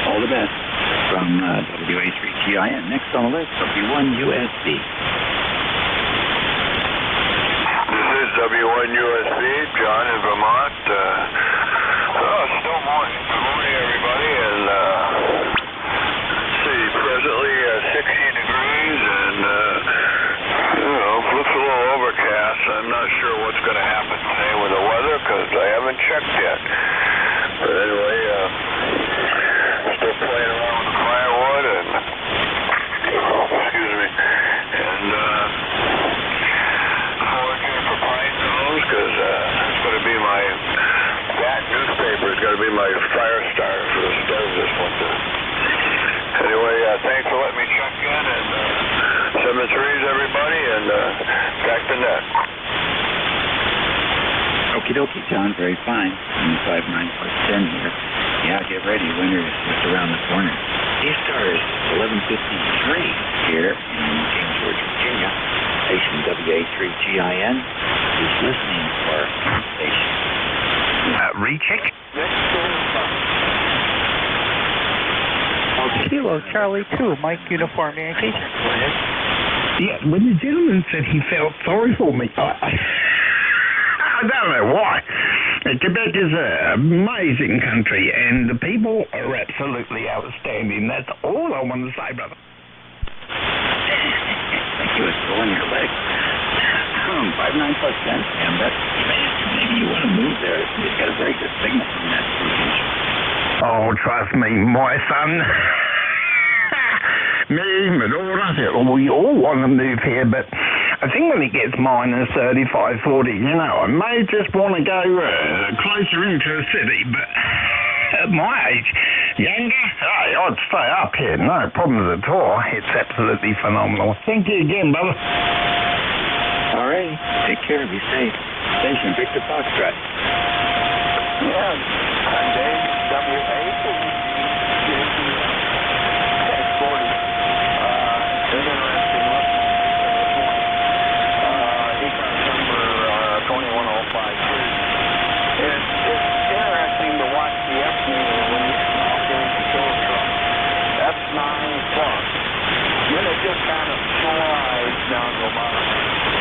All the best from WA3GIN. Next on the list, W1USB. This is W1USB, John in Vermont. Still morning. Good morning, everybody. And let's see, presently 60 degrees and, looks a little overcast. I'm not sure what's going to happen today with the weather because I haven't checked yet. But anyway, still playing around with the firewood and, foraging for pine cones because it's going to be that newspaper is going to be my fire starter for the stove this winter. Anyway, thanks for letting me check in and 7-3s, everybody, and back to net. Okie dokie, John, very fine. 5-9+10 here. Yeah, get ready. Winter is just around the corner. ECARS 11:53 here in King George, Virginia. Station WA3GIN is listening for our station. Recheck. Kilo Charlie 2, Mike Uniform Yankee. Yeah, when the gentleman said he felt sorry for me, I don't know why. Quebec is an amazing country, and the people are absolutely outstanding. That's all I want to say, brother. Thank you. It's pulling your leg. 5-9+10, and maybe you want to move there. You've got a very good signal from that location. Oh, trust me, my son. Me, my daughter, we all want to move here, but I think when it gets minus 35, 40, you know, I may just want to go closer into a city, but at my age, younger, I'd stay up here, no problems at all. It's absolutely phenomenal. Thank you again, brother. All right. Take care. Be safe. Station Victor Foxtrot. Yeah, I'm Dave, W8, text 40. Interesting look this morning. ECARS number 21053. It's interesting to watch the F meter when you come out there in the control truck. That's 9 plus. Then it just kind of slides down to about an F3.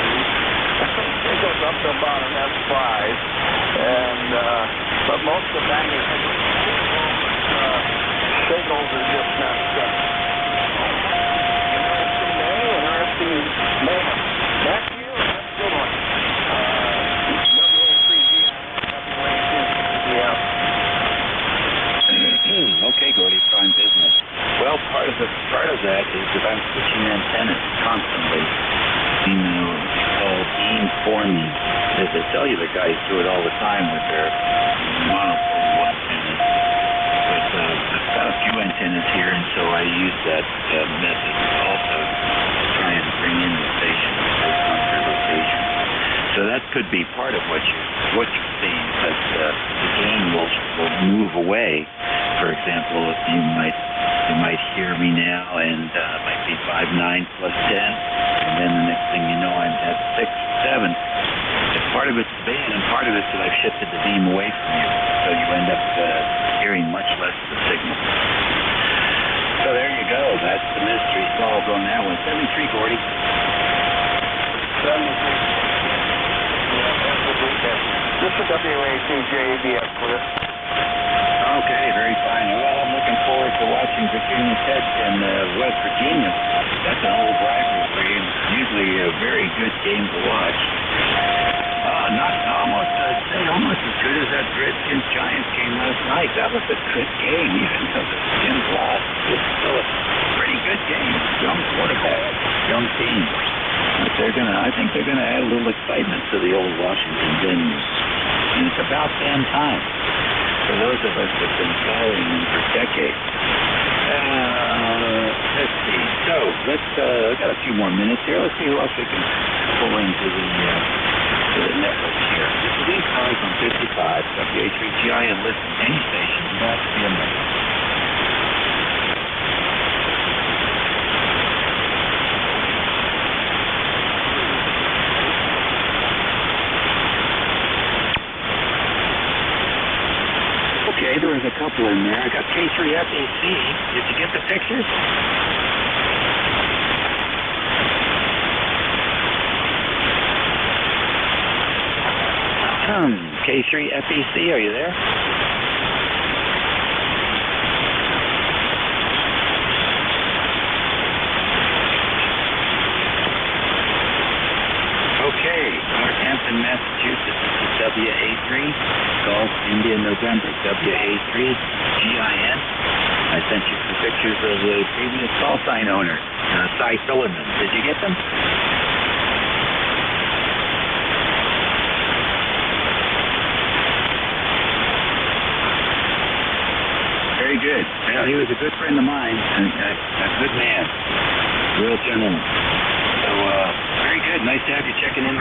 It goes up to about an F5. And, but most of the time signals are just messed up. Interesting day, interesting moment. Back to you, that's a good one. Okay, Gordy, fine business. Well, part of that is that I'm switching antennas constantly. It's called beamforming. As the cellular guys do it all the time with their monopole antennas. But I've got a few antennas here, and so I use that method also to try and bring in the station based on their location. So that could be part of what you're seeing, but the gain will move away. For example, if you might hear me now, and it might be 5.9 plus 10, and then the next thing you know, I'm at 6, 7. If part of it's the band, and part of it's that I've shifted the beam away from you, so you end up hearing much less of the signal. So there you go. That's the mystery solved on that one. 73, Gordy. 73. This is WA2JB up clear. Okay, very fine. Well, I'm looking forward to watching Virginia Tech and West Virginia. That's an old rivalry, and usually a very good game to watch. Almost as good as that Redskins Giants game last night. That was a good game, even though the Skins lost. It's still a pretty good game. Young quarterback, young team. But I think they're gonna add a little excitement to the old Washington venue, and it's about damn time for those of us that have been following them for decades. Let's see. So I've got a few more minutes here. Let's see who else we can pull into the network here. This is ECARS on 55, WA3GI, and listen, any station, you don't have to be a member. Okay, there was a couple in there. I got K3FAC. Did you get the pictures? K3FAC, are you there? Okay, Northampton, Massachusetts. This is WA3, Golf, India, November. WA3, GIN. I sent you some pictures of the previous call sign owner, Cy Silverman. Did you get them? Very good. Well, he was a good friend of mine, and a good man, real gentleman. So, very good. Nice to have you checking in. Oh,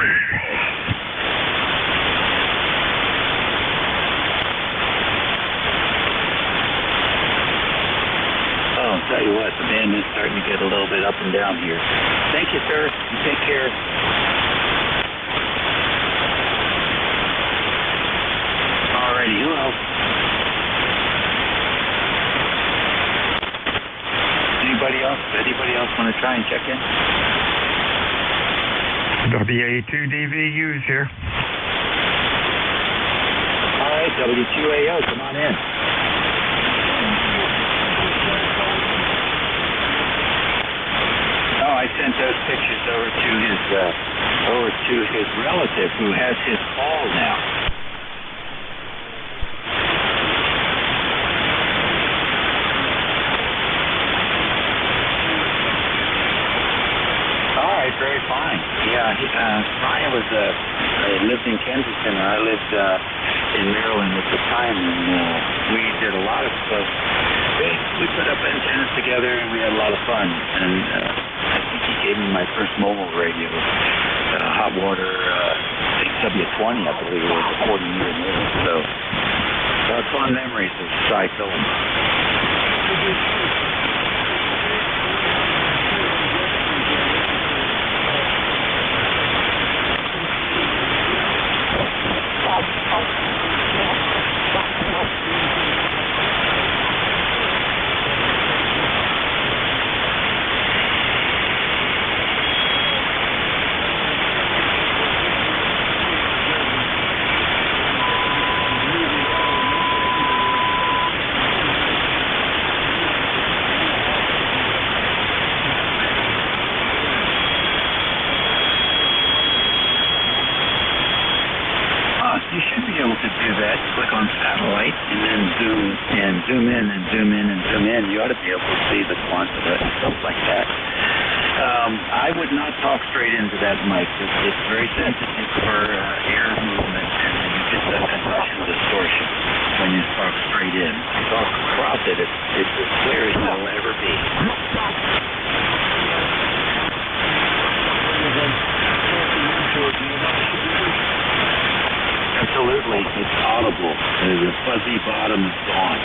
I'll tell you what, the band is starting to get a little bit up and down here. Thank you, sir. You take care. Alrighty, who else? Anybody else want to try and check in? WA2DVU's here. All right, W2AO, come on in. Oh, I sent those pictures over to his relative who has his call now. very fine. Yeah, Brian lived in Kensington, and I lived in Maryland at the time, and we did a lot of we put up antennas together, and we had a lot of fun. And I think he gave me my first mobile radio, hot water W20, I believe it was, 40 years old. So fun memories of Cy Phillips. You should be able to do that. Click on satellite and then zoom in and zoom in and zoom in. You ought to be able to see the quantity and stuff like that. I would not talk straight into that mic. It's very sensitive for air movement, and you get the concussion distortion when you talk straight in. If you talk across it, it's as clear as it'll ever be. Absolutely, it's audible. The fuzzy bottom is gone.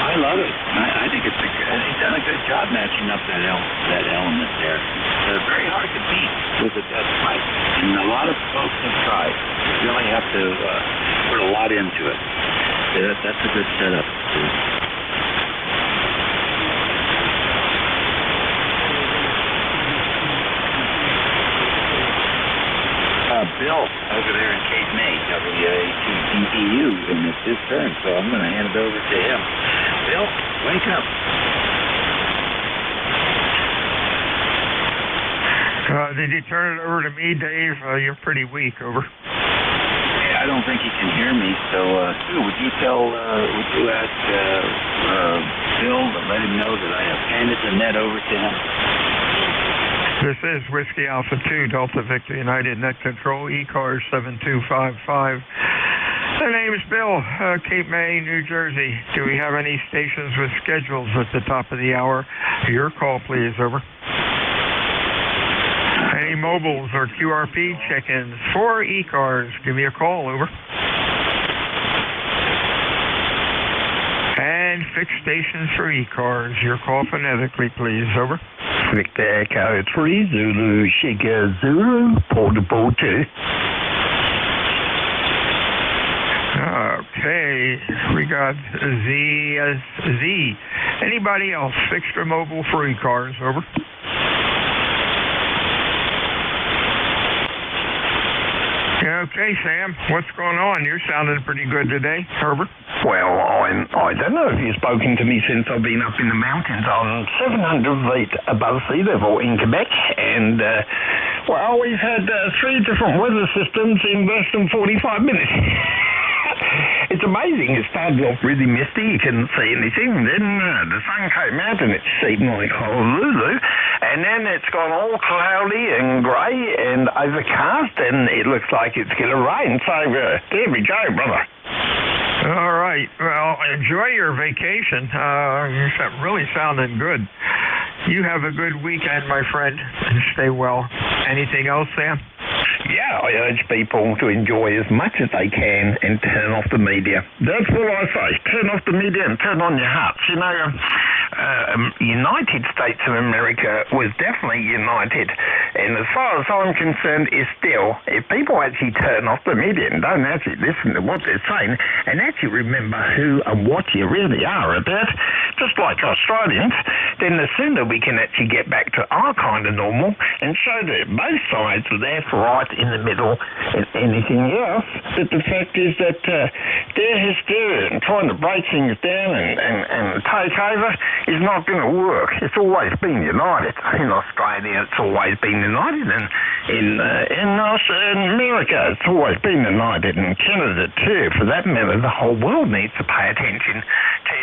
I love it. I think he's done a good job matching up that element there. It's very hard to beat with a desk mic, and a lot of folks have tried. You really have to put a lot into it. That's a good setup. Bill over there in Cape May, WA2DEU, and it's his turn, so I'm going to hand it over to him. Bill, wake up. Did you turn it over to me, Dave? You're pretty weak, over. Yeah, I don't think he can hear me, so Sue, would you ask Bill to let him know that I have handed the net over to him? This is Whiskey Alpha 2, Delta Victor United Net Control, ECARS 7255. The name is Bill, Cape May, New Jersey. Do we have any stations with schedules at the top of the hour? Your call, please, over. Any mobiles or QRP check-ins for ECARS? Give me a call, over. And fixed stations for ECARS. Your call phonetically, please, over. Victor Echo 3, Zulu, Sugar Zulu, Portable 2. Okay, we got Z. Anybody else? Fixed or mobile for ECARS, over. Okay, Sam, what's going on? You're sounding pretty good today, Herbert. Well, I don't know if you've spoken to me since I've been up in the mountains on 700 feet above sea level in Quebec, and, we've had 3 different weather systems in less than 45 minutes. It's amazing. It started off really misty. You couldn't see anything. Then the sun came out and it's seemed like Honolulu. And then it's gone all cloudy and grey and overcast, and it looks like it's going to rain. So there we go, brother. All right. Well, enjoy your vacation. You're really sounding good. You have a good weekend, my friend, and stay well. Anything else, Sam? Yeah, I urge people to enjoy as much as they can and turn off the media. That's all I say. Turn off the media and turn on your hearts. You know, United States of America was definitely united. And as far as I'm concerned, is still, if people actually turn off the media and don't actually listen to what they're saying and actually remember who and what you really are about, just like Australians, then the sooner we can actually get back to our kind of normal and show that both sides are left, right, in the middle, and anything else. But the fact is that their hysteria and trying to break things down and take over is not going to work. It's always been united. In Australia, it's always been united, and in America, it's always been united, and Canada too, for that matter. The whole world needs to pay attention to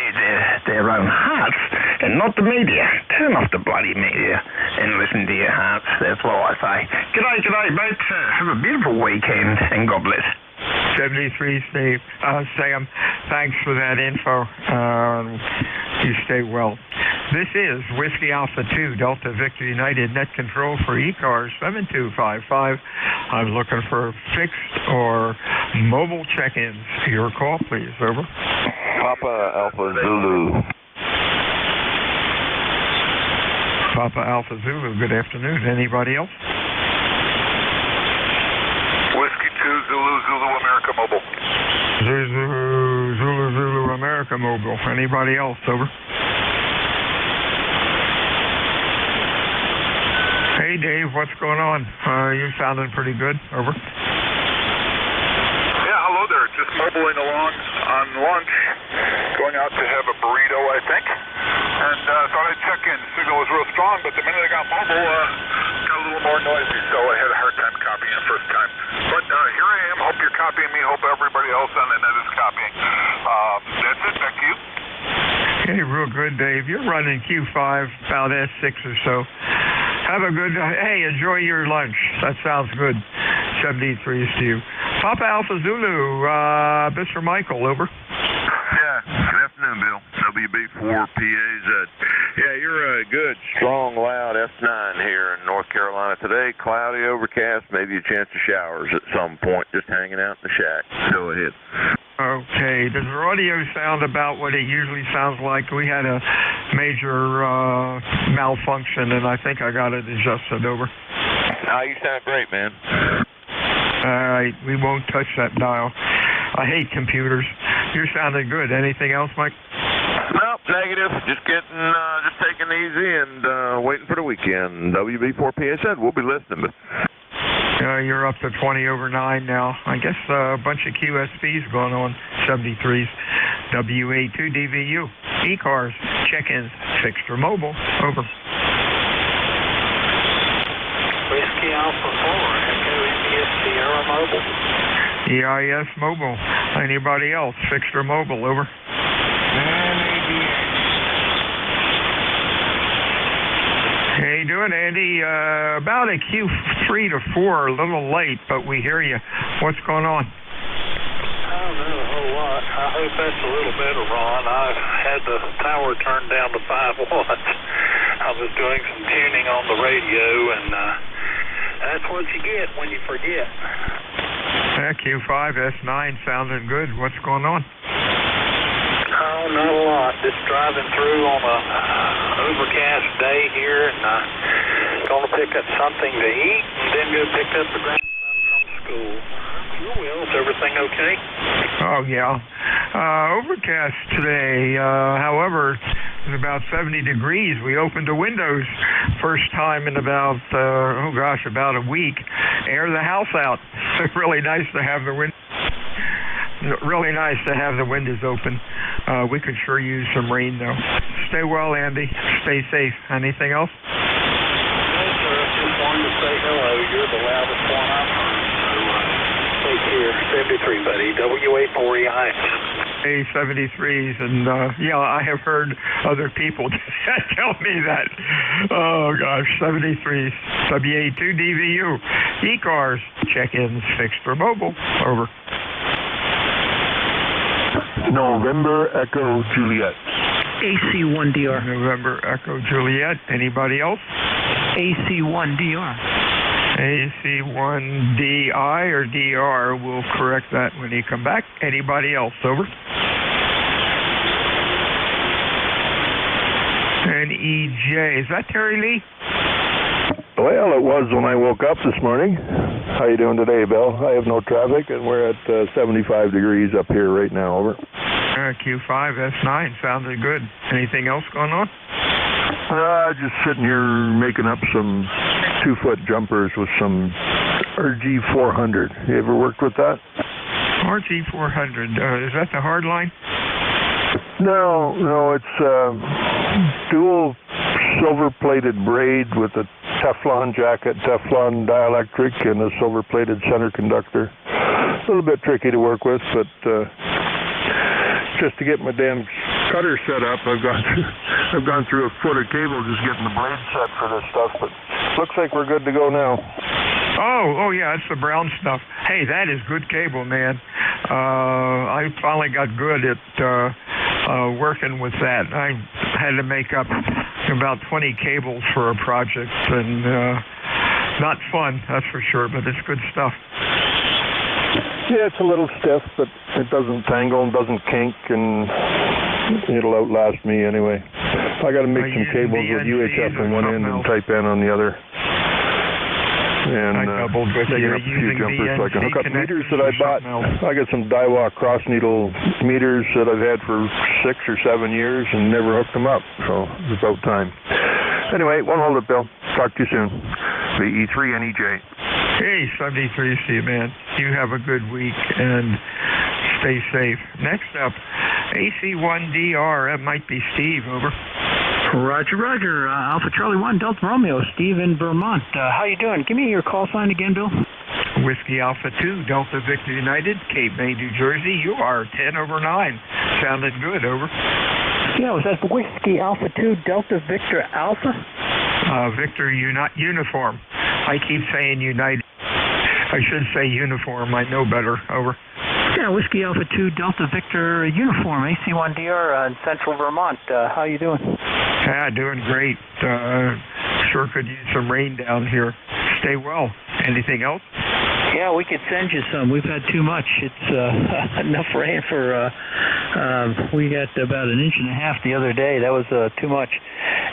their own hearts and not the media. Turn off the bloody media and listen to your hearts. That's what I say. G'day, mate. Have a beautiful weekend, and God bless. 73, Steve. Sam, thanks for that info. You stay well. This is Whiskey Alpha 2, Delta Victor United Net Control for ECARS 7255. I'm looking for fixed or mobile check-ins. Your call, please. Over. Papa Alpha Zulu. Papa Alpha Zulu, good afternoon. Anybody else? Whiskey 2, Zulu America Mobile. Zulu America Mobile. Anybody else? Over. Hey, Dave, what's going on? You sounding pretty good. Over. Yeah, hello there. Just mobiling along on lunch, going out to have a burrito, I think. And thought I'd check in. Signal was real strong, but the minute I got mobile, got a little more noisy, so I had a hard time copying the first time. But here I am. Hope you're copying me. Hope everybody else on the net is copying. That's it. Back to you. Hey, real good, Dave. You're running Q5, about S6 or so. Have a good, hey, enjoy your lunch. That sounds good. 73 to you. Papa Alpha Zulu, Mr. Michael, over. Yeah, good afternoon, Bill. WB4PAZ. Yeah, you're a good, strong, loud S9 here in North Carolina today. Cloudy, overcast, maybe a chance of showers at some point, just hanging out in the shack. Go ahead. Okay, does the audio sound about what it usually sounds like? We had a major malfunction, and I think I got it adjusted. Over. You sound great, man. All right, we won't touch that dial. I hate computers. You're sounding good. Anything else, Mike? Nope, negative. Just taking it easy and waiting for the weekend. WB4PAZ, we'll be listening, but... You're up to 20 over 9 now. I guess a bunch of QSPs going on. 73s. WA2DVU. ECARS. Check-ins. Fixed or mobile. Over. Whiskey Alpha 4. Echo India Sierra Mobile. EIS Mobile. Anybody else? Fixed or mobile. Over. How you doing, Andy? About a Q3 to 4, a little late, but we hear you. What's going on? I don't know a whole lot. I hope that's a little better, Ron. I had the tower turned down to 5 watts. I was doing some tuning on the radio, and that's what you get when you forget. Q5, S9 sounding good. What's going on? Oh, not a lot. Just driving through on a overcast day here, and going to pick up something to eat, and then go pick up the grandson from school. You will. Is everything okay? Oh, yeah. Overcast today. However, it's about 70 degrees. We opened the windows first time in about, about a week. Air the house out. Really nice to have the windows open. We could sure use some rain, though. Stay well, Andy. Stay safe. Anything else? No, sir. Just wanted to say hello. You're the loudest one I've heard. So, take care. 73, buddy. WA4EI. Hey, 73s, and I have heard other people tell me that. Oh, gosh, 73s. WA2DVU. ECARS. Check-ins fixed or mobile. Over. November Echo Juliet. AC1DR. November Echo Juliet. Anybody else? AC1DR. AC1DI or DR. We'll correct that when you come back. Anybody else? Over. NJ2US. Is that Terry Lee? Well, it was when I woke up this morning. How you doing today, Bill? I have no traffic, and we're at 75 degrees up here right now. Over. Q5S9 sounded good. Anything else going on? Just sitting here making up some 2-foot jumpers with some RG400. You ever worked with that? RG400. Is that the hard line? No, it's dual silver-plated braid with a Teflon jacket, Teflon dielectric, and a silver-plated center conductor. A little bit tricky to work with, but just to get my damn cutter set up, I've gone through a foot of cable just getting the blade set for this stuff, but looks like we're good to go now. Oh yeah, it's the brown stuff. Hey, that is good cable, man. I finally got good at working with that. I had to make up about 20 cables for a project, and not fun, that's for sure, but it's good stuff. Yeah, it's a little stiff, but it doesn't tangle and doesn't kink, and it'll outlast me anyway. I got to make some cables with UHF on one end and Type N on the other. And taking up a few jumpers so I can hook up meters that I bought. I got some Daiwa cross needle meters that I've had for 6 or 7 years and never hooked them up, so it's about time. Anyway, one hold it, Bill. Talk to you soon. VE3NEJ. Hey, 73, see you, man. You have a good week and stay safe. Next up, AC1DR. That might be Steve. Over. Roger. Alpha Charlie 1, Delta Romeo, Steve in Vermont. How you doing? Give me your call sign again, Bill. Whiskey Alpha 2, Delta Victor United, Cape May, New Jersey. You are 10/9. Sounded good. Over. Yeah, was that Whiskey Alpha 2, Delta Victor Alpha? Victor Uniform. I keep saying United. I should say uniform. I know better. Over. Yeah, Whiskey Alpha 2, Delta Victor Uniform, AC1DR in central Vermont. How you doing? Yeah, doing great. Sure could use some rain down here. Stay well. Anything else? Yeah, we could send you some. We've had too much. It's enough rain for, we got about 1.5 inches the other day. That was too much.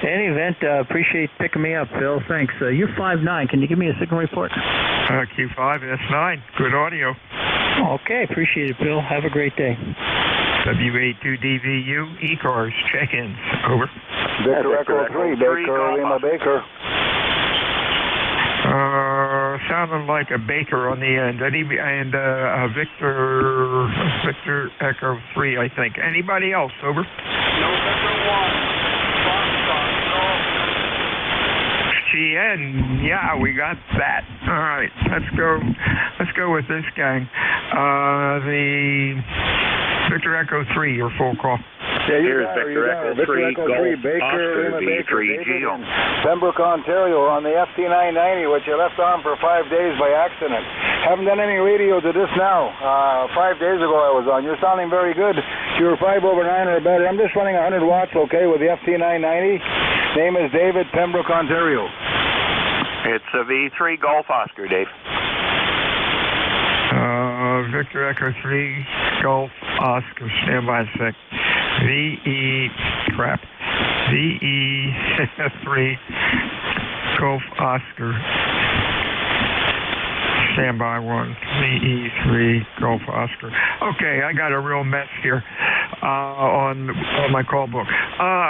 In any event, appreciate picking me up, Phil. Thanks. You're 5'9". Can you give me a signal report? Q5S9. Good audio. Okay, appreciate it, Bill. Have a great day. W82DVU, ECARS, check-ins. Over. Victor Echo 3, Baker, Lima Baker. Sounded like a Baker on the end. And Victor Echo 3, I think. Anybody else? Over. No, Victor 1. GN, yeah, we got that. All right, let's go with this gang. The Victor Echo 3, your full call. Yeah, Here's Victor Echo 3, Golf, Baker, V3G. Pembroke, Ontario, on the FT990, which you left on for 5 days by accident. Haven't done any radio to this now. 5 days ago I was on. You're sounding very good. You're 5/9 or better. I'm just running 100 watts, okay, with the FT990. Name is David, Pembroke, Ontario. It's a V3 Golf Oscar, Dave. Victor Echo 3 Golf Oscar, stand by a sec. VE3 Golf Oscar, stand by 1. VE3 Golf Oscar. Okay, I got a real mess here on my call book.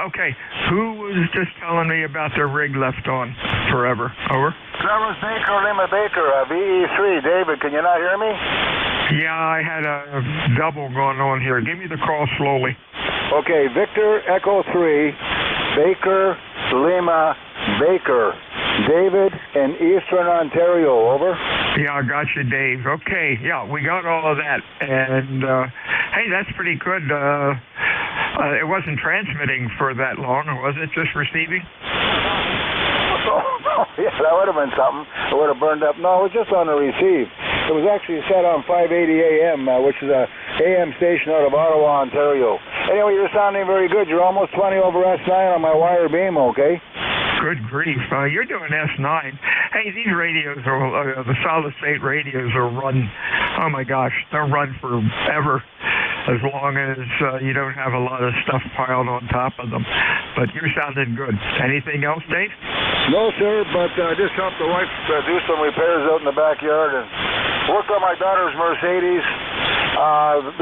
Okay, who was just telling me about their rig left on forever? Over. That was Baker, Lima Baker, VE3. David, can you not hear me? Yeah, I had a double going on here. Give me the call slowly. Okay, Victor Echo 3, Baker, Lima Baker. David in Eastern Ontario, over. Yeah, I got you, Dave. Okay, yeah, we got all of that. And, hey, that's pretty good. It wasn't transmitting for that long, was it? Just receiving? Yeah, that would have been something. It would have burned up. No, it was just on the receive. It was actually set on 580 AM, which is a AM station out of Ottawa, Ontario. Anyway, you're sounding very good. You're almost 20 over S9 on my wire beam, okay? Good grief. You're doing S9. Hey, these radios are, the solid state radios are run, oh my gosh, they'll run forever. as long as you don't have a lot of stuff piled on top of them. But you're sounding good. Anything else, Dave? No, sir, but I just helped the wife do some repairs out in the backyard and worked on my daughter's Mercedes.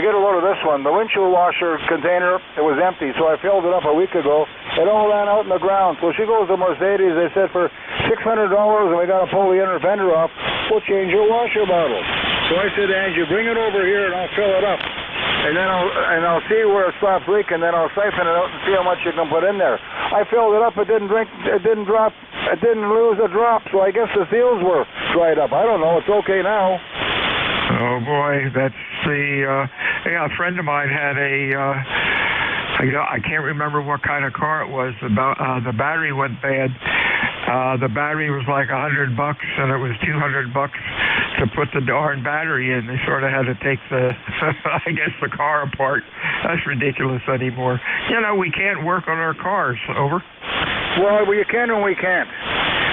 Get a load of this one. The windshield washer container, it was empty, so I filled it up a week ago. It all ran out in the ground. So she goes to Mercedes. They said for $600, and we got to pull the inner fender off, we'll change your washer bottle. So I said to Angie, bring it over here and I'll fill it up. And then I'll see where it stops leaking, then I'll siphon it out and see how much you can put in there. I filled it up, it didn't drop, it didn't lose a drop, so I guess the seals were dried up. I don't know, it's okay now. Oh boy, that's a friend of mine had I can't remember what kind of car it was. The battery went bad. The battery was like $100, and it was $200 to put the darn battery in. They sort of had to take I guess the car apart. That's ridiculous anymore. We can't work on our cars. Over. Well, you can and we can't.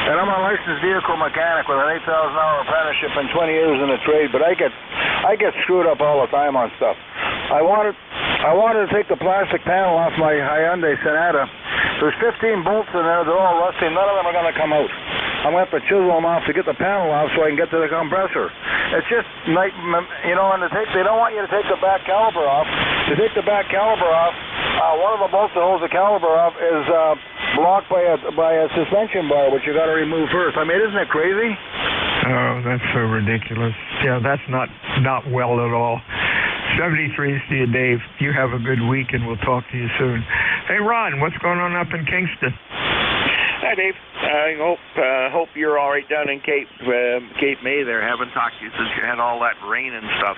And I'm a licensed vehicle mechanic with an 8,000-hour apprenticeship and 20 years in the trade, but I get screwed up all the time on stuff. I wanted to take the plastic panel off my Hyundai Sonata. There's 15 bolts in there. They're all rusty. None of them are going to come out. I'm going to have to chisel them off to get the panel off so I can get to the compressor. It's just like, they don't want you to take the back caliper off. To take the back caliper off, one of the bolts that holds the caliper off is blocked by a suspension bar, which you got to remove first. I mean, isn't it crazy? Oh, that's so ridiculous. Yeah, that's not well at all. 73's to you, Dave. You have a good week, and we'll talk to you soon. Hey, Ron, what's going on up in Kingston? Hi, Dave. I hope you're all right down in Cape May there. Haven't talked to you since you had all that rain and stuff.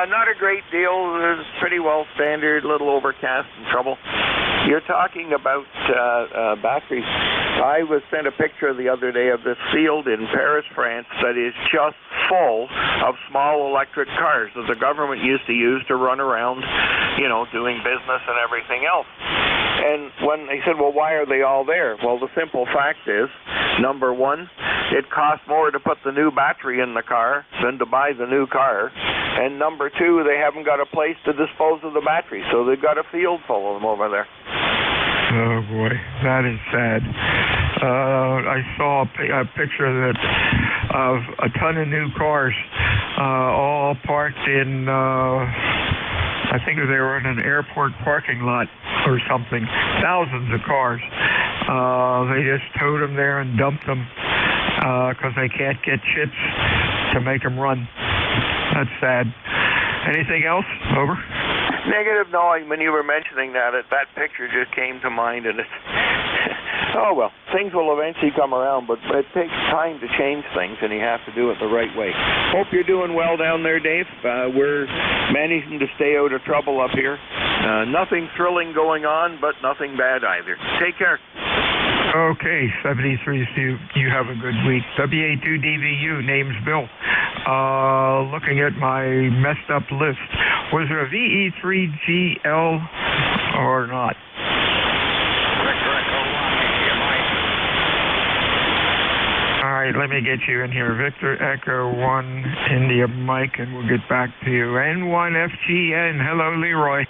Not a great deal. It's pretty well standard, little overcast and trouble. You're talking about batteries. I was sent a picture the other day of this field in Paris, France, that is just full of small electric cars that the government used to use to run around, doing business and everything else. And when they said, well, why are they all there? Well, the simple fact is, number one, it costs more to put the new battery in the car than to buy the new car. And number two, they haven't got a place to dispose of the battery, so they've got a field full of them over there. Oh, boy, that is sad. I saw a picture of a ton of new cars all parked in, I think they were in an airport parking lot or something. Thousands of cars. They just towed them there and dumped them because they can't get chips to make them run. That's sad. Anything else? Over. Negative. No, when you were mentioning that picture just came to mind, and it's oh well, things will eventually come around, but it takes time to change things, and you have to do it the right way. Hope you're doing well down there, Dave. We're managing to stay out of trouble up here. Nothing thrilling going on, but nothing bad either. Take care. Okay, 73 Stu, you have a good week. WA2DVU, name's Bill. Looking at my messed up list. Was there a VE3GL or not? All right, let me get you in here. Victor Echo 1 India Mike, and we'll get back to you. N1FGN. Hello, Leroy.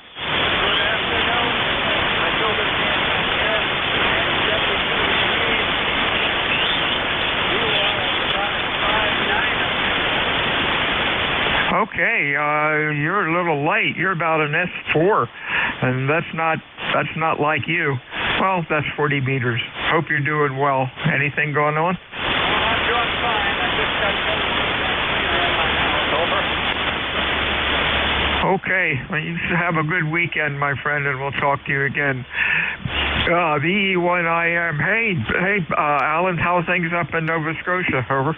Okay, you're a little light. You're about an S4, and that's not like you. Well, that's 40 meters. Hope you're doing well. Anything going on? I'm doing fine. I just got over. Okay, well, you have a good weekend, my friend, and we'll talk to you again. VE1IM. Hey, Alan, how are things up in Nova Scotia? Over.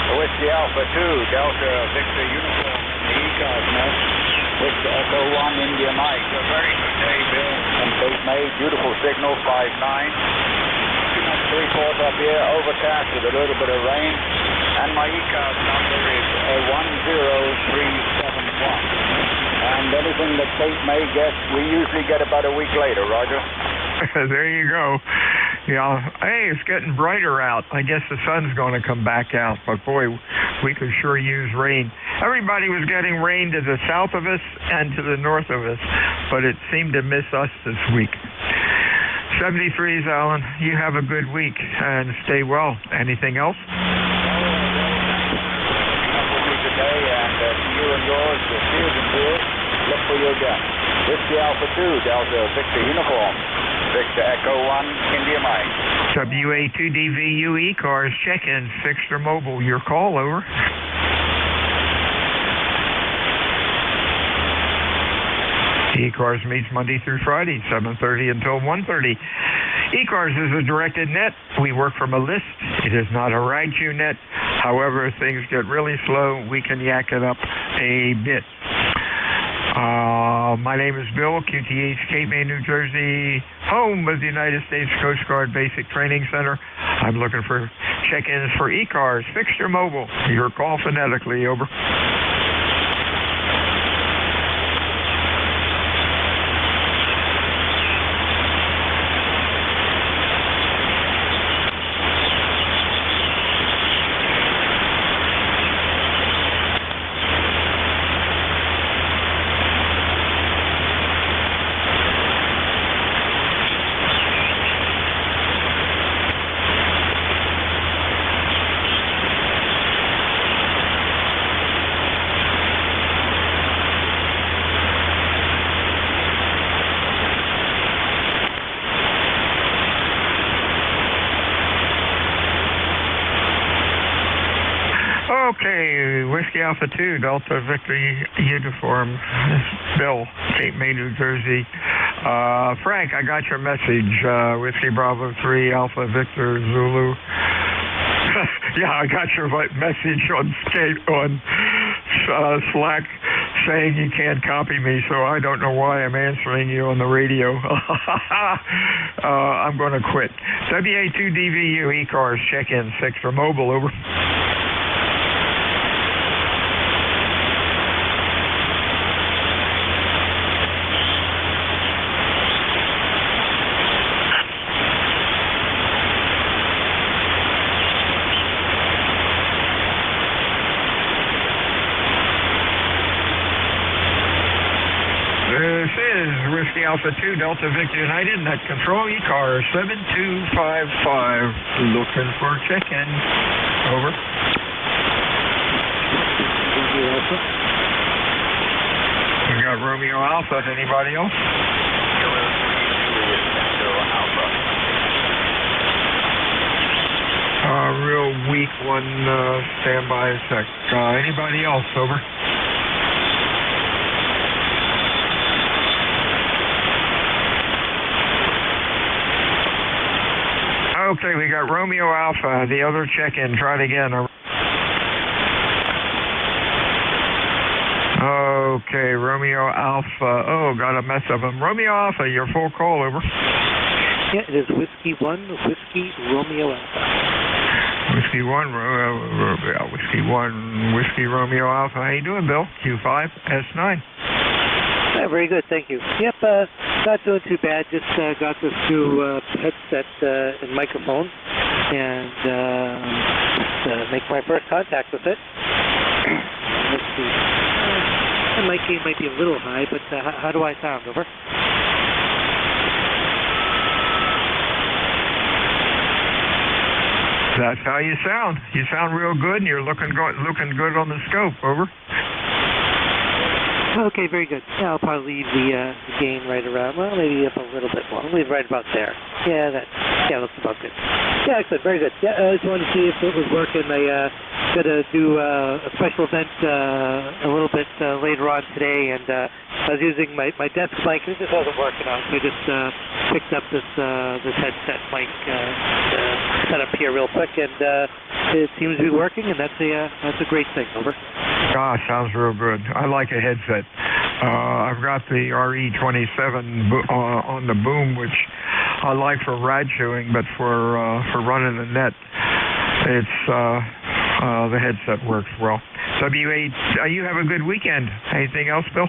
Whiskey Alpha 2, Delta Victor Uniform, the ECARS nest, Whiskey Echo 1, India Mike. A very good day, Bill. And Cape May, beautiful signal, 5-9. 3/4 up here, overcast with a little bit of rain. And my ECARS number is 10371. And anything that Cape May gets, we usually get about a week later, Roger. There you go. Yeah, hey, it's getting brighter out. I guess the sun's going to come back out, but boy, we could sure use rain. Everybody was getting rain to the south of us and to the north of us, but it seemed to miss us this week. 73s, Alan. You have a good week and stay well. Anything else? Today, and to you and yours, cheers and beers. Look for your gun. Whiskey Alpha 2, Delta Victor Uniform. Victor Echo 1, India Mike. WA2DVU ECARS, check-in, fixed or mobile. Your call, over. ECARS meets Monday through Friday, 7:30 until 1:30. ECARS is a directed net. We work from a list. It is not a ride-you net. However, if things get really slow, we can yak it up a bit. My name is Bill, QTH, Cape May, New Jersey, home of the United States Coast Guard Basic Training Center. I'm looking for check-ins for ECARS, fixed or mobile. Your call phonetically, over. Okay, Whiskey Alpha 2, Delta Victor Uniform, Bill, Cape May, New Jersey. Frank, I got your message. Whiskey Bravo 3, Alpha Victor Zulu. Yeah, I got your message on Slack saying you can't copy me, so I don't know why I'm answering you on the radio. I'm going to quit. WA2DVU ECARS, check-in, 6 for mobile, over. Whiskey Alpha 2, Delta Victor United, net control, ECARS 7255, looking for check-in, over. We got Romeo Alpha, anybody else? Real weak one, standby sec. Anybody else, over? Okay, we got Romeo Alpha, the other check-in. Try it again. Okay, Romeo Alpha. Oh, got a mess of them. Romeo Alpha, your full call, over. Yeah, it is Whiskey 1, Whiskey Romeo Alpha. Whiskey 1, Whiskey 1, Whiskey Romeo Alpha. How you doing, Bill? Q5, S9. Yeah, very good, thank you. Yep, not doing too bad. Just got this new headset and microphone, and make my first contact with it. Let's see. My gain might be a little high, but how do I sound, over? That's how you sound. You sound real good, and you're looking good on the scope, over. Okay, very good. Yeah, I'll probably leave the gain right around, well, maybe up a little bit more. I'll leave right about there. Yeah, looks about good. Yeah, excellent, very good. Yeah, I just wanted to see if it was working. I got to do a special event a little bit later on today, and I was using my desk mic, and it just wasn't working out, so I just picked up this headset mic set up here real quick, and it seems to be working, and that's a great thing, over. Gosh, sounds real good. I like a headset. I've got the RE27 on the boom, which I like for ride showing, but for running the net, it's the headset works well. WA, you have a good weekend. Anything else, Bill?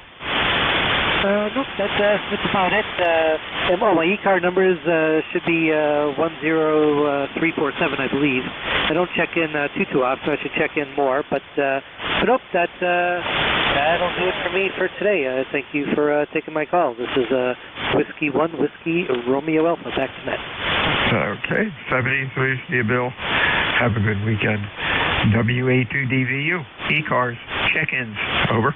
Nope, that's about it. My ECAR numbers should be 10347, I believe. I don't check in too often, so I should check in more. But nope, that'll do it for me for today. Thank you for taking my call. This is Whiskey 1, Whiskey Romeo Alpha, back to net. Okay, 73, see you, Bill. Have a good weekend. WA2DVU, ECARS, check-ins, over.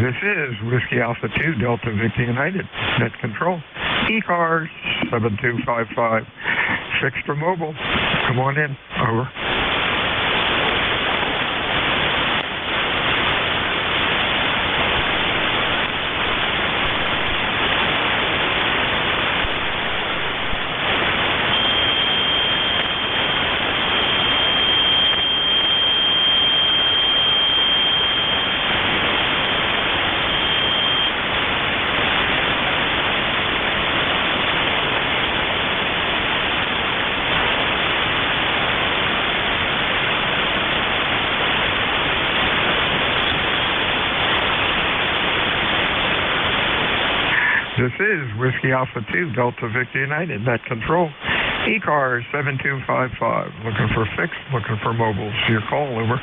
This is Whiskey Alpha 2, Delta Victor United, net control. ECARS 7255, fixed or mobile. Come on in, over. This is Whiskey Alpha 2, Delta Victor United, net control. ECARS 7255, looking for fixed, looking for mobiles. Your call, over.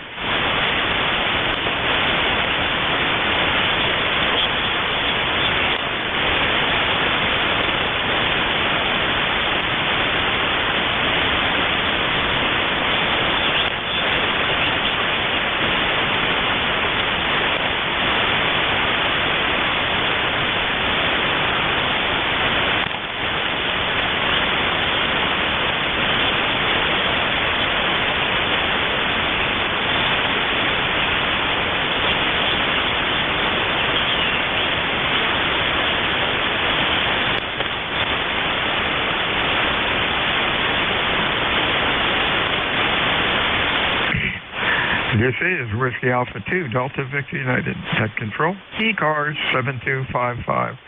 This is Whiskey Alpha 2, Delta Victor United, net control. ECARS 7255.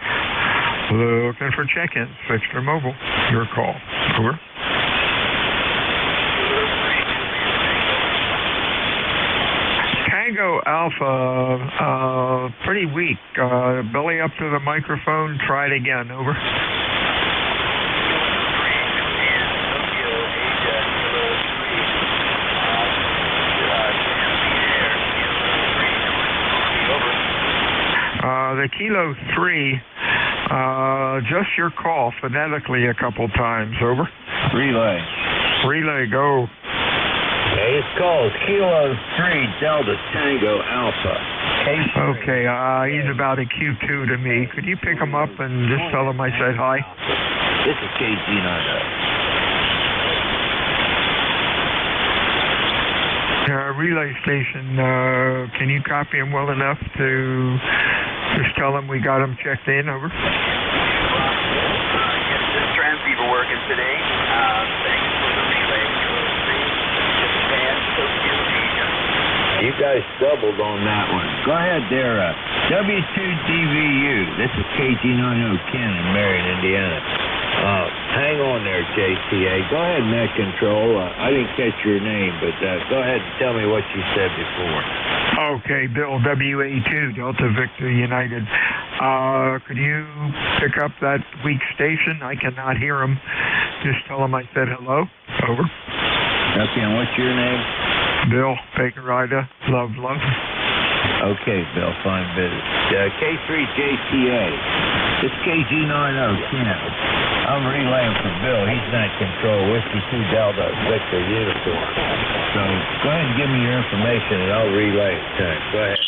Looking for check-ins, fixed or mobile. Your call, over. Tango Alpha, pretty weak. Belly up to the microphone, try it again, over. The Kilo 3, just your call phonetically a couple times, over. Relay. Relay, go. Okay, it's called Kilo 3 Delta Tango Alpha. Okay, he's about a Q2 to me. Could you pick him up and just tell him I said hi? This is KG90. Relay station, can you copy him well enough to just tell him we got him checked in, over? Yes, this transceiver working today. Thanks for the relay. Japan, Tokyo, Asia. You guys doubled on that one. Go ahead there, W2DVU. This is KG90 Ken in Marion, Indiana. Hang on there, JTA. Go ahead, net control. I didn't catch your name, but go ahead and tell me what you said before. Okay, Bill, WA2, Delta Victor United. Could you pick up that weak station? I cannot hear him. Just tell him I said hello. Over. Okay, and what's your name? Bill, Baker Ida. Love. Okay, Bill, fine business. K3JTA. It's KG90 Ken. I'm relaying for Bill. He's not control. Whiskey 2 Delta Victor uniform. So go ahead and give me your information and I'll relay it to him. Go ahead.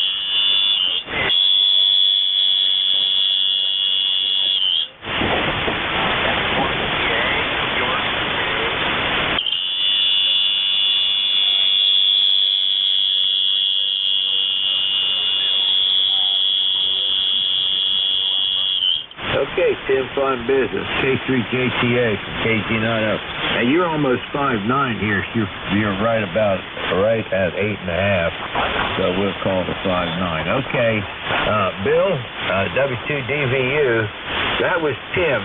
fun business. K3JTA from KG90. Hey, you're almost 5'9" here. You're right at 8.5. So we'll call it 5'9". Okay. Bill, W2DVU. That was Tim.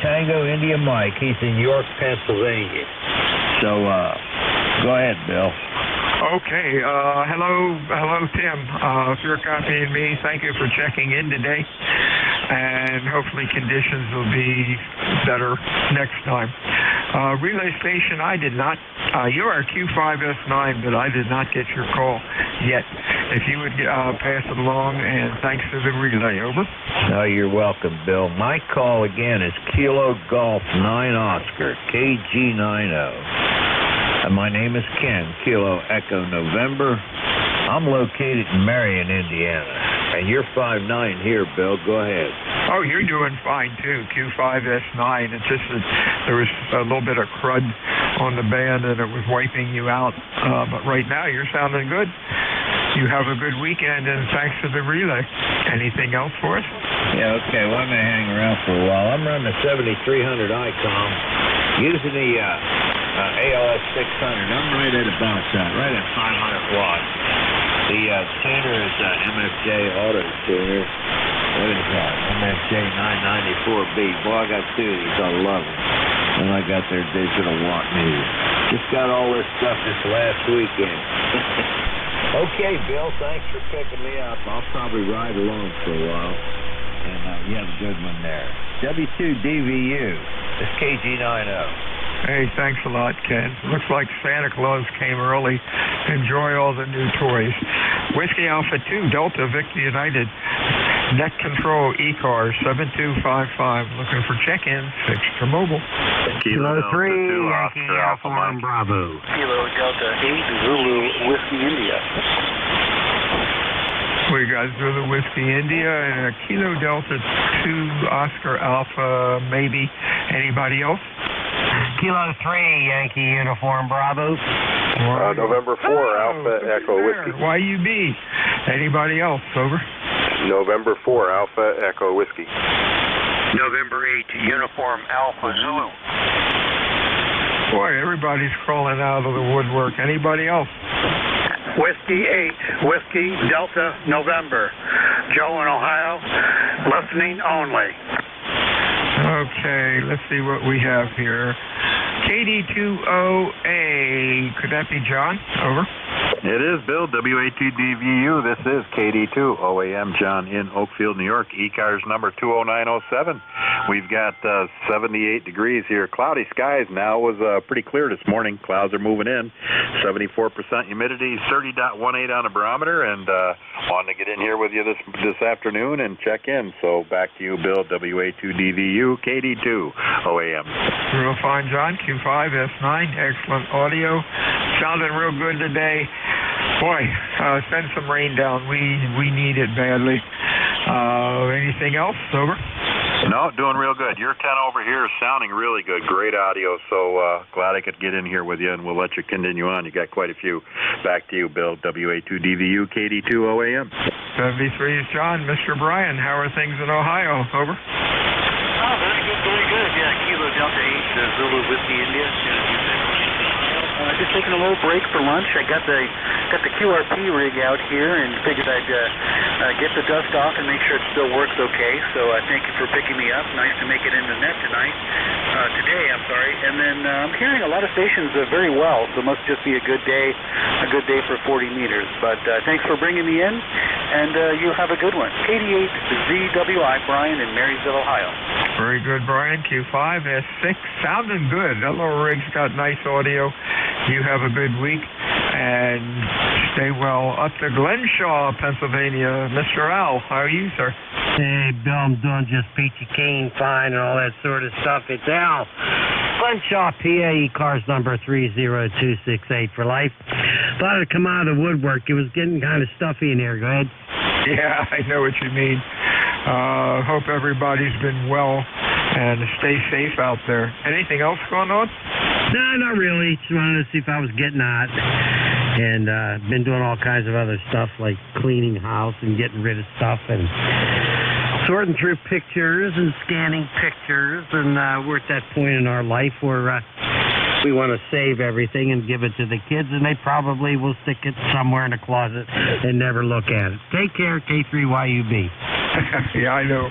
Tango India Mike. He's in York, Pennsylvania. So go ahead, Bill. Okay. Hello, Tim. If you're copying me, thank you for checking in today. And hopefully conditions will be better next time. Relay station, I did not. You are Q5S9, but I did not get your call yet. If you would pass it along, and thanks for the relay. Over. Oh, you're welcome, Bill. My call again is Kilo Golf 9 Oscar, KG90. My name is Ken, Kilo Echo November. I'm located in Marion, Indiana. And you're 5'9" here, Bill. Go ahead. Oh, you're doing fine, too. Q5S9. It's just that there was a little bit of crud on the band, and it was wiping you out. But right now, you're sounding good. You have a good weekend, and thanks for the relay. Anything else for us? Yeah, okay. Well, I'm going to hang around for a while. I'm running the 7300 ICOM using the ALS 600. I'm right at about right at 500 watts. The tuner is MFJ Auto Tuner. What is that? MFJ 994B. Boy, I got two of these. I love them. And I got their digital watt meter. Just got all this stuff this last weekend. Okay, Bill, thanks for picking me up. I'll probably ride along for a while. And you have a good one there. W2DVU. It's KG90. Hey, thanks a lot, Ken. Looks like Santa Claus came early. Enjoy all the new toys. Whiskey Alpha 2, Delta, Victor United. Net Control, ECARS, 7255. Looking for check-in, extra mobile. Kilo 3, Yankee Alpha 1 Bravo. Kilo Delta 8, Zulu, Whiskey India. We got Zulu Whiskey India and a Kilo Delta 2, Oscar Alpha, maybe. Anybody else? Kilo 3, Yankee Uniform Bravo. November 4, Alpha Echo Whiskey. YUB. Anybody else? Over. November 4, Alpha Echo Whiskey. November 8, Uniform Alpha Zulu. Boy, everybody's crawling out of the woodwork. Anybody else? Whiskey 8, Whiskey Delta November. Joe in Ohio, listening only. Okay, let's see what we have here. KD2OA. Could that be John? Over. It is, Bill. WA2DVU. This is KD2OAM, John in Oakfield, New York. ECARS number 20907. We've got 78 degrees here. Cloudy skies now. Was pretty clear this morning. Clouds are moving in. 74% humidity, 30.18 on the barometer, and wanted to get in here with you this afternoon and check in. So back to you, Bill. WA2DVU, KD2OAM. Real fine, John. Q5S9. Excellent audio. Sounding real good today. Boy, send some rain down. We need it badly. Anything else? Over. No, doing real good. Your 10 over here is sounding really good. Great audio. So glad I could get in here with you, and we'll let you continue on. You got quite a few. Back to you, Bill. WA2DVU, KD2OAM. 73 is John. Mr. Brian, how are things in Ohio? Over. Oh, very good, very good. Yeah, Kilo Delta 8, Zulu Whiskey India. Just taking a little break for lunch. I got the QRP rig out here and figured I'd get the dust off and make sure it still works okay. So thank you for picking me up. Nice to make it in the net today. I'm sorry. And then I'm hearing a lot of stations very well, so it must just be a good day for 40 meters. But thanks for bringing me in, and you have a good one. 88ZWI, Brian in Marysville, Ohio. Very good, Brian. Q5S6, sounding good. That little rig's got nice audio. You have a good week, and stay well. Up to Glenshaw, Pennsylvania. Mr. Al, how are you, sir? Hey, Bill, I'm doing just peachy keen, fine, and all that sort of stuff. It's Al. Glenshaw, PA, ECARS number 30268 for life. Thought I'd come out of the woodwork. It was getting kind of stuffy in here. Go ahead. Yeah, I know what you mean. Hope everybody's been well, and stay safe out there. Anything else going on? No, not really. Just wanted to see if I was getting hot. And been doing all kinds of other stuff like cleaning house and getting rid of stuff. And sorting through pictures and scanning pictures, and we're at that point in our life where we want to save everything and give it to the kids, and they probably will stick it somewhere in a closet and never look at it. Take care, K3YUB. Yeah, I know.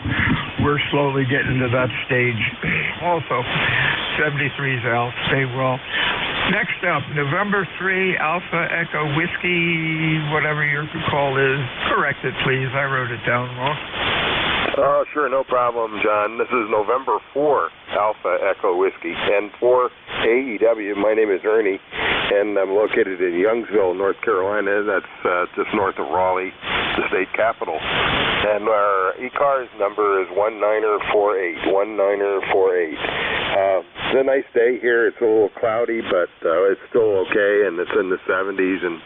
We're slowly getting to that stage. Also, 73's out. Stay well. Next up, November 3, Alpha Echo Whiskey, whatever your call is. Correct it, please. I wrote it down wrong. Sure, no problem, John. This is November 4, Alpha Echo Whiskey, N4 AEW. My name is Ernie, and I'm located in Youngsville, North Carolina. That's just north of Raleigh, the state capital. And our ECARS number is 1948, 1948. It's a nice day here. It's a little cloudy, but it's still okay, and it's in the 70s, and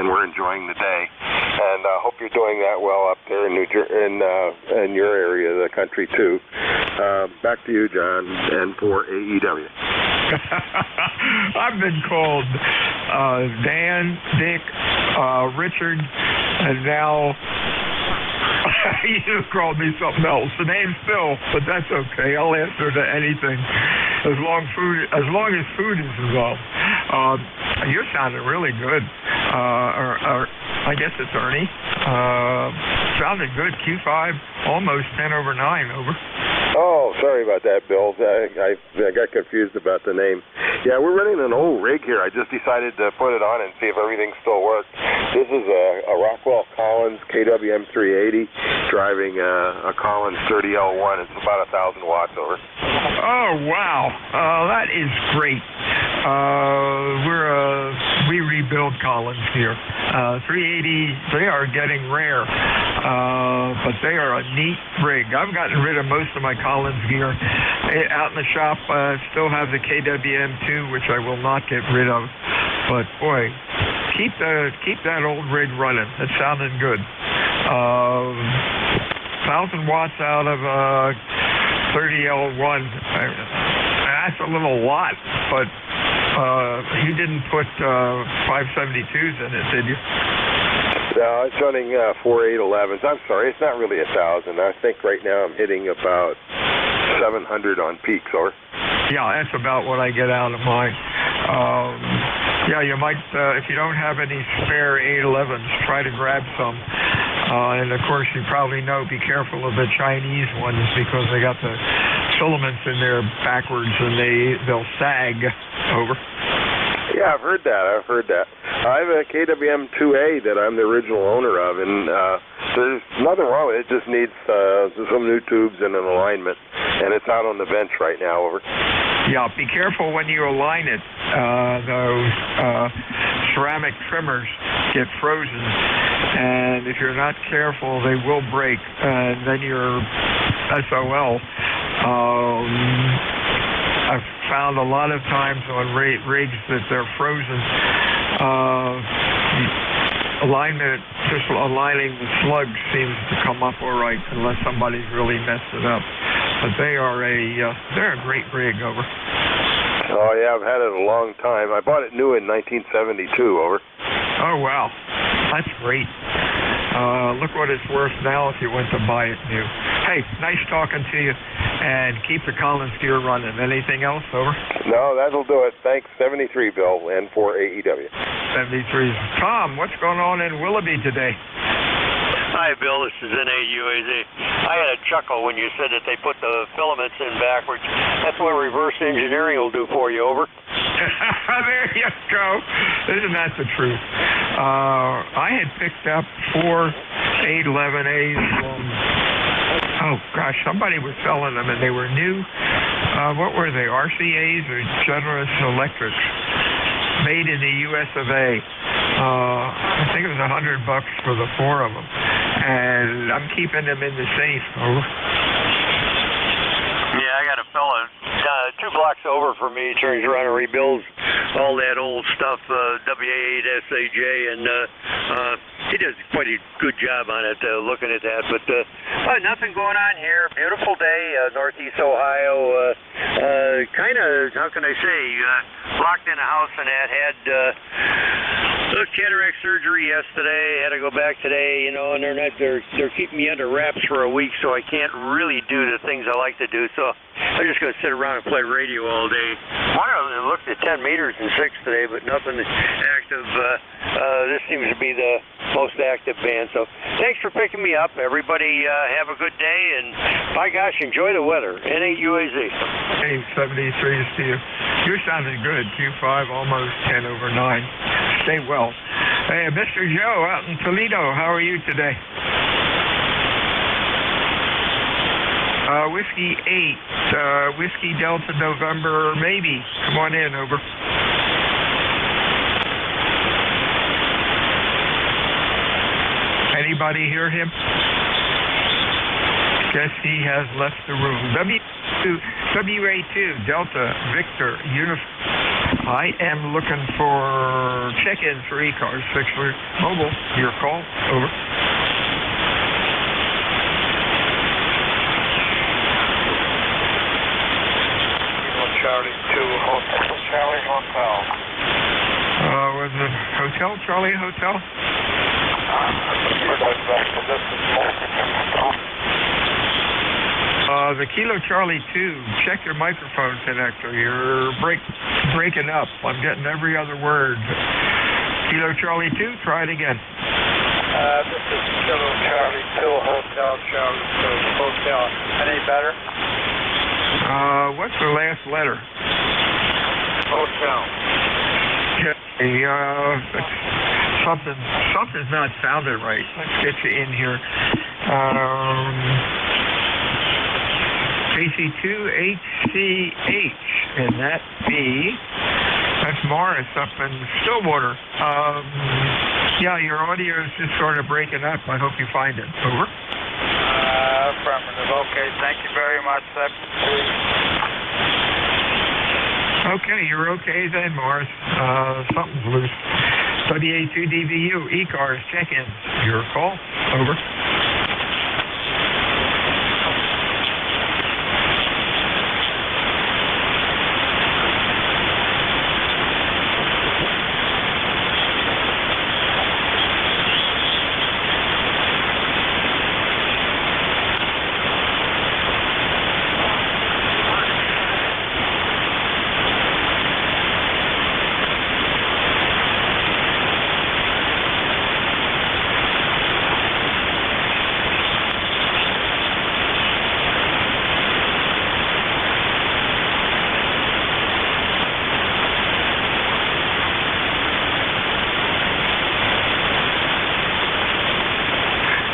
we're enjoying the day. And I hope you're doing that well up there in in your area of the country, too. Back to you, John, and for AEW. I've been called Dan, Dick, Richard, and now you called me something else. The name's Phil, but that's okay. I'll answer to anything as long as food is involved. You're sounding really good. I guess it's Ernie. Sounded good. Q5, almost 10 over 9. Over. Oh, sorry about that, Bill. I got confused about the name. Yeah, we're running an old rig here. I just decided to put it on and see if everything still works. This is a Rockwell Collins KWM 380 driving a Collins 30L1. It's about 1,000 watts over. Oh, wow. That is great. We rebuild Collins here. 380s, they are getting rare, but they are a neat rig. I've gotten rid of most of my Collins gear. Out in the shop, I still have the KWM2, which I will not get rid of. But boy, keep that old rig running. It's sounding good. 1,000 watts out of 30L1. That's a little lot, but you didn't put 572s in it, did you? No, it's running 4811s. I'm sorry, it's not really 1,000. I think right now I'm hitting about 700 on peaks, or? Yeah, that's about what I get out of mine. Yeah, you might, if you don't have any spare 811s, try to grab some. And of course, you probably know, be careful of the Chinese ones because they got the filaments in there backwards and they'll sag. Over. Yeah, I've heard that. I have a KWM2A that I'm the original owner of, and there's nothing wrong with it. It just needs some new tubes and an alignment, and it's out on the bench right now. Over. Yeah, be careful when you align it. Those ceramic trimmers get frozen, and if you're not careful, they will break, and then you're SOL. I've found a lot of times on rigs that they're frozen. Alignment, just aligning the slugs seems to come up all right unless somebody's really messed it up. But they're a great rig. Over. Oh yeah, I've had it a long time. I bought it new in 1972. Over. Oh wow, that's great. Look what it's worth now if you went to buy it new. Hey, nice talking to you, and keep the Collins gear running. Anything else? Over? No, that'll do it. Thanks. 73, Bill, and for AEW. 73. Tom, what's going on in Willoughby today? Hi, Bill. This is NJ2US. I had a chuckle when you said that they put the filaments in backwards. That's what reverse engineering will do for you. Over. There you go. Isn't that the truth? I had picked up 4 811As from, oh gosh, somebody was selling them and they were new. What were they, RCAs or Generous Electrics? Made in the US of A. I think it was $100 for the 4 of them. And I'm keeping them in the safe. Over. Yeah, I got a fella 2 blocks over from me turns around and rebuilds all that old stuff, WA8 SAJ, and he does quite a good job on it, looking at that. But nothing going on here. Beautiful day, Northeast Ohio. Kind of, how can I say, locked in a house and had cataract surgery yesterday. Had to go back today, you know, and they're keeping me under wraps for a week, so I can't really do the things I like to do. So I'm just going to sit around and play radio all day. I looked at 10 meters and 6 today, but nothing active. This seems to be the most active band. So thanks for picking me up. Everybody have a good day, and by gosh, enjoy the weather. NJ2US. Hey, 73 Steve. You're sounding good. Q5, almost 10 over 9. Stay well. Hey, Mr. Joe out in Toledo, how are you today? Whiskey 8, Whiskey Delta November, maybe. Come on in, over. Anybody hear him? Guess he has left the room. WA2, Delta, Victor, Uniform. I am looking for check-in for ECARS, 6 mobile. Your call, over. Charlie 2, Hotel, Charlie Hotel. Was it Hotel, Charlie Hotel? The Kilo Charlie 2, check your microphone connector. You're breaking up. I'm getting every other word. Kilo Charlie 2, try it again. This is Kilo Charlie 2, Hotel, Charlie 2, Hotel. Any better? What's the last letter? Hotel. Okay, something's not sounding right. Let's get you in here. KC2HCH, and that's Morris up in Stillwater. Yeah, your audio is just sort of breaking up. I hope you find it. Over. Affirmative. Okay, thank you very much, Sept. Okay, you're okay then, Morris. Something's loose. WA2DVU, ECARS, check-in. Your call. Over.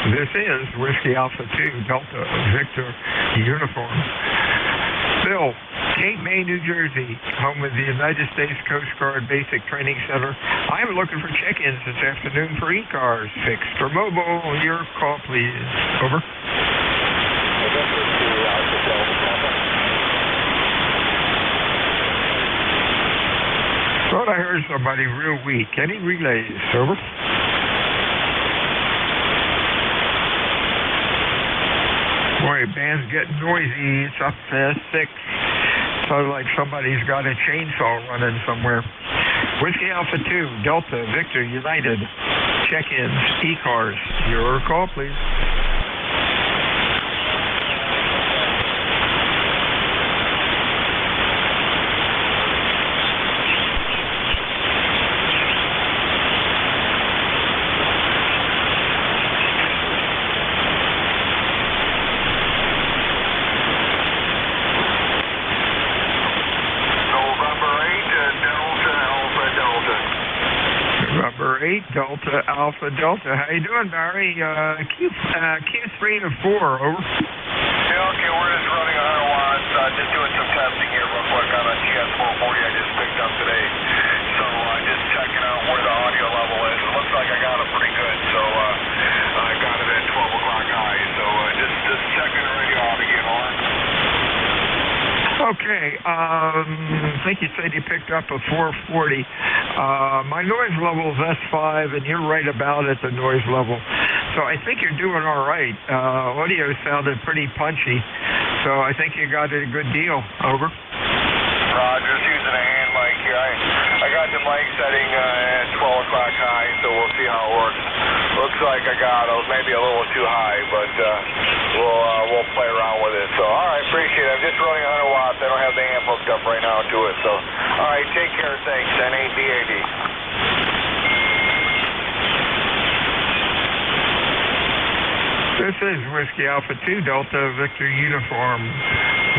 This is Whiskey Alpha 2, Delta, Victor, Uniform. Bill, Cape May, New Jersey, home of the United States Coast Guard Basic Training Center. I'm looking for check-ins this afternoon for ECARS, fixed or mobile. Your call, please. Over. Thought I heard somebody real weak. Any relays? Over. Boy, band's getting noisy. It's up to 6. Sounds like somebody's got a chainsaw running somewhere. Whiskey Alpha 2, Delta, Victor, United. Check-ins, ECARS. Your call, please. Number 8, Delta, Alpha, Delta. How you doing, Barry? Q3 to 4, over. Yeah, okay, we're just running 100 watts. Just doing some testing here real quick on a GS440 I just picked up today. So just checking out where the audio level is. It looks like I got it pretty good. So I got it at 12 o'clock high. So just checking the radio out again, on. Okay, I think you said you picked up a 440. My noise level is S5, and you're right about at the noise level. So I think you're doing all right. Audio sounded pretty punchy, so I think you got a good deal. Over. Roger, just using a hand mic here. I got the mic setting at 12 o'clock high, so we'll see how it works. Looks like I got it maybe a little too high, but we'll play around with it. So, all right, appreciate it. I'm just running 100 watts. I don't have the amp hooked up right now to it. So, all right, take care. Thanks. NADAD. This is Whiskey Alpha 2 Delta Victor Uniform.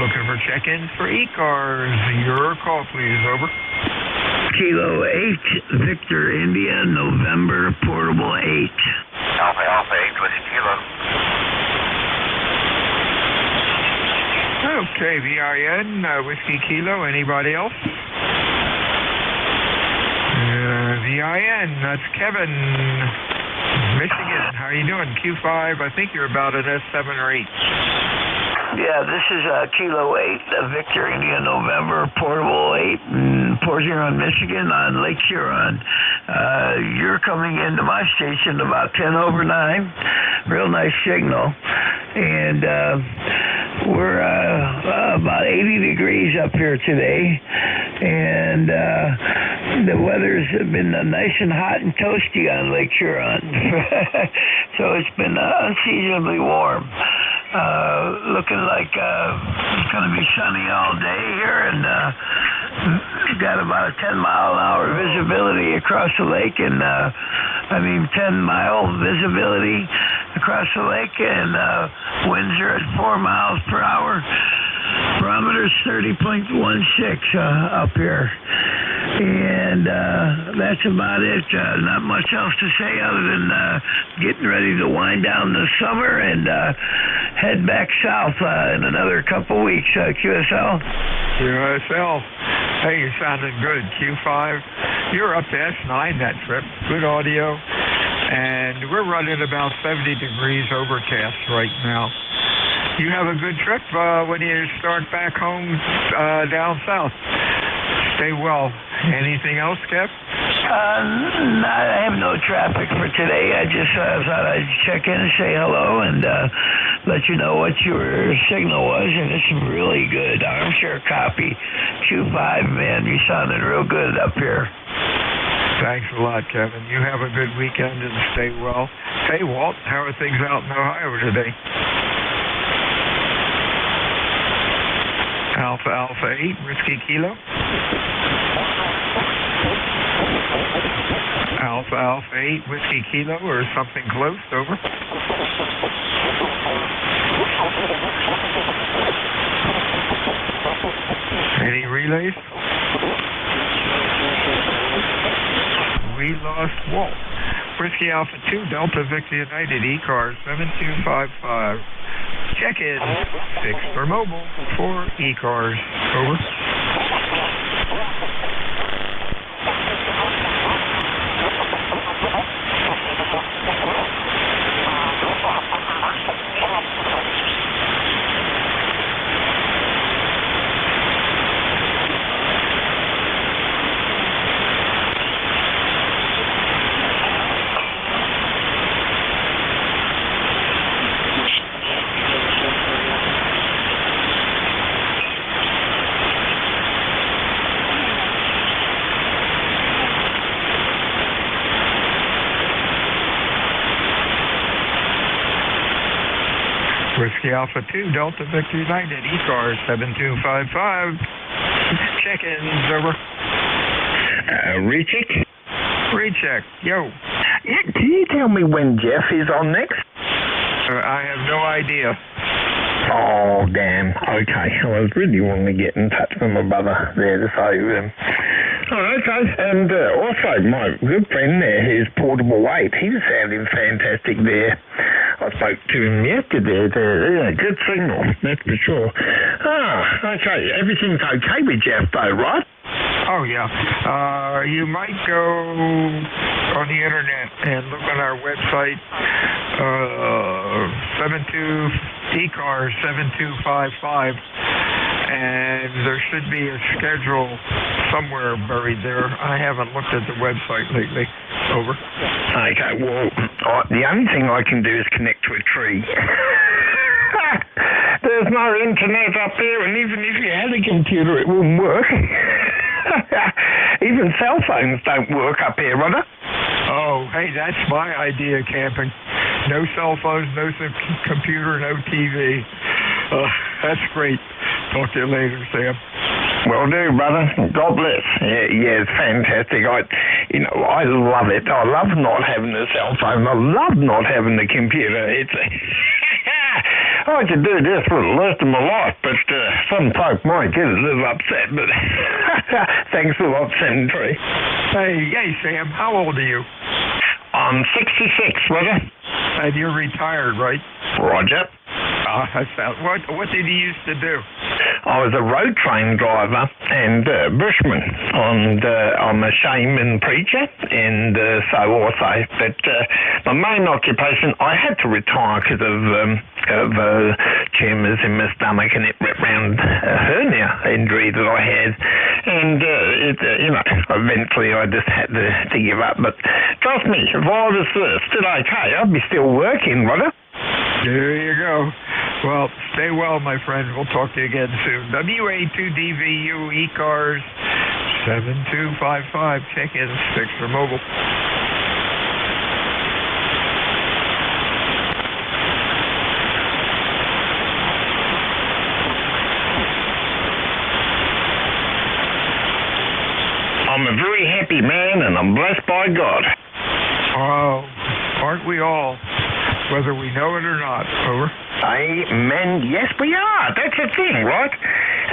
Looking for check-ins for ECARS. Your call, please. Over. Kilo 8, Victor India, November, Portable 8. Alpha 8, Whiskey Kilo. Okay, VIN, Whiskey Kilo. Anybody else? VIN, that's Kevin, Michigan. How are you doing? Q5, I think you're about an S7 or 8. Yeah, this is Kilo 8, Victor India, November, Portable 8, in Port Huron, Michigan, on Lake Huron. You're coming into my station about 10 over 9. Real nice signal. And we're about 80 degrees up here today. And the weather's been nice and hot and toasty on Lake Huron. So it's been unseasonably warm. Looking like it's going to be sunny all day here, and we've got about a 10-mile-an-hour visibility across the lake, and 10-mile visibility across the lake, and winds are at 4 miles per hour. Barometer's 30.16 up here. And that's about it. Not much else to say other than getting ready to wind down the summer and head back south in another couple weeks. QSL? QSL. Hey, you're sounding good. Q5. You're up to S9 that trip. Good audio. And we're running about 70 degrees overcast right now. You have a good trip when you start back home down south. Stay well. Anything else, Kev? I have no traffic for today. I just thought I'd check in and say hello and let you know what your signal was, and it's really good. Armchair copy. Q5, man, you sounded real good up here. Thanks a lot, Kevin. You have a good weekend and stay well. Hey, Walt, how are things out in Ohio today? Alpha 8, Whiskey Kilo. Alpha 8, Whiskey Kilo, or something close. Over. Any relays? We lost Walt. Whiskey Alpha 2, Delta Victor United, ECARS 7255. Check-in 6 for mobile, 4 ECARS. Over. Whiskey Alpha 2, Delta Victor United, ECARS 7255. Check-ins, over. Recheck? Recheck, yo. Can you tell me when Jeff is on next? I have no idea. Oh, damn. Okay. I was really wanting to get in touch with my brother there to say okay. And also, my good friend there, his Portable 8, he's sounding fantastic there. I spoke to him yesterday. Good signal, that's for sure. Okay. Everything's okay with Jeff, though, right? Oh, yeah. You might go on the internet and look on our website, ECARS 7255, and there should be a schedule somewhere buried there. I haven't looked at the website lately. Over. Okay, well, the only thing I can do is connect to a tree. There's no internet up there, and even if you had a computer, it wouldn't work. Even cell phones don't work up here, Rudder. Oh, hey, that's my idea of camping. No cell phones, no computer, no TV. That's great. Talk to you later, Sam. Will do, brother. God bless. Yeah, it's fantastic. I love it. I love not having a cell phone. I love not having a computer. It's I could do this for the rest of my life, but some folk might get a little upset. But thanks a lot, Senator. Hey, Sam. How old are you? I'm 66, brother. And you're retired, right? Roger. What did you used to do? I was a road train driver and bushman. I'm a shaman preacher, and so also. But my main occupation, I had to retire because of tumours in my stomach, and it wrapped around a hernia injury that I had. And eventually I just had to give up. But trust me, if I was still okay, I'd be still working, brother. There you go. Well, stay well, my friend. We'll talk to you again soon. WA2DVU ECARS 7255. Check in 6 for mobile. I'm a very happy man, and I'm blessed by God. Oh, aren't we all? Whether we know it or not. Over. Amen. Yes, we are. That's the thing, right?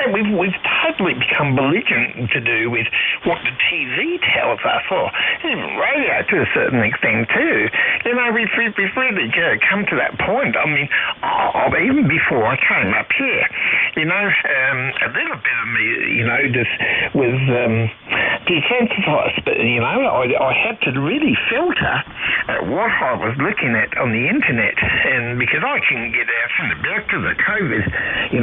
And we've totally become belligerent to do with what the TV tells us, or even radio to a certain extent too. We've really come to that point. I mean, even before I came up here, a little bit of me, just was desensitized, but I had to really filter what I was looking at on the internet, and because I couldn't get out from the back of the COVID,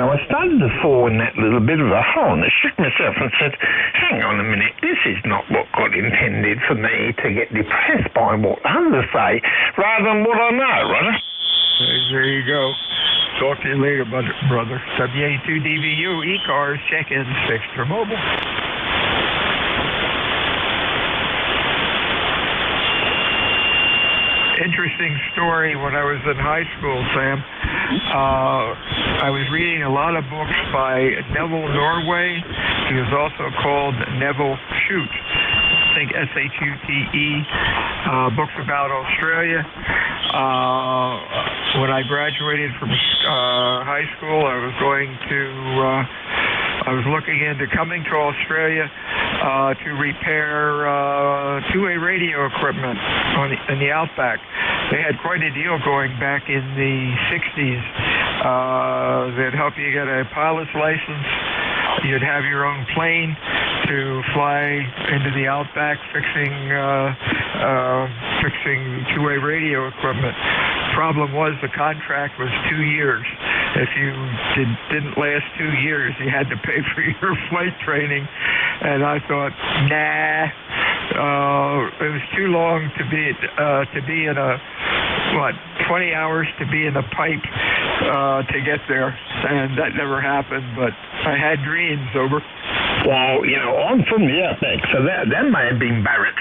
I started to fall in that little bit of a hole, and I shook myself and said, hang on a minute, this is not what God intended for me to get depressed by what others say, rather than what I know, right? There you go. Talk to you later, brother. WA2DVU ECARS, check in 6 for mobile. Interesting story. When I was in high school, Sam, I was reading a lot of books by Neville Norway. He was also called Neville Shute. I think S-H-U-T-E. Books about Australia. When I graduated from high school, I was looking into coming to Australia to repair two-way radio equipment in the outback. They had quite a deal going back in the 60s. They'd help you get a pilot's license. You'd have your own plane to fly into the outback fixing two-way radio equipment. Problem was the contract was 2 years. If you didn't last 2 years, you had to pay for your flight training. And I thought, nah, it was too long to be in a 20 hours to be in a pipe to get there, and that never happened. But I had dreams. Over. Well, I'm from the outback, so that may have been Barrett.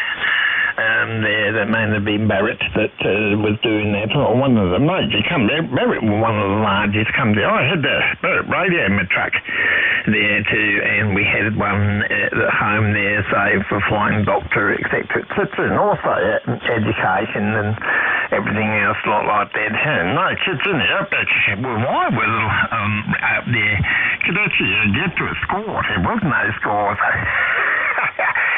That may have been Barrett that was doing that. Or one of the major companies. Barrett was one of the largest companies. I had the Barrett radio in my truck there too, and we had one at the home there, say, for flying doctor, etc., and also education and everything else like that. And no kids in the outback. Well, I was out there could actually get to a score. There was no scores.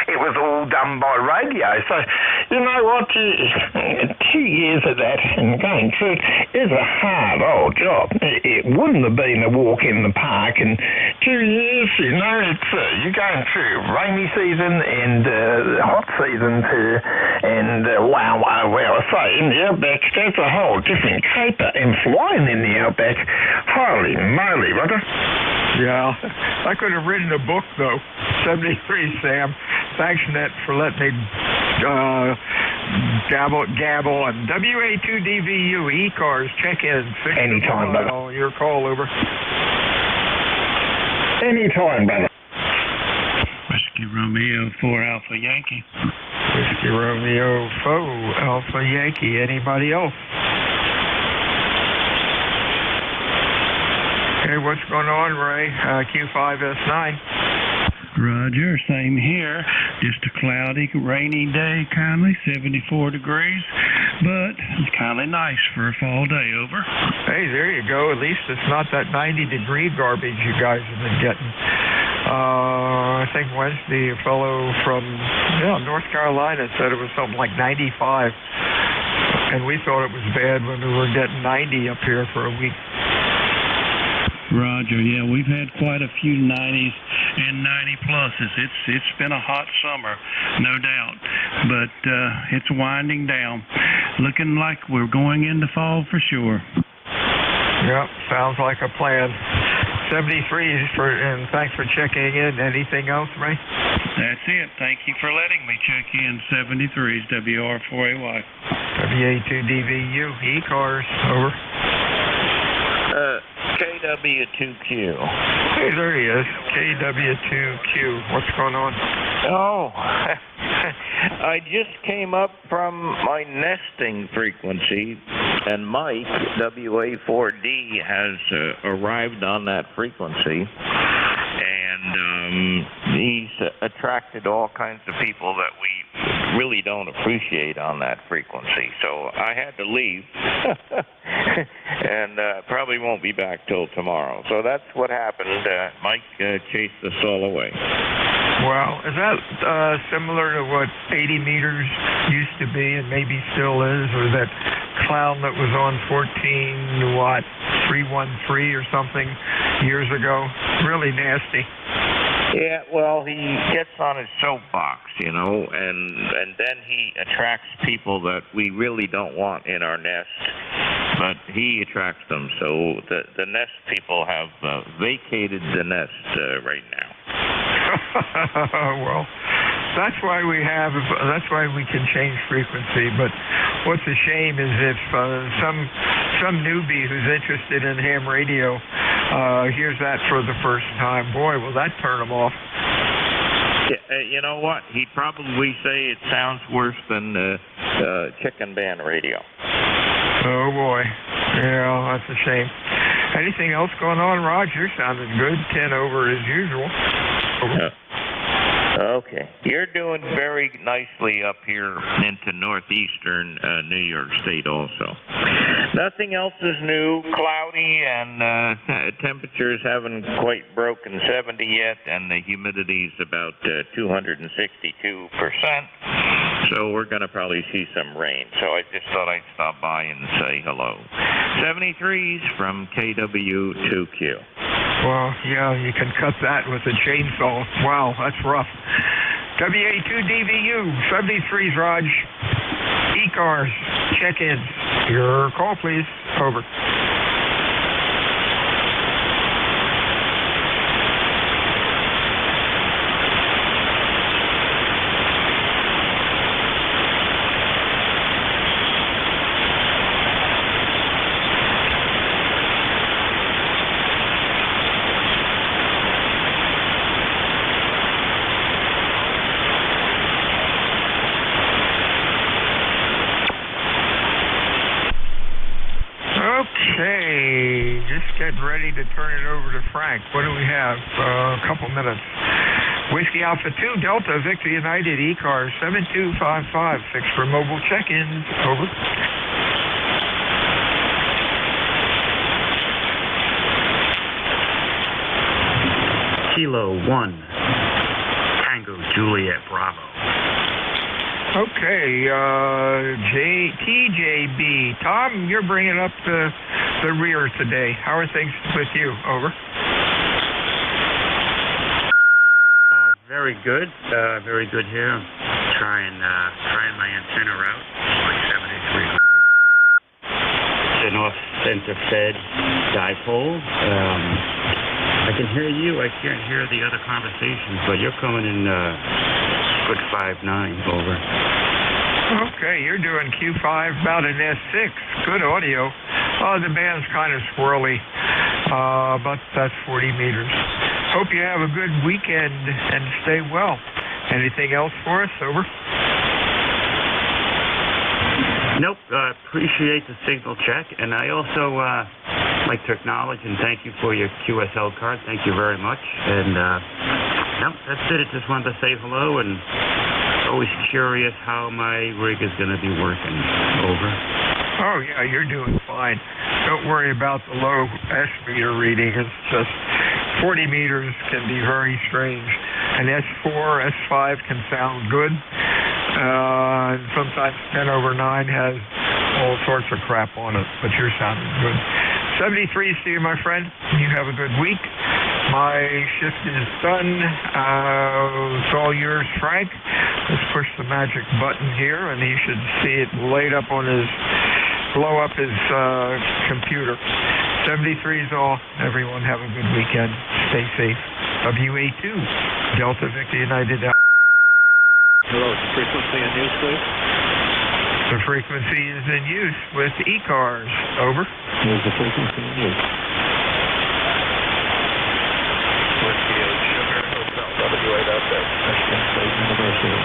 It was all done by radio. So, you know what? 2 years of that and going through is a hard old job. It wouldn't have been a walk in the park. And 2 years, it's you're going through rainy season and hot season too. And wow, I say, in the outback, that's a whole different caper. And flying in the outback, holy moly, brother. Yeah, I could have written a book, though. 73, Sam. Thanks, Net, for letting me gabble. And WA2DVU, ECARS, check-in. Anytime, brother. Your call, over. Anytime, brother. Whiskey Romeo 4 Alpha Yankee. Whiskey Romeo 4 Alpha Yankee. Anybody else? Hey, what's going on, Ray? Q5S9. Roger, same here. Just a cloudy, rainy day, kindly, 74 degrees, but it's kind of nice for a fall day, over. Hey, there you go. At least it's not that 90-degree garbage you guys have been getting. I think Wednesday a fellow from North Carolina said it was something like 95, and we thought it was bad when we were getting 90 up here for a week. Roger, yeah, we've had quite a few 90s and 90 pluses. It's been a hot summer, no doubt, but it's winding down. Looking like we're going into fall for sure. Yep, sounds like a plan. 73s and thanks for checking in. Anything else, Ray? That's it. Thank you for letting me check in. 73s, WR4AY. WA2DVU, ECARS, over. KW2Q. Hey, there he is. KW2Q. What's going on? Oh, I just came up from my nesting frequency, and Mike, WA4D, has arrived on that frequency, and he's attracted all kinds of people that we really don't appreciate on that frequency. So I had to leave, and probably won't be back till tomorrow. So that's what happened. Mike chased us all away. Wow. Is that similar to what 80 meters used to be and maybe still is, or that clown that was on 313 or something years ago? Really nasty. Yeah, well, he gets on his soapbox, and then he attracts people that we really don't want in our nest, but he attracts them. So the nest people have vacated the nest right now. Well, that's why we can change frequency. But what's a shame is if some newbie who's interested in ham radio hears that for the first time, boy, will that turn them off. You know what? He'd probably say it sounds worse than chicken band radio. Oh boy, yeah, that's a shame. Anything else going on, Rod? You're sounding good. 10 over as usual. Okay. You're doing very nicely up here into northeastern New York State also. Nothing else is new. Cloudy, and temperatures haven't quite broken 70 yet, and the humidity's about 262%. So we're going to probably see some rain. So I just thought I'd stop by and say hello. 73s from KW2Q. Well, yeah, you can cut that with a chainsaw. Wow, that's rough. WA2DVU, 73s, Raj. ECARS, check-in. Your call, please. Over. Ready to turn it over to Frank. What do we have? A couple minutes. Whiskey Alpha 2 Delta Victor United ECARS 7255 fixed for mobile check-ins. Over. Kilo 1 Tango Juliet Bravo. Okay, TJB. Tom, you're bringing up the rear today. How are things with you? Over. Very good. Very good here. Trying my antenna route. Like 7300. The North Center Fed dipole. I can hear you. I can't hear the other conversations, but you're coming in good 5-9, over. Okay, you're doing Q5, about an S6. Good audio. The band's kind of squirrely, but that's 40 meters. Hope you have a good weekend and stay well. Anything else for us? Over. Nope. Appreciate the signal check, and I also like to acknowledge and thank you for your QSL card. Thank you very much. And nope, that's it. I just wanted to say hello, and always curious how my rig is going to be working. Over. Oh yeah, you're doing fine. Don't worry about the low S meter reading. It's just 40 meters can be very strange. An S4, S5 can sound good. And sometimes 10/9 has all sorts of crap on it, but you're sounding good. 73s to you, my friend. You have a good week. My shift is done. It's all yours, Frank. Let's push the magic button here, and he should see it laid up on his, blow up his computer. 73s all. Everyone have a good weekend. Stay safe. WA2, Delta Victor United out. Hello, frequency in use, please? The frequency is in use with ECARS. Over. Here's the frequency in use. Whiskey 8 Sugar Hotel, WA Delta, Michigan State University.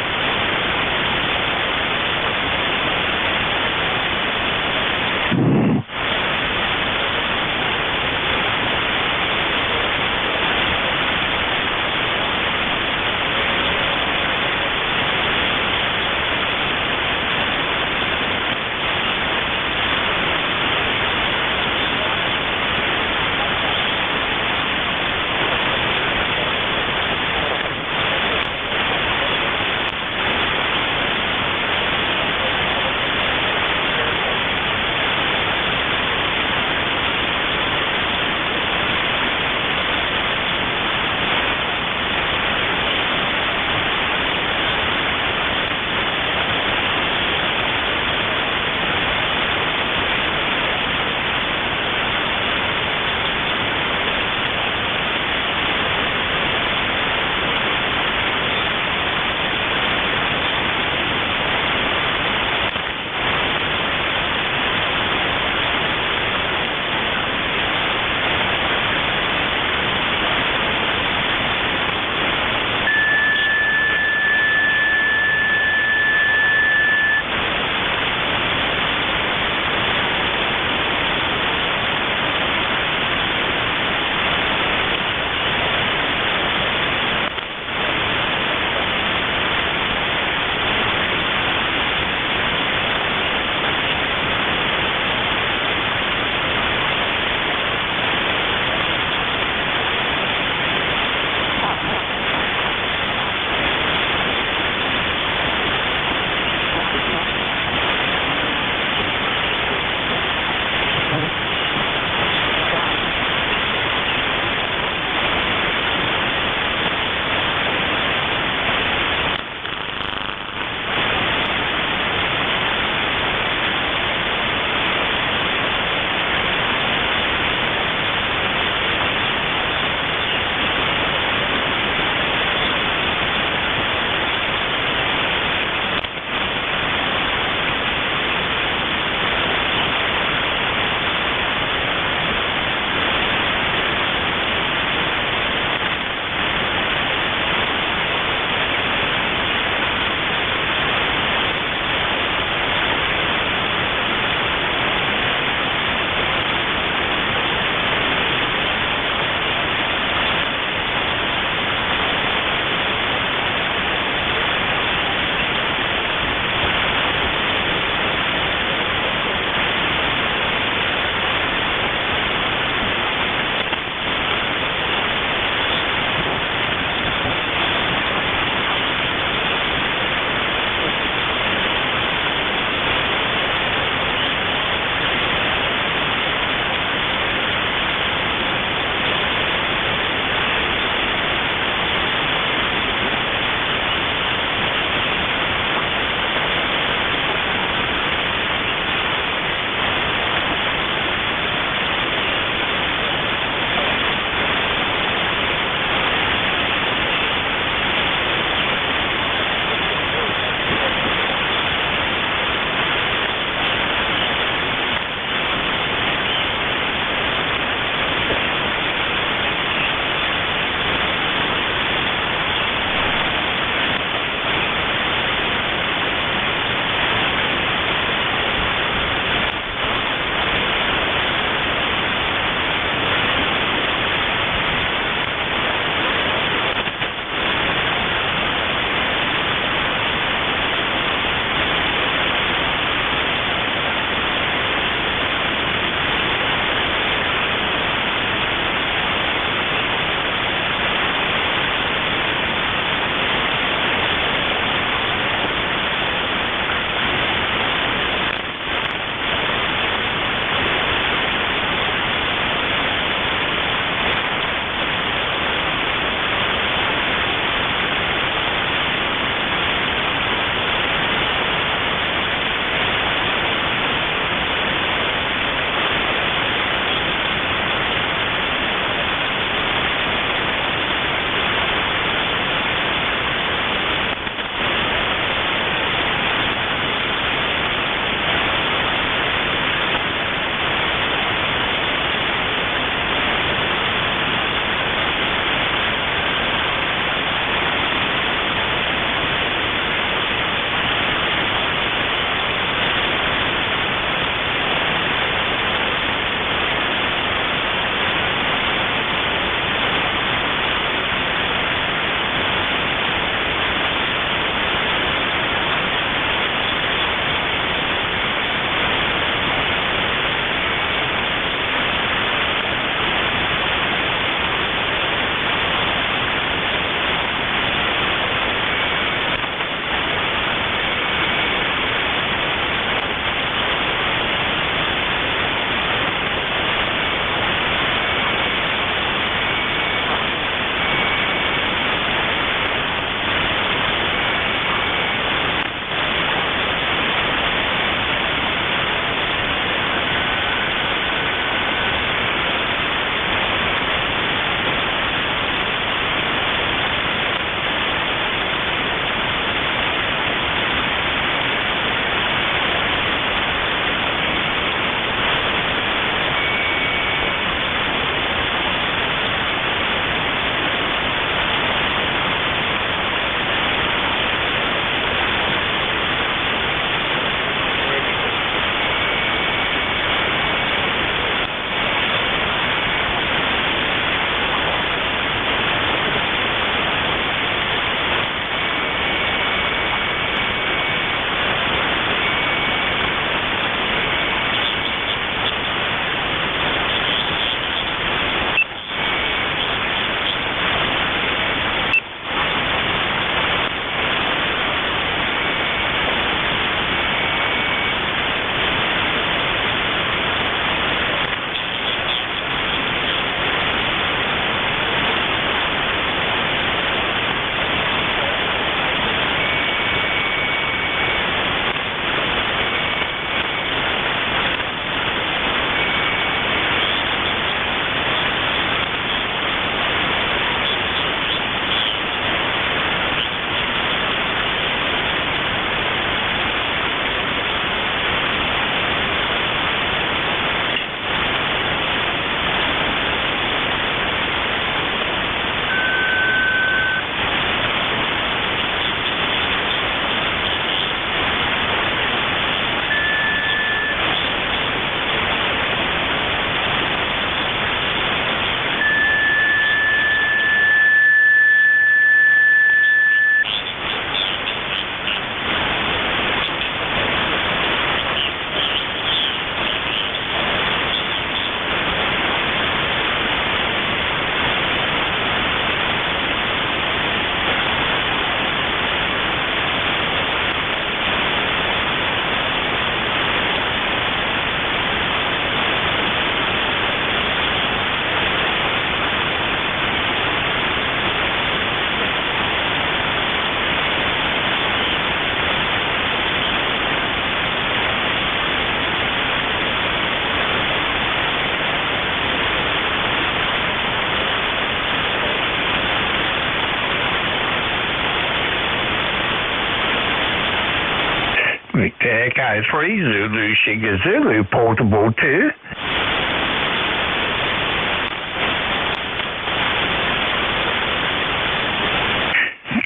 Echo 3 Zulu Sugar Zulu Portable 2.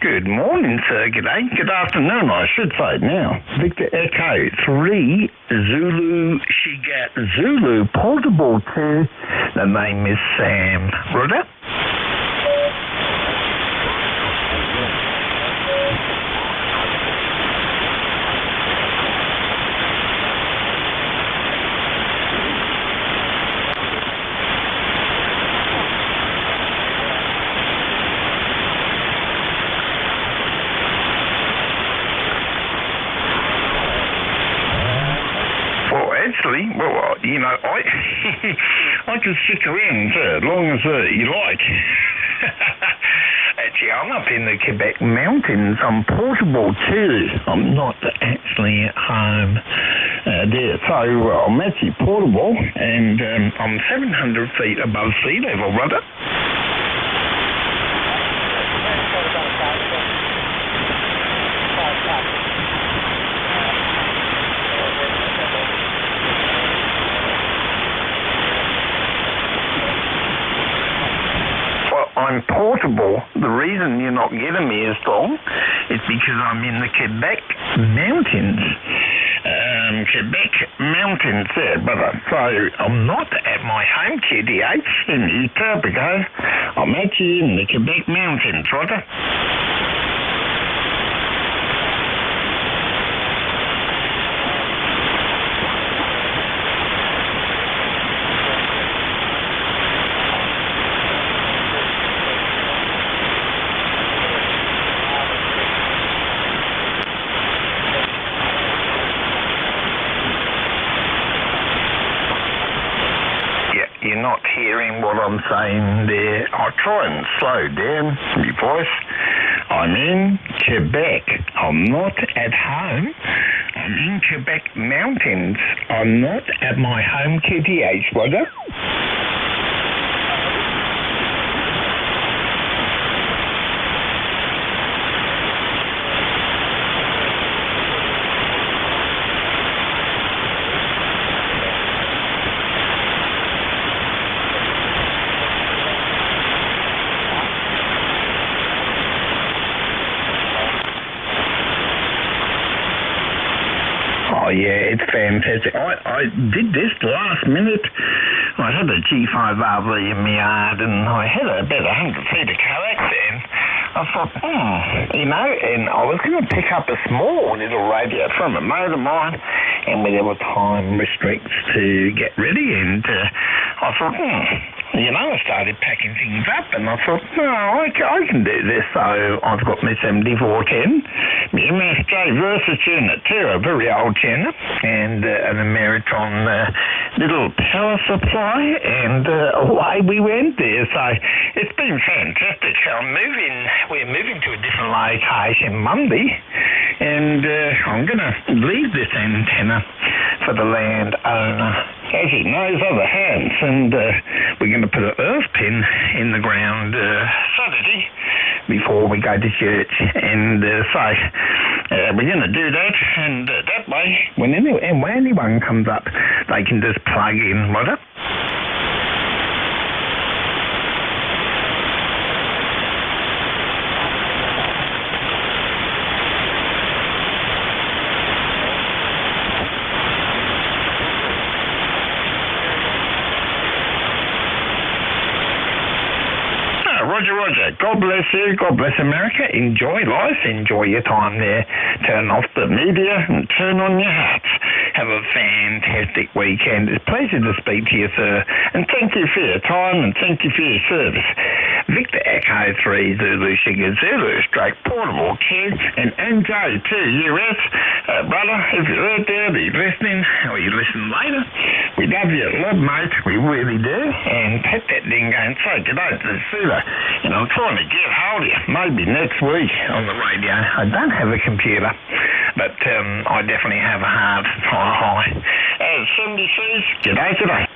Good morning, sir. G'day. Good afternoon, I should say now. Victor Echo 3 Zulu Sugar Zulu Portable 2. The name is Sam. Roger? Actually, well, you know, I can stick around as long as you like. Actually, I'm up in the Quebec mountains. I'm portable too. I'm not actually at home there. So I'm actually portable, and I'm 700 feet above sea level, brother. I'm portable. The reason you're not getting me as long is because I'm in the Quebec mountains. Quebec mountains there, brother. So I'm not at my home KDH in Etobicoke. I'm actually in the Quebec mountains, brother. You're not hearing what I'm saying there. I'll try and slow down my voice. I'm in Quebec. I'm not at home. I'm in Quebec mountains. I'm not at my home KTH, brother. Oh, yeah, it's fantastic. I did this last minute. I had a G5RV in my yard, and I had about 100 feet of coax, and I thought, you know, and I was going to pick up a small little radio from a mate of mine, and there were time restricts to get ready, and I thought, you know, I started packing things up, and I thought, no, I can do this. So I've got my 7410, my MSJ Versus tuner too, a very old tuner, and an Ameritron little power supply, and away we went there. So it's been fantastic. We're moving to a different location Monday, and I'm going to leave this antenna for the landowner, as it knows other hands, and we're going to put an earth pin in the ground Saturday before we go to church, and so we're going to do that, and that way, when anyone comes up, they can just plug in, right up. Roger. God bless you. God bless America. Enjoy life. Enjoy your time there. Turn off the media and turn on your hearts. Have a fantastic weekend. It's a pleasure to speak to you, sir. And thank you for your time and thank you for your service. Victor Echo 3 Zulu Sugar Zulu Straight Portable Kid and NJ2US. Brother, if you're out there, be listening, or you listen later, we love you a lot, mate. We really do. And pat that thing and say good day to the suitor. And I'm trying to get hold of you, maybe next week on the radio. I don't have a computer, but I definitely have a heart. Hi. As 76, g'day.